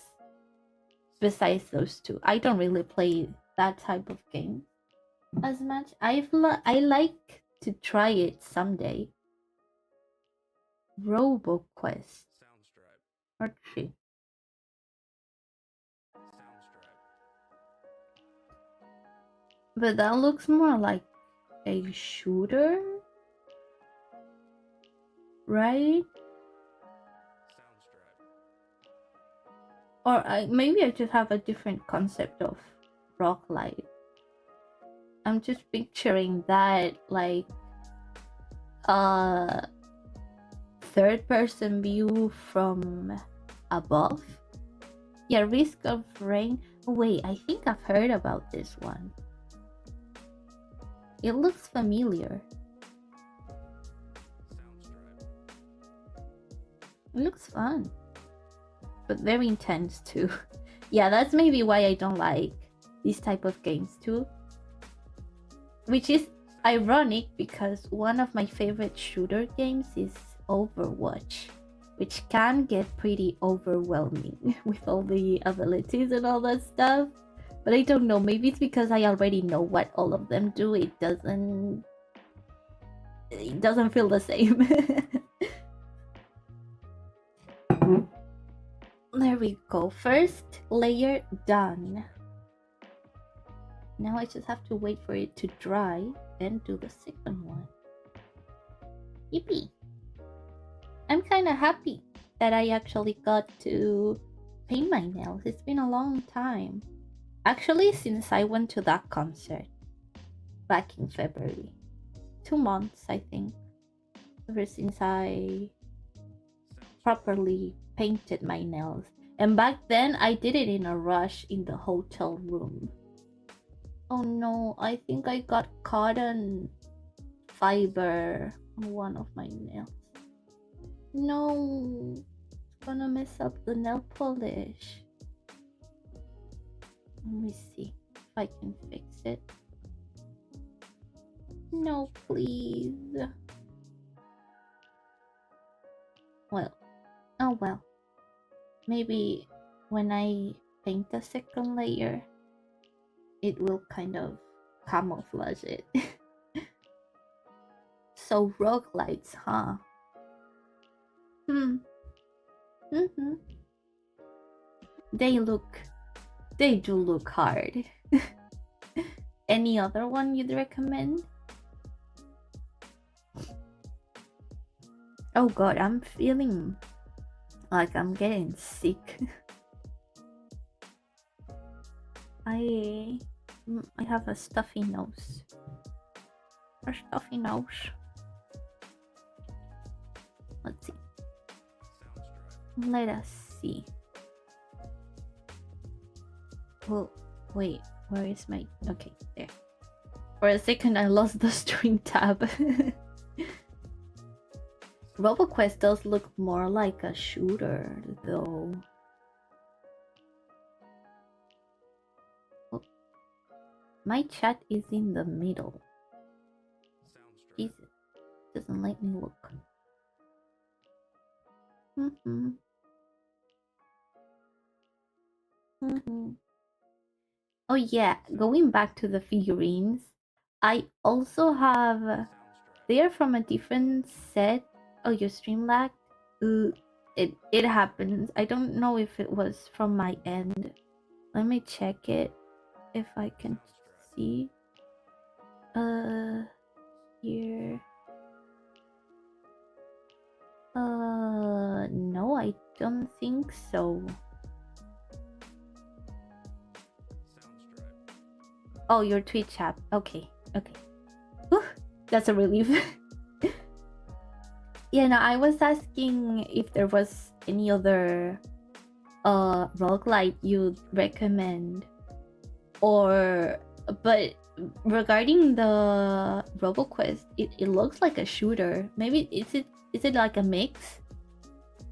S2: besides those two. I don't really play that type of game as much. I like to try it someday. RoboQuest. Archie. But that looks more like a shooter, right? Or maybe I just have a different concept of roguelite. I'm just picturing that like third person view from above. Yeah, Risk of Rain. Oh, wait, I think I've heard about this one. It looks familiar. It looks fun, but very intense too. Yeah, that's maybe why I don't like these type of games too. Which is ironic because one of my favorite shooter games is Overwatch, which can get pretty overwhelming with all the abilities and all that stuff. But I don't know, maybe it's because I already know what all of them do. It doesn't feel the same. There we go. First layer done. Now I just have to wait for it to dry and do the second one. Yippee! I'm kind of happy that I actually got to paint my nails. It's been a long time. Actually, since I went to that concert back in February. 2 months, I think. Ever since I properly painted my nails. And back then, I did it in a rush in the hotel room. Oh no, I think I got cotton fiber on one of my nails. No, it's gonna mess up the nail polish. Let me see if I can fix it. No, please. Well, oh well. Maybe when I paint the second layer, it will kind of camouflage it. So roguelites, huh? Mm-hmm. They do look hard. Any other one you'd recommend? Oh god, I'm feeling like I'm getting sick. I have a stuffy nose. A stuffy nose. Let's see. Let us see. Well, wait, where is my... Okay, there. For a second I lost the string tab. RoboQuest does look more like a shooter, though. Oh. My chat is in the middle. Jesus, doesn't let me look. Oh yeah, going back to the figurines, I also have... They're from a different set. Oh, your stream lagged? It happens. I don't know if it was from my end. Let me check it if I can see. Here. No, I don't think so. Oh, your Twitch app. Okay. Whew, that's a relief. Yeah, no, I was asking if there was any other roguelite you'd recommend, but regarding the RoboQuest, it looks like a shooter. Maybe is it like a mix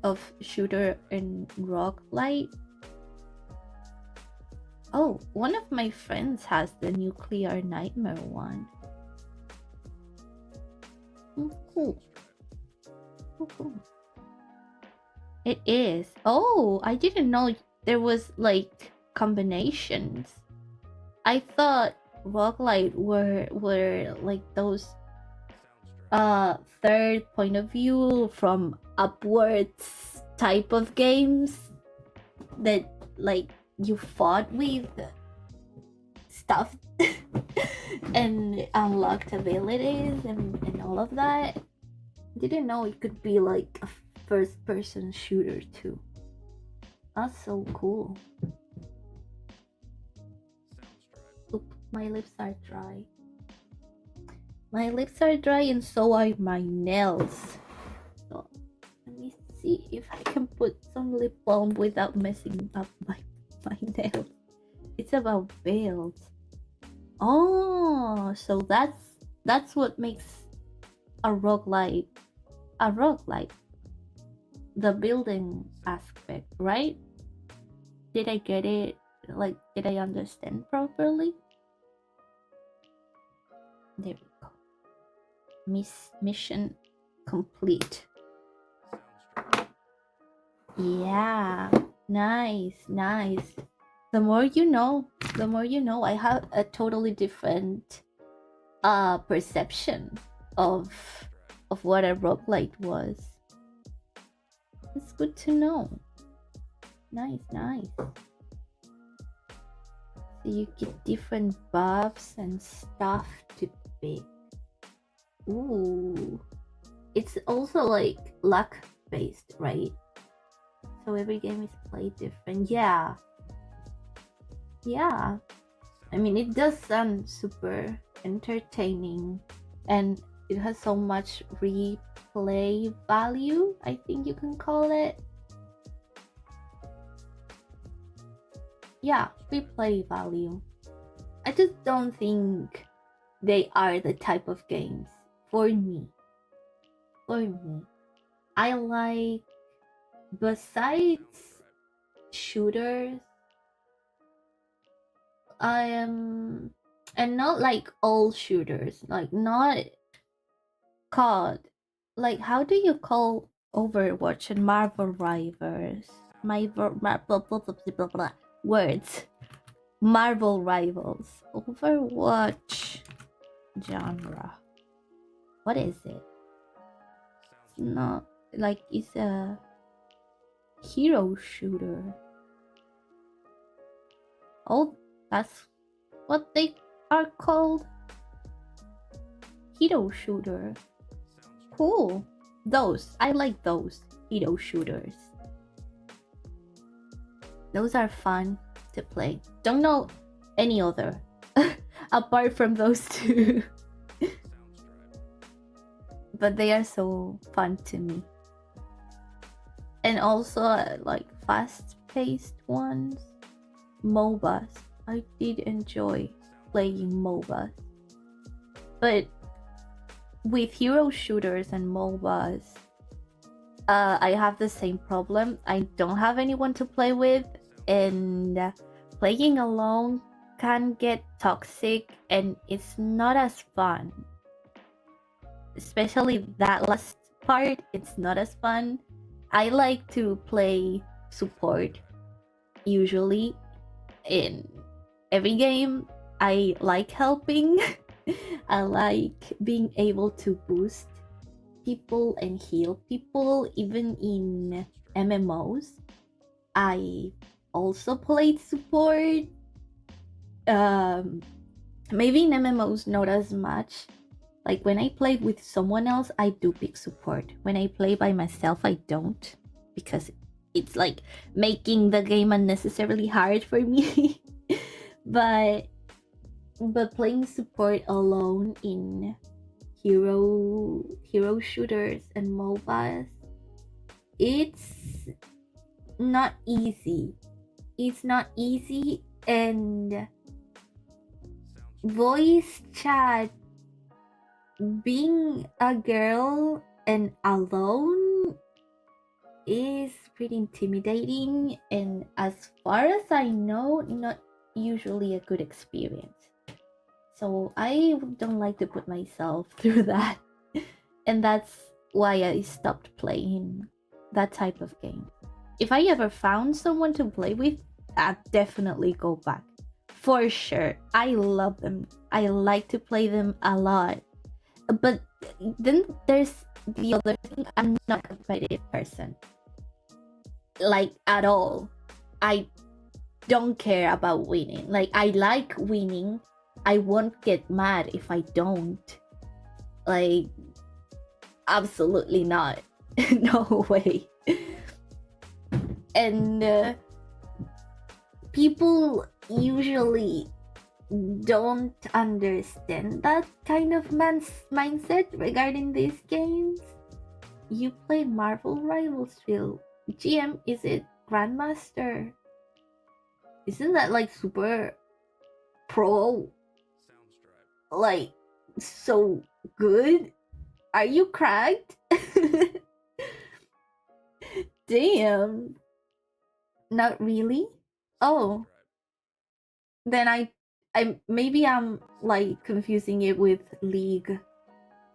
S2: of shooter and roguelite? Oh, one of my friends has the Nuclear Nightmare one. Cool. It is. Oh, I didn't know there was like combinations. I thought roguelite were like those third point of view from upwards type of games that like you fought with stuff and unlocked abilities and all of that. Didn't know it could be like a first person shooter too. That's so cool. Oop, my lips are dry. My lips are dry and so are my nails. So let me see if I can put some lip balm without messing up my nails. It's about builds. Oh, so that's what makes a roguelite a roguelite. The building aspect, right? Did I get it? Like, did I understand properly? There we go. Mission complete. Yeah, nice. The more you know. I have a totally different perception of what a roguelite was. It's good to know. Nice. So you get different buffs and stuff to pick. Ooh. It's also like luck based, right? So every game is played different. Yeah. I mean, it does sound super entertaining and it has so much replay value, I think you can call it. Yeah, replay value. I just don't think they are the type of games for me. for me, I like, besides shooters, I am, and not like all shooters, like not COD. Like, how do you call Overwatch and Marvel Rivals? Words. Marvel Rivals. Overwatch genre. What is it? It's not like, it's a hero shooter. Oh, that's what they are called. Hero shooter. Cool. Those. I like those hero shooters. Those are fun to play. Don't know any other apart from those two. But they are so fun to me. And also like fast-paced ones. MOBAs. I did enjoy playing MOBAs. But with hero shooters and MOBAs, I have the same problem. I don't have anyone to play with, and playing alone can get toxic, and it's not as fun. Especially that last part, it's not as fun. I like to play support usually in every game. I like helping. I like being able to boost people and heal people, even in MMOs. I also played support. Maybe in MMOs not as much. Like when I play with someone else, I do pick support. When I play by myself, I don't, because it's like making the game unnecessarily hard for me. but playing support alone in hero shooters and MOBAs, it's not easy. It's not easy, and voice chat, being a girl and alone, is pretty intimidating, and as far as I know, not usually a good experience. So I don't like to put myself through that. And that's why I stopped playing that type of game. If I ever found someone to play with, I'd definitely go back. For sure. I love them. I like to play them a lot. But then there's the other thing. I'm not a competitive person. Like, at all. I don't care about winning. Like, I like winning. I won't get mad if I don't. Like, absolutely not. No way. And people usually don't understand that kind of mindset regarding these games. You play Marvel Rivals, Phil. GM, is it Grandmaster? Isn't that like super pro? Like, so good? Are you cracked? Damn. Not really? Oh. Then I maybe I'm like confusing it with League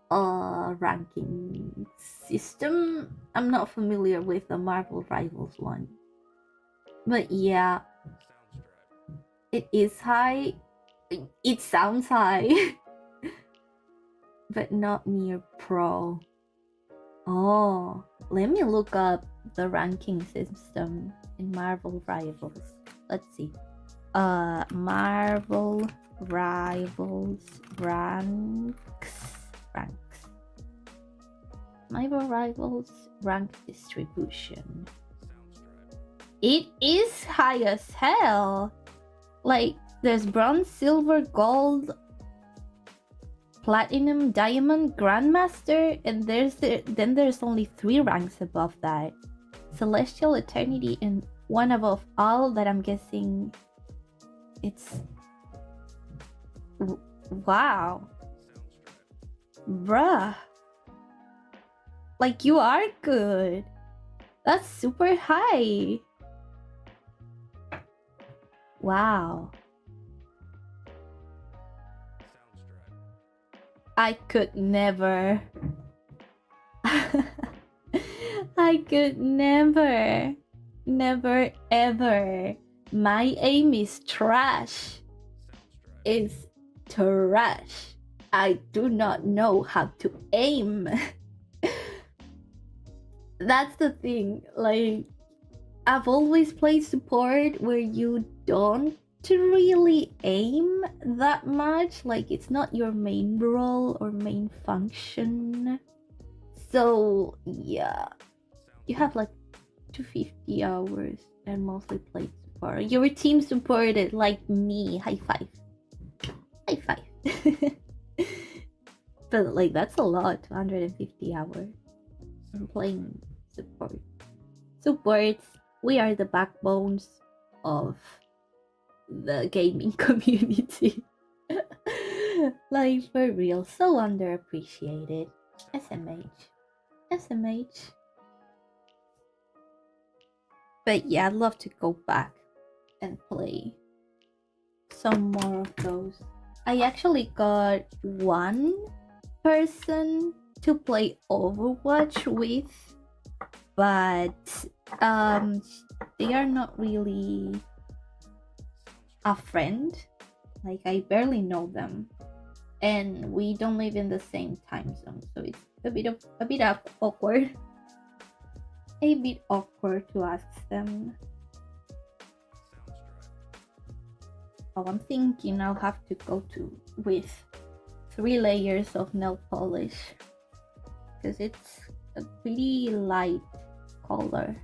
S2: ranking system. I'm not familiar with the Marvel Rivals one. But yeah, it is high. It sounds high. But not near pro. Oh, let me look up the ranking system in Marvel Rivals. Let's see. Marvel Rivals ranks. Marvel Rivals rank distribution. It is high as hell. Like, there's bronze, silver, gold, platinum, diamond, grandmaster, and then there's only 3 ranks above that: celestial, eternity, and one above all that I'm guessing it's... Wow. Bruh. Like, you are good. That's super high. Wow. I could never. I could never. Never ever. My aim is trash. Is trash. I do not know how to aim. That's the thing. Like, I've always played support where you don't really aim that much. Like, it's not your main role or main function. So, yeah. You have like 250 hours and mostly played support. Your team supported like me. High five. High five. But like, that's a lot. 250 hours. I'm playing support. Supports, we are the backbones of the gaming community. Like, for real, so underappreciated. SMH. But yeah, I'd love to go back and play some more of those. I actually got one person to play Overwatch with, but they are not really a friend. Like, I barely know them, and we don't live in the same time zone, so it's a bit awkward. A bit awkward to ask them. Oh, I'm thinking I'll have to go with 3 layers of nail polish, because it's a pretty light color.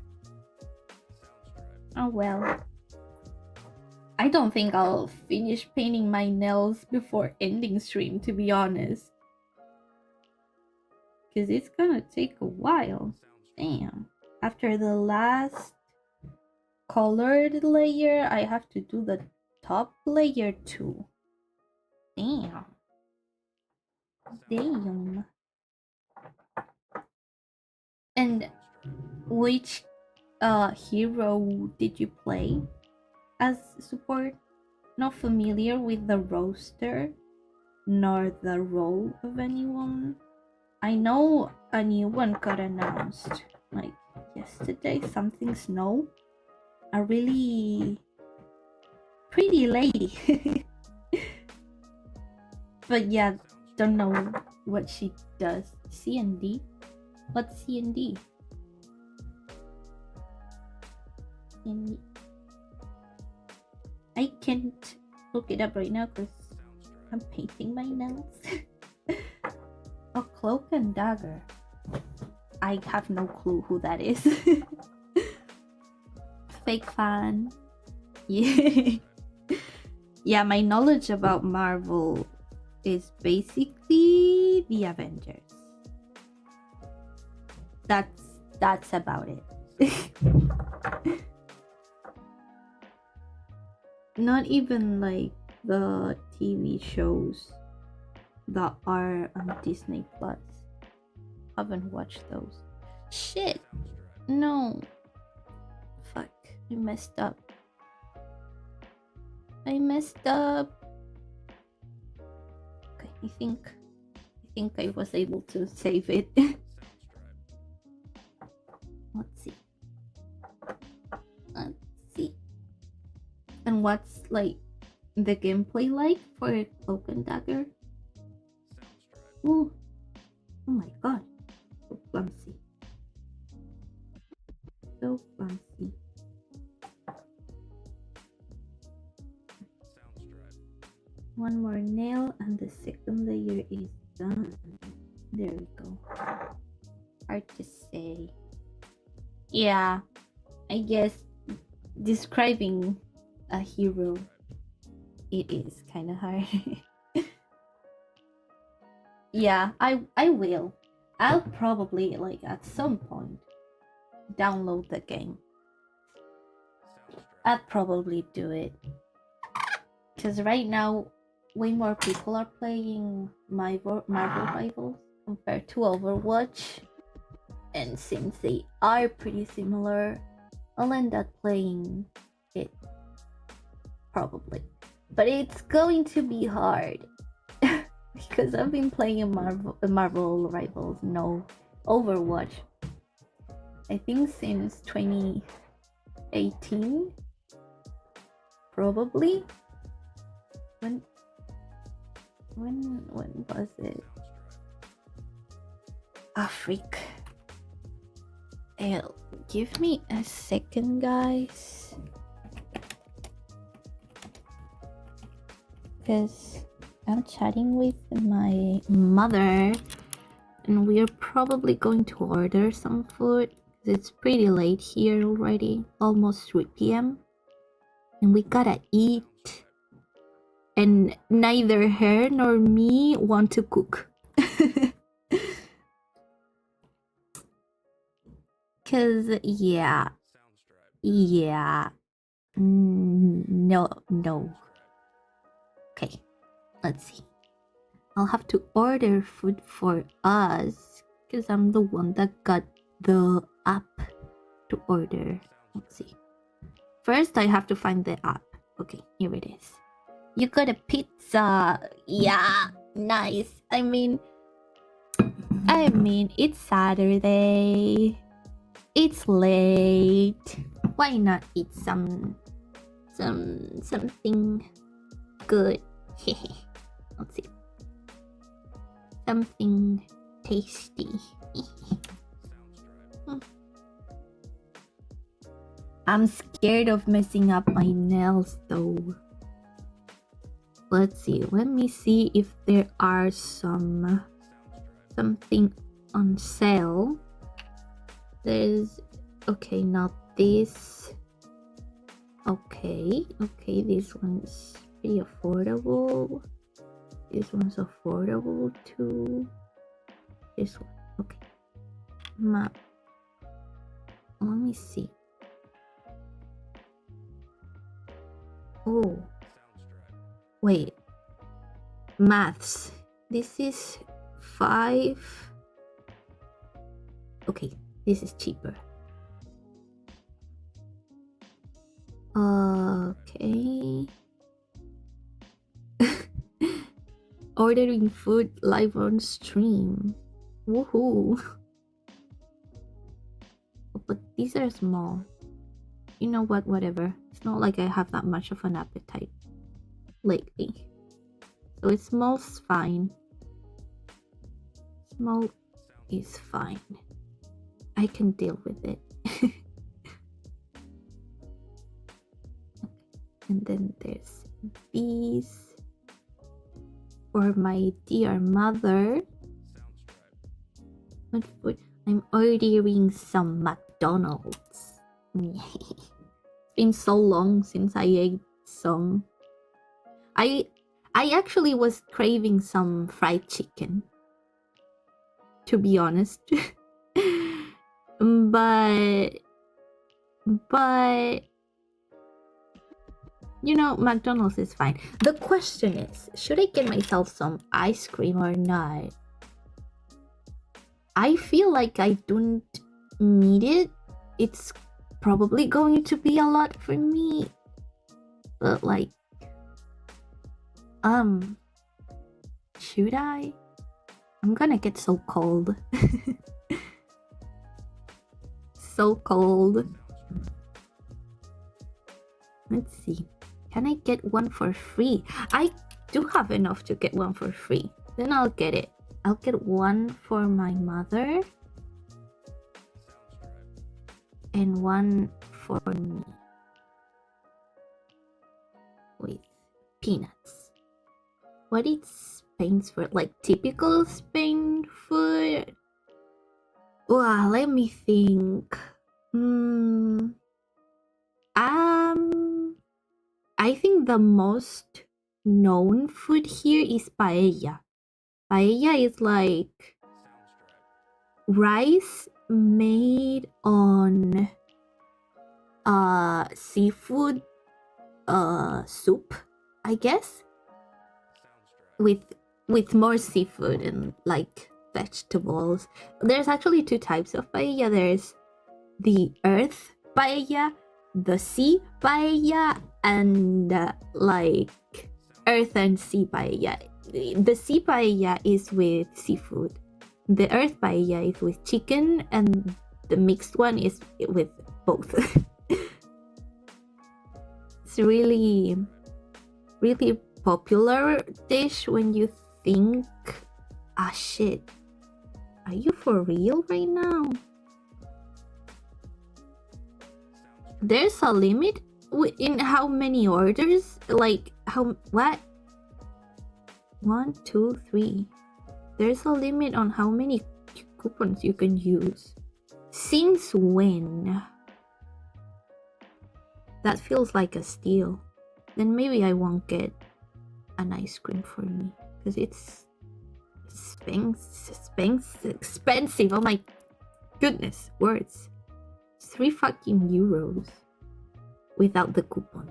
S2: Oh well. I don't think I'll finish painting my nails before ending stream, to be honest. Because it's gonna take a while. Damn. After the last colored layer, I have to do the top layer too. Damn. And which hero did you play as support? Not familiar with the roster nor the role of anyone. I know a new one got announced like yesterday, something Snow. A really pretty lady. But yeah, don't know what she does. C&D? What's C&D? C&D. I can't look it up right now because I'm painting my nails. A Cloak and Dagger. I have no clue who that is. Fake fan. Yeah. Yeah, my knowledge about Marvel is basically the Avengers. That's about it. Not even like the TV shows that are on Disney Plus. Haven't watched those. Shit. No. Fuck. I messed up. Okay, I think I was able to save it. Let's see. And what's like the gameplay like for Cloak and Dagger? Ooh. Oh my god. So clumsy. One more nail and the second layer is done. There we go. Hard to say. Yeah, I guess describing a hero, it is kind of hard. Yeah, I will. I'll probably, like, at some point download the game. I'd probably do it. Because right now, way more people are playing Marvel Rivals compared to Overwatch. And since they are pretty similar, I'll end up playing it. Probably. But it's going to be hard. Because I've been playing Marvel Rivals, no, Overwatch. I think since 2018. Probably. When was it? Ah, freak. Give me a second, guys. Because I'm chatting with my mother and we're probably going to order some food. It's pretty late here already, almost 3 p.m. And we gotta eat. And neither her nor me want to cook. Cause yeah. No. Okay, let's see. I'll have to order food for us because I'm the one that got the app to order. Let's see. First, I have to find the app. Okay, here it is. You got a pizza. Yeah, nice. I mean, it's Saturday. It's late. Why not eat something good? Let's see. Something tasty. I'm scared of messing up my nails though. Let's see. Let me see if there are something on sale. There's okay, not this. Okay, this one's pretty affordable. This one's affordable too. This one, okay. Map. Let me see. Oh. Wait. Maths. This is 5. Okay, this is cheaper. Okay. Ordering food live on stream. Woohoo. But these are small. You know what? Whatever. It's not like I have that much of an appetite lately. So it's small's fine. Small is fine. I can deal with it. And then there's these for my dear mother. What food? I'm ordering some McDonald's. It's been so long since I ate some. I actually was craving some fried chicken, to be honest. but you know, McDonald's is fine. The question is, should I get myself some ice cream or not? I feel like I don't need it. It's probably going to be a lot for me. But like, should I? I'm gonna get so cold. So cold. Let's see. Can I get one for free? I do have enough to get one for free. Then I'll get it. I'll get one for my mother. And one for me. With peanuts. What is Spain's food? Like typical Spain food? Wow, let me think. I think the most known food here is paella. Paella is like rice made on seafood soup, I guess. With more seafood and like vegetables. There's actually two types of paella. There's the earth paella, the sea paella, and like earth and sea paella. The sea paella is with seafood. The earth paella is with chicken, and the mixed one is with both. It's really, really popular dish when you think, ah shit, are you for real right now? There's a limit in how many orders? Like, what? 1, 2, 3. There's a limit on how many coupons you can use. Since when? That feels like a steal. Then maybe I won't get an ice cream for me. Because it's expensive. Oh my goodness, words. 3 fucking euros without the coupon.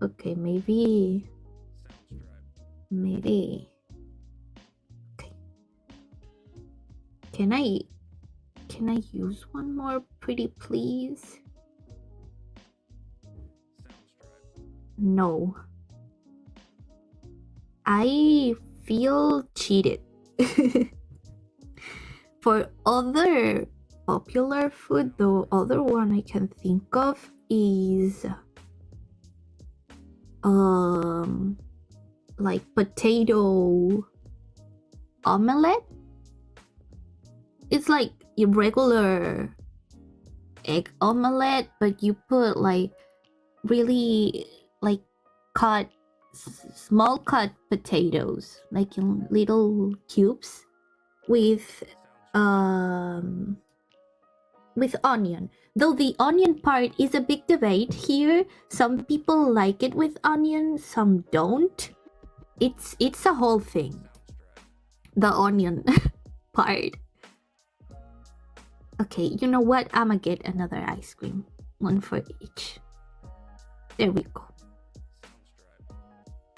S2: Okay, maybe. Okay. Can I use one more, pretty please? No. I feel cheated. For other popular food, the other one I can think of is like potato omelette. It's like a regular egg omelette, but you put like really like small cut potatoes, like in little cubes, with onion. Though the onion part is a big debate here. Some people like it with onion, some don't. It's a whole thing. The onion part. Okay, you know what? I'ma get another ice cream. One for each. There we go.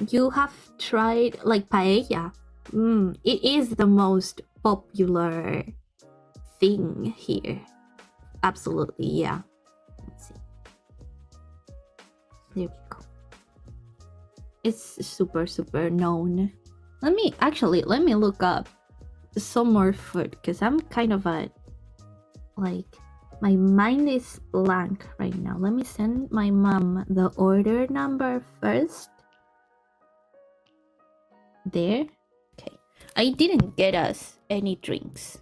S2: You have tried like paella. It is the most popular thing here. Absolutely, yeah. Let's see. There we go. It's super known. Let me look up some more food, because I'm kind of my mind is blank right now. Let me send my mom the order number first. There. Okay. I didn't get us any drinks.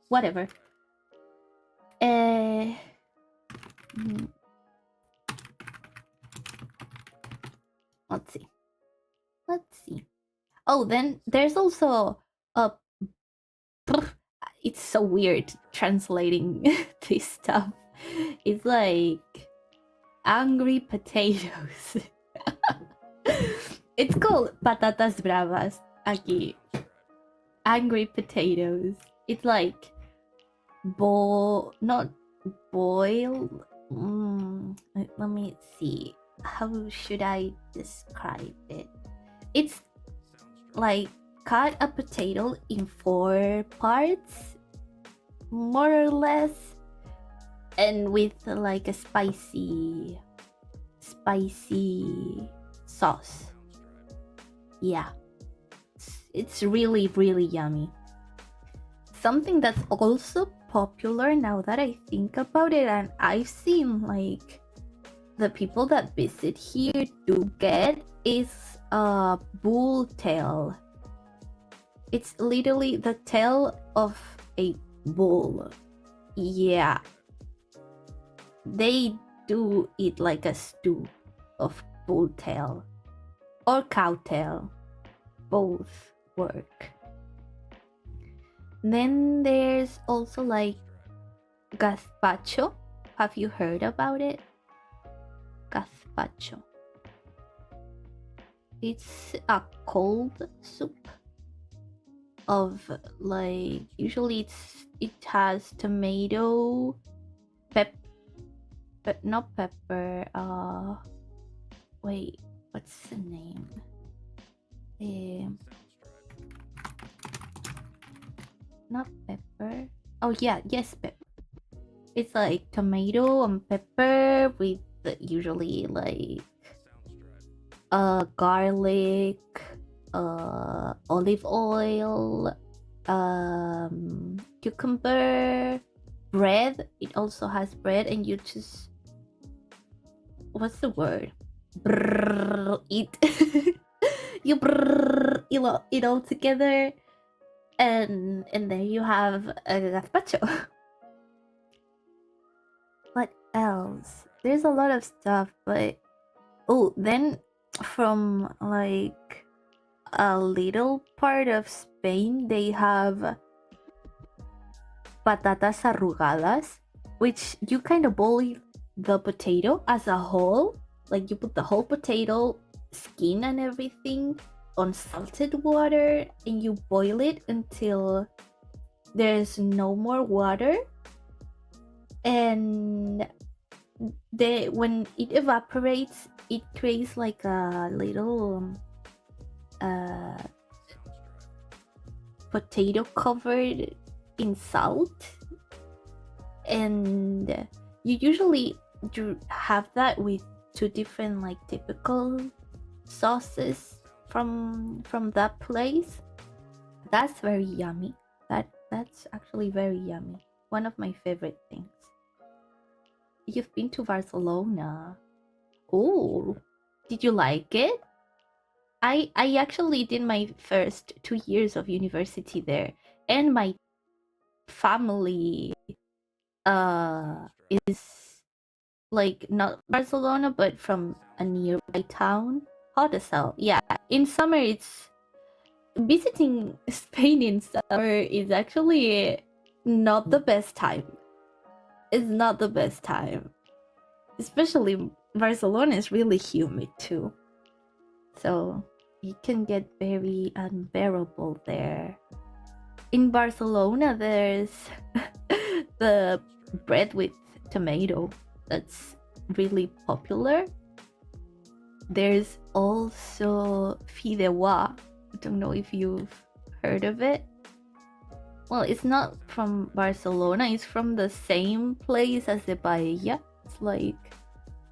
S2: Whatever. Let's see. Oh, then there's also a. It's so weird translating this stuff. It's like angry potatoes. It's called patatas bravas aquí. Angry potatoes. It's like not boiled. Let me see. How should I describe it? It's like cut a potato in 4 parts, more or less, and with like a spicy sauce. Yeah, it's really yummy. Something that's also popular now that I think about it, and I've seen like the people that visit here do get, is a bull tail. It's literally the tail of a bull. Yeah. They do eat like a stew of bull tail or cow tail. Both work. Then there's also like gazpacho. Have you heard about it? Gazpacho. It's a cold soup of like, usually it has tomato, not pepper, wait, what's the name? Not pepper. Oh yeah, yes, pepper. It's like tomato and pepper with usually like garlic, olive oil, cucumber, bread. It also has bread, and you just what's the word? Brrr, eat. You brrr, it all together, and there you have a gazpacho. What else? There's a lot of stuff, but oh, then from like a little part of Spain, they have patatas arrugadas, which you kind of boil the potato as a whole. Like you put the whole potato, skin and everything, on salted water, and you boil it until there's no more water. And when it evaporates, it creates like a little potato covered in salt, and you usually have that with two different like typical sauces from that place. That's very yummy. That's actually very yummy. One of my favorite things. You've been to Barcelona. Oh, did you like it? I actually did my first 2 years of university there, and my family is like not Barcelona but from a nearby town. Hot as hell. Yeah, in summer it's visiting Spain in summer is actually not the best time. It's not the best time. Especially Barcelona is really humid too. So it can get very unbearable there. In Barcelona, there's the bread with tomato that's really popular. There's also fideuà. I don't know if you've heard of it. Well, it's not from Barcelona. It's from the same place as the paella. It's like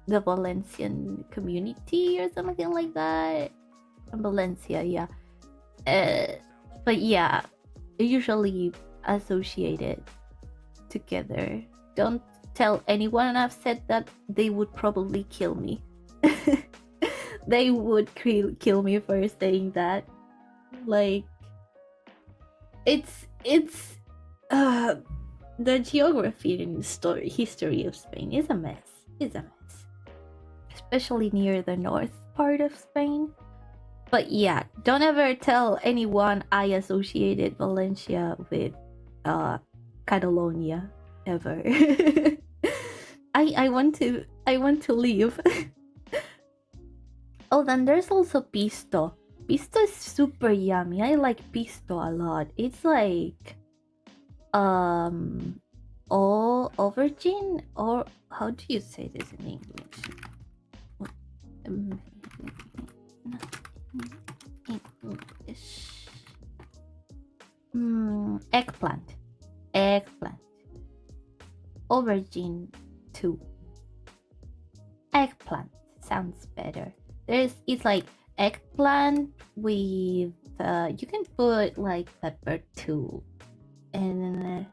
S2: the Valencian community or something like that. From Valencia, yeah. But yeah, usually associated together. Don't tell anyone I've said that. They would probably kill me. They would kill me for saying that. Like, it's the geography and history of Spain is a mess. It's a mess, especially near the north part of Spain. But yeah, don't ever tell anyone I associated Valencia with Catalonia ever. I want to leave. Oh, then there's also pisto. Pisto is super yummy. I like pisto a lot. It's like all aubergine, or how do you say this in English? Eggplant. Aubergine too. Eggplant sounds better. It's like eggplant with you can put like pepper too, and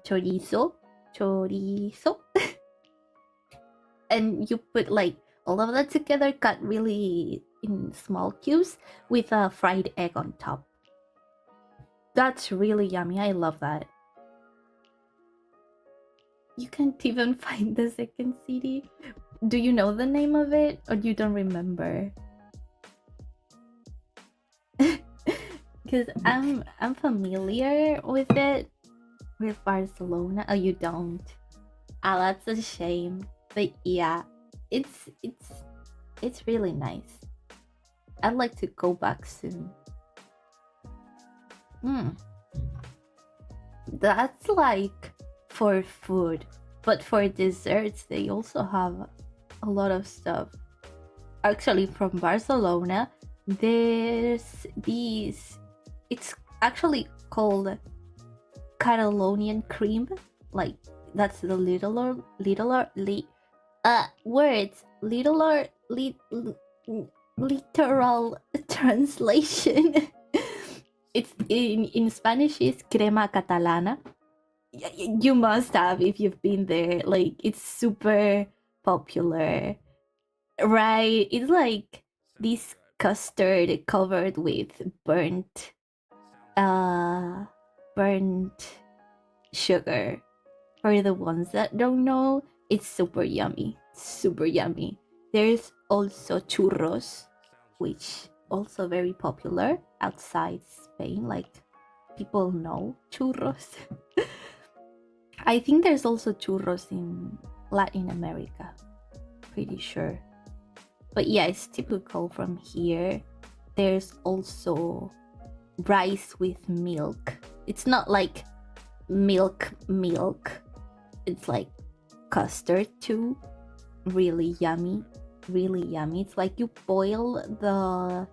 S2: chorizo, and you put like all of that together, cut really in small cubes with a fried egg on top. That's really yummy. I love that. You can't even find the second CD. Do you know the name of it, or you don't remember? Because I'm familiar with it, with Barcelona. Oh, you don't? Ah, that's a shame. But yeah, it's really nice. I'd like to go back soon. That's like for food, but for desserts they also have a lot of stuff. Actually, from Barcelona, there's these. It's actually called Catalonian cream. Like that's the words literal translation. It's in Spanish is crema catalana. You must have if you've been there. Like it's super popular, right? It's like this custard covered with burnt burnt sugar. For the ones that don't know, it's super yummy. Super yummy. There's also churros, which also very popular outside Spain. Like people know churros. I think there's also churros in Latin America. Pretty sure. But yeah, it's typical from here. There's also rice with milk. It's not like milk. It's like custard too. Really yummy. Really yummy. It's like you boil the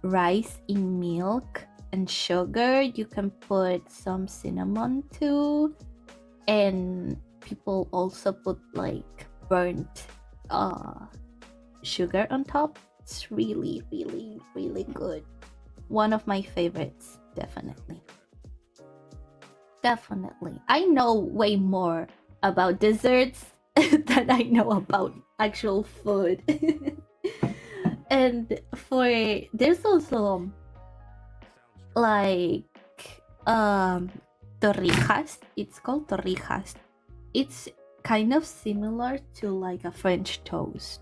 S2: rice in milk and sugar. You can put some cinnamon too. And people also put like burnt sugar on top. It's really, really, really good. One of my favorites, definitely. Definitely. I know way more about desserts than I know about actual food. And there's also like torrijas. It's called torrijas. It's kind of similar to like a French toast,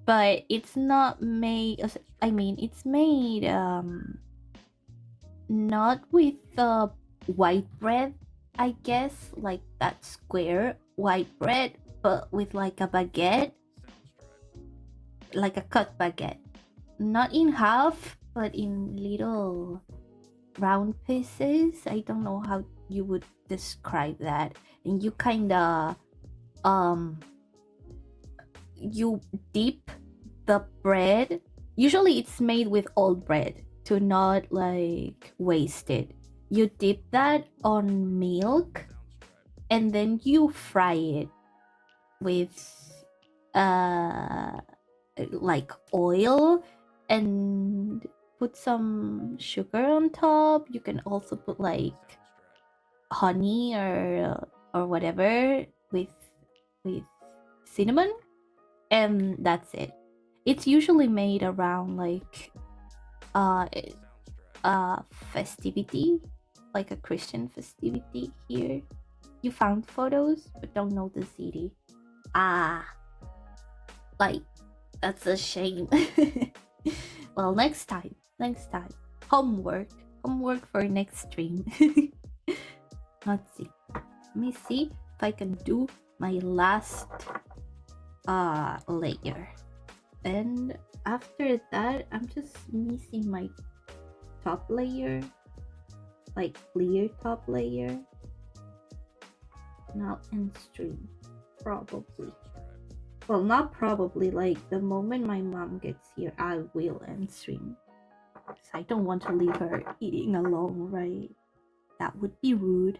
S2: but it's not made. I mean, it's made not with the white bread, I guess, like that square white bread, but with like a baguette, like a cut baguette, not in half, but in little round pieces. I don't know how you would describe that. And you kind of you dip the bread. Usually it's made with old bread to not like waste it. You dip that on milk and then you fry it with like oil and put some sugar on top. You can also put like honey or whatever with cinnamon, and that's it. It's usually made around like a festivity, like a Christian festivity here. You found photos but don't know the city. Like that's a shame. Well, next time. Homework for next stream. Let's see. Let me see if I can do my last layer. And after that, I'm just missing my top layer, like clear top layer. Now end stream, probably. Well, not probably, like the moment my mom gets here, I will end stream. Because I don't want to leave her eating alone, right? That would be rude.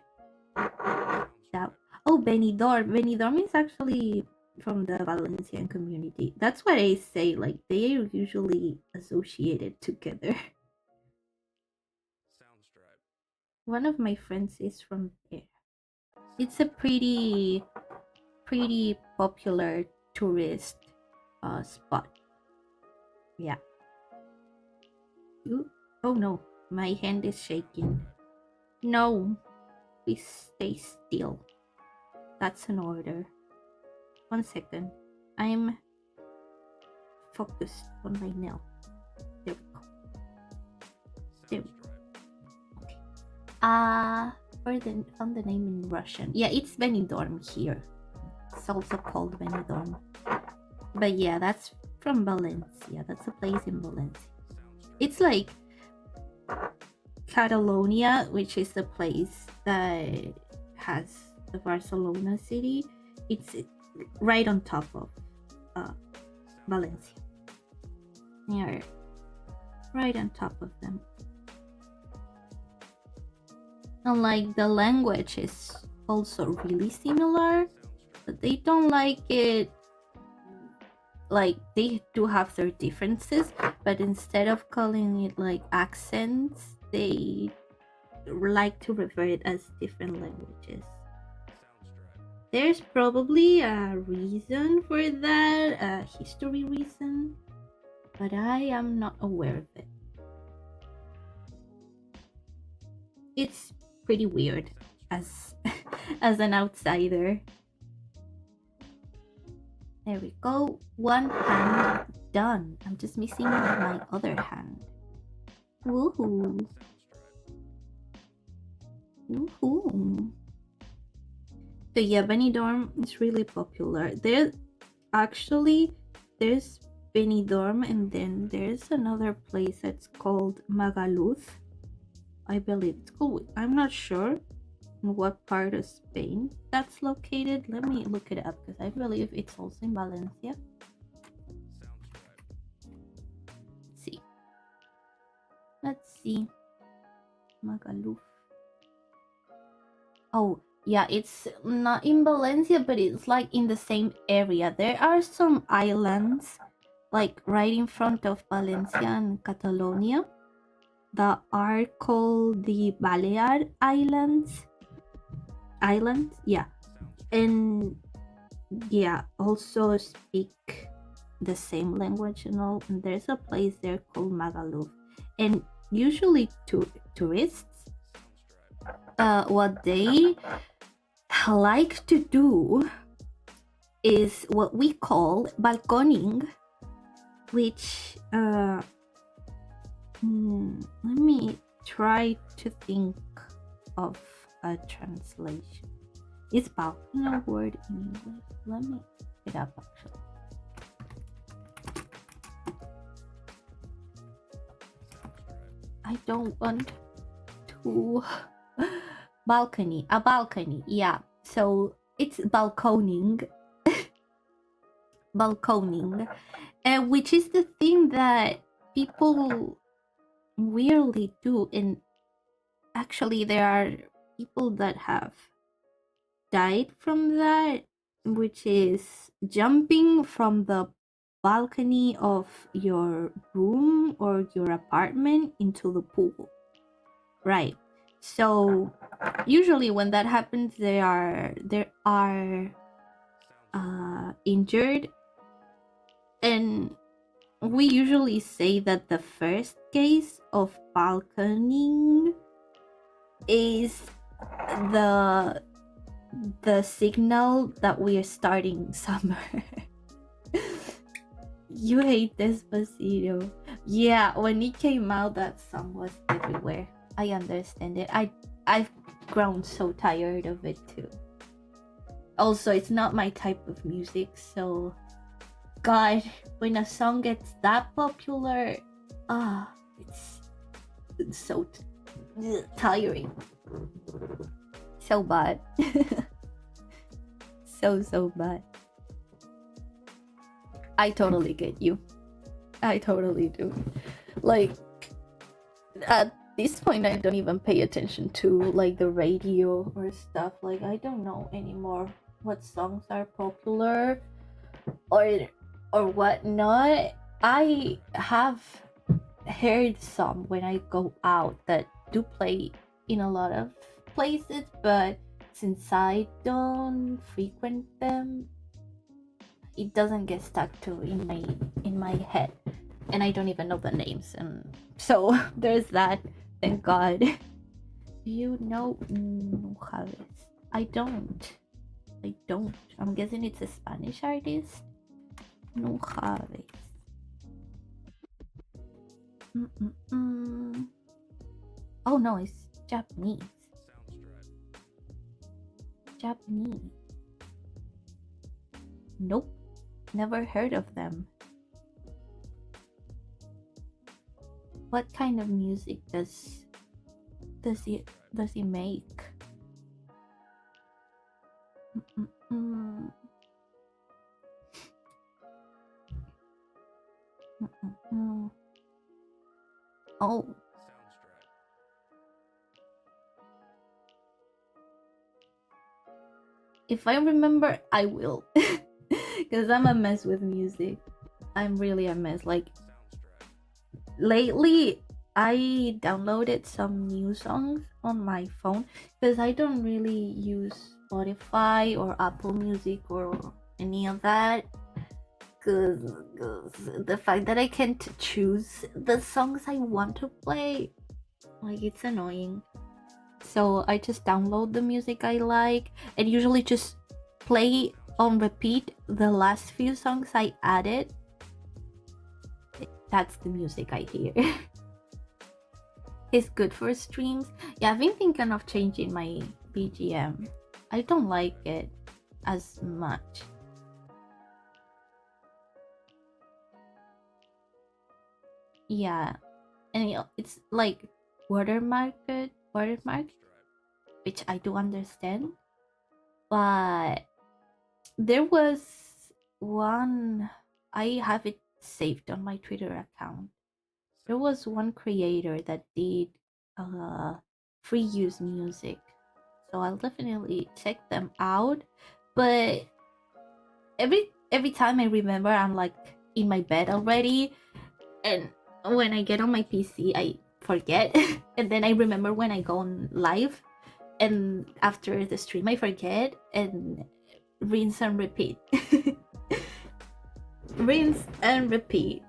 S2: Benidorm. Benidorm is actually from the Valencian community. That's what I say, like they are usually associated together. One of my friends is from there. It's a pretty popular tourist spot. Yeah. Ooh. Oh no, my hand is shaking. No, please stay still. That's an order. 1 second. I'm focused on my nail. There we go. Okay. Found the name in Russian. Yeah, it's Benidorm here. It's also called Benidorm. But yeah, that's from Valencia. That's a place in Valencia. It's like Catalonia, which is the place that has the Barcelona city. It's right on top of Valencia. Here, right on top of them. And like the language is also really similar, but they don't like it. Like they do have their differences, but instead of calling it like accents, they like to refer it as different languages. There's probably a reason for that, a history reason, but I am not aware of it. It's pretty weird as as an outsider. There we go. One hand done. I'm just missing my other hand. Woohoo! Woohoo! So yeah, Benidorm is really popular. There's Benidorm, and then there's another place that's called Magaluf. I believe it's called. I'm not sure in what part of Spain that's located. Let me look it up because I believe it's also in Valencia. Let's see. Magaluf. Oh, yeah, it's not in Valencia, but it's like in the same area. There are some islands like right in front of Valencia and Catalonia that are called the Balear Islands. Yeah. And yeah, also speak the same language and all. And there's a place there called Magaluf. And usually tourists, what they like to do is what we call balconing, which let me try to think of a translation. Is balcony a word in English? Let me look it up actually. I don't want to balcony, a balcony, yeah. So it's balconing. Balconing, which is the thing that people weirdly do. And actually there are people that have died from that, which is jumping from the balcony of your room or your apartment into the pool, right? So usually when that happens, they are injured. And we usually say that the first case of balconing is the signal that we are starting summer. You hate Despacito. Yeah, when it came out, that song was everywhere. I understand it. I've grown so tired of it too. Also, it's not my type of music, so God, when a song gets that popular, it's so tiring. So bad. so bad. I totally get you. I totally do. Like, at this point, I don't even pay attention to like the radio or stuff. Like, I don't know anymore what songs are popular or whatnot. I have heard some when I go out that do play in a lot of places, but since I don't frequent them, it doesn't get stuck to in my head, and I don't even know the names. And so there's that. Thank God. Do you know Nujaves? I don't. I'm guessing it's a Spanish artist. Nujaves. Oh no, it's Japanese. Japanese. Nope, never heard of them. What kind of music does he make? Oh. Oh. If I remember, I will. Because I'm a mess with music. I'm really a mess. Like, lately, I downloaded some new songs on my phone because I don't really use Spotify or Apple Music or any of that. Because the fact that I can't choose the songs I want to play, like, it's annoying. So I just download the music I like and usually just play on repeat the last few songs I added. That's the music I hear. It's good for streams. Yeah, I've been thinking of changing my BGM. I don't like it as much. Yeah, and it's like watermarked, which I do understand. But there was one, I have it saved on my Twitter account. There was one creator that did free use music, so I'll definitely check them out. But every time I remember, I'm like in my bed already, and when I get on my PC, I forget, and then I remember when I go on live, and after the stream, I forget, and rinse and repeat. Rinse and repeat.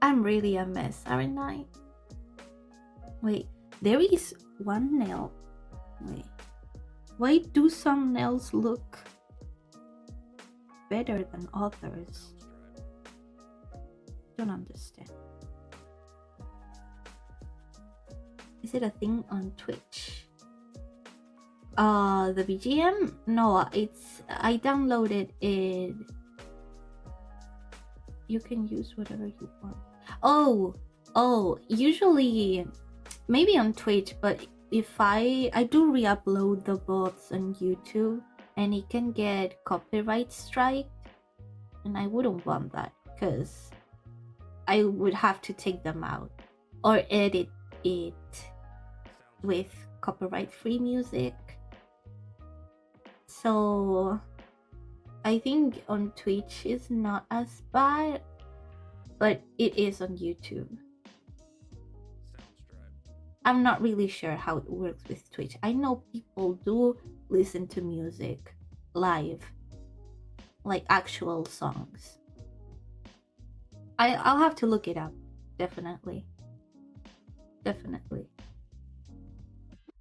S2: I'm really a mess, aren't I? Wait, there is one nail. Wait, why do some nails look better than others? Don't understand. Is it a thing on Twitch? The BGM? No, it's, I downloaded it. You can use whatever you want. Oh, usually maybe on Twitch, but if I do re-upload the bots on YouTube, and it can get copyright strike, and I wouldn't want that because I would have to take them out or edit it with copyright free music. So I think on Twitch is not as bad, but it is on YouTube. I'm not really sure how it works with Twitch. I know people do listen to music live, like actual songs. I'll have to look it up. Definitely.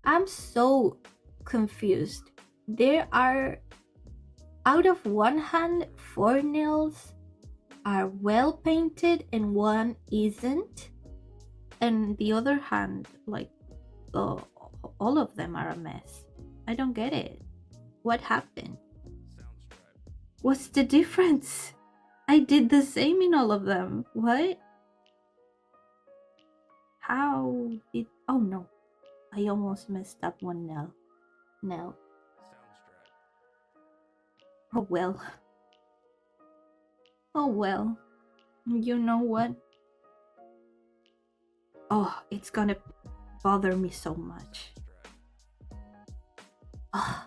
S2: I'm so confused. There are, out of one hand, 4 nails are well painted and one isn't, and the other hand, like, all of them are a mess. I don't get it. What happened? What's the difference? I did the same in all of them. What? How did... Oh no, I almost messed up one nail. Oh well. You know what? Oh, it's gonna bother me so much. Oh.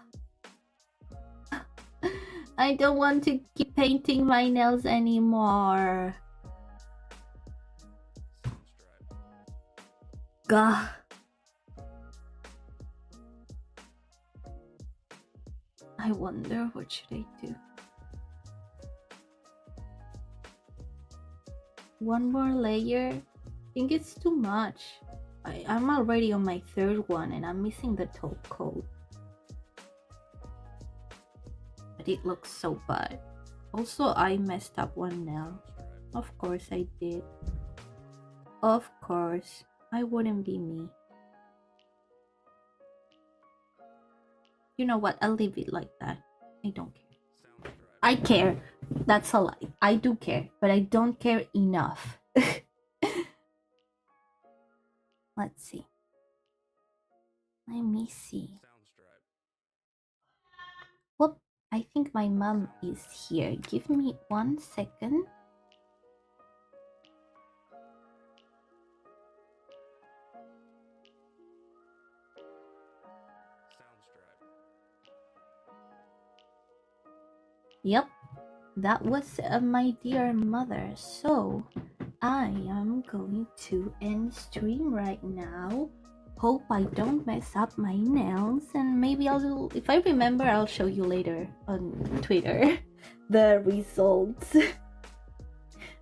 S2: I don't want to keep painting my nails anymore. Gah. I wonder, what should I do? One more layer? I think it's too much. I'm already on my 3rd one and I'm missing the top coat. But it looks so bad. Also, I messed up one nail. Of course I did. Of course. I wouldn't be me. You know what? I'll leave it like that. I don't care. I care. That's a lie. I do care, but I don't care enough. Let's see. Let me see. Whoop. I think my mom is here. Give me 1 second. Yep, that was my dear mother. So I am going to end stream right now. Hope I don't mess up my nails, and maybe I'll, if I remember, I'll show you later on Twitter the results.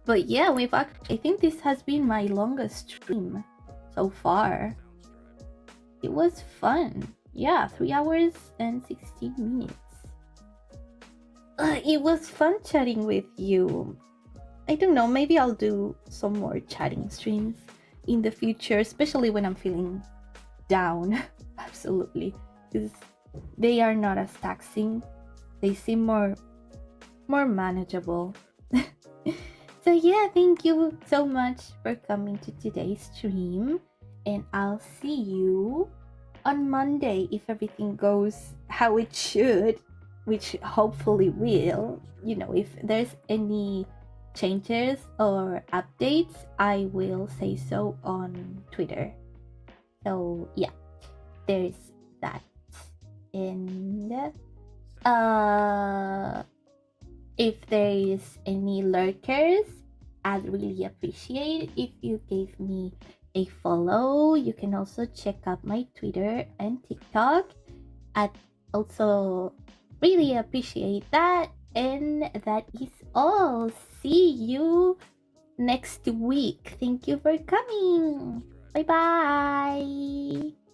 S2: But yeah, I think this has been my longest stream so far. It was fun. Yeah, 3 hours and 16 minutes. It was fun chatting with you. I don't know, maybe I'll do some more chatting streams in the future, especially when I'm feeling down. Absolutely. Because they are not as taxing. They seem more manageable. So yeah, thank you so much for coming to today's stream, and I'll see you on Monday if everything goes how it should, which hopefully will. You know, if there's any changes or updates, I will say so on Twitter. So yeah, there's that. And if there is any lurkers, I'd really appreciate if you gave me a follow. You can also check out my Twitter and TikTok. I'd also really appreciate that. And that is all. See you next week. Thank you for coming. Bye bye.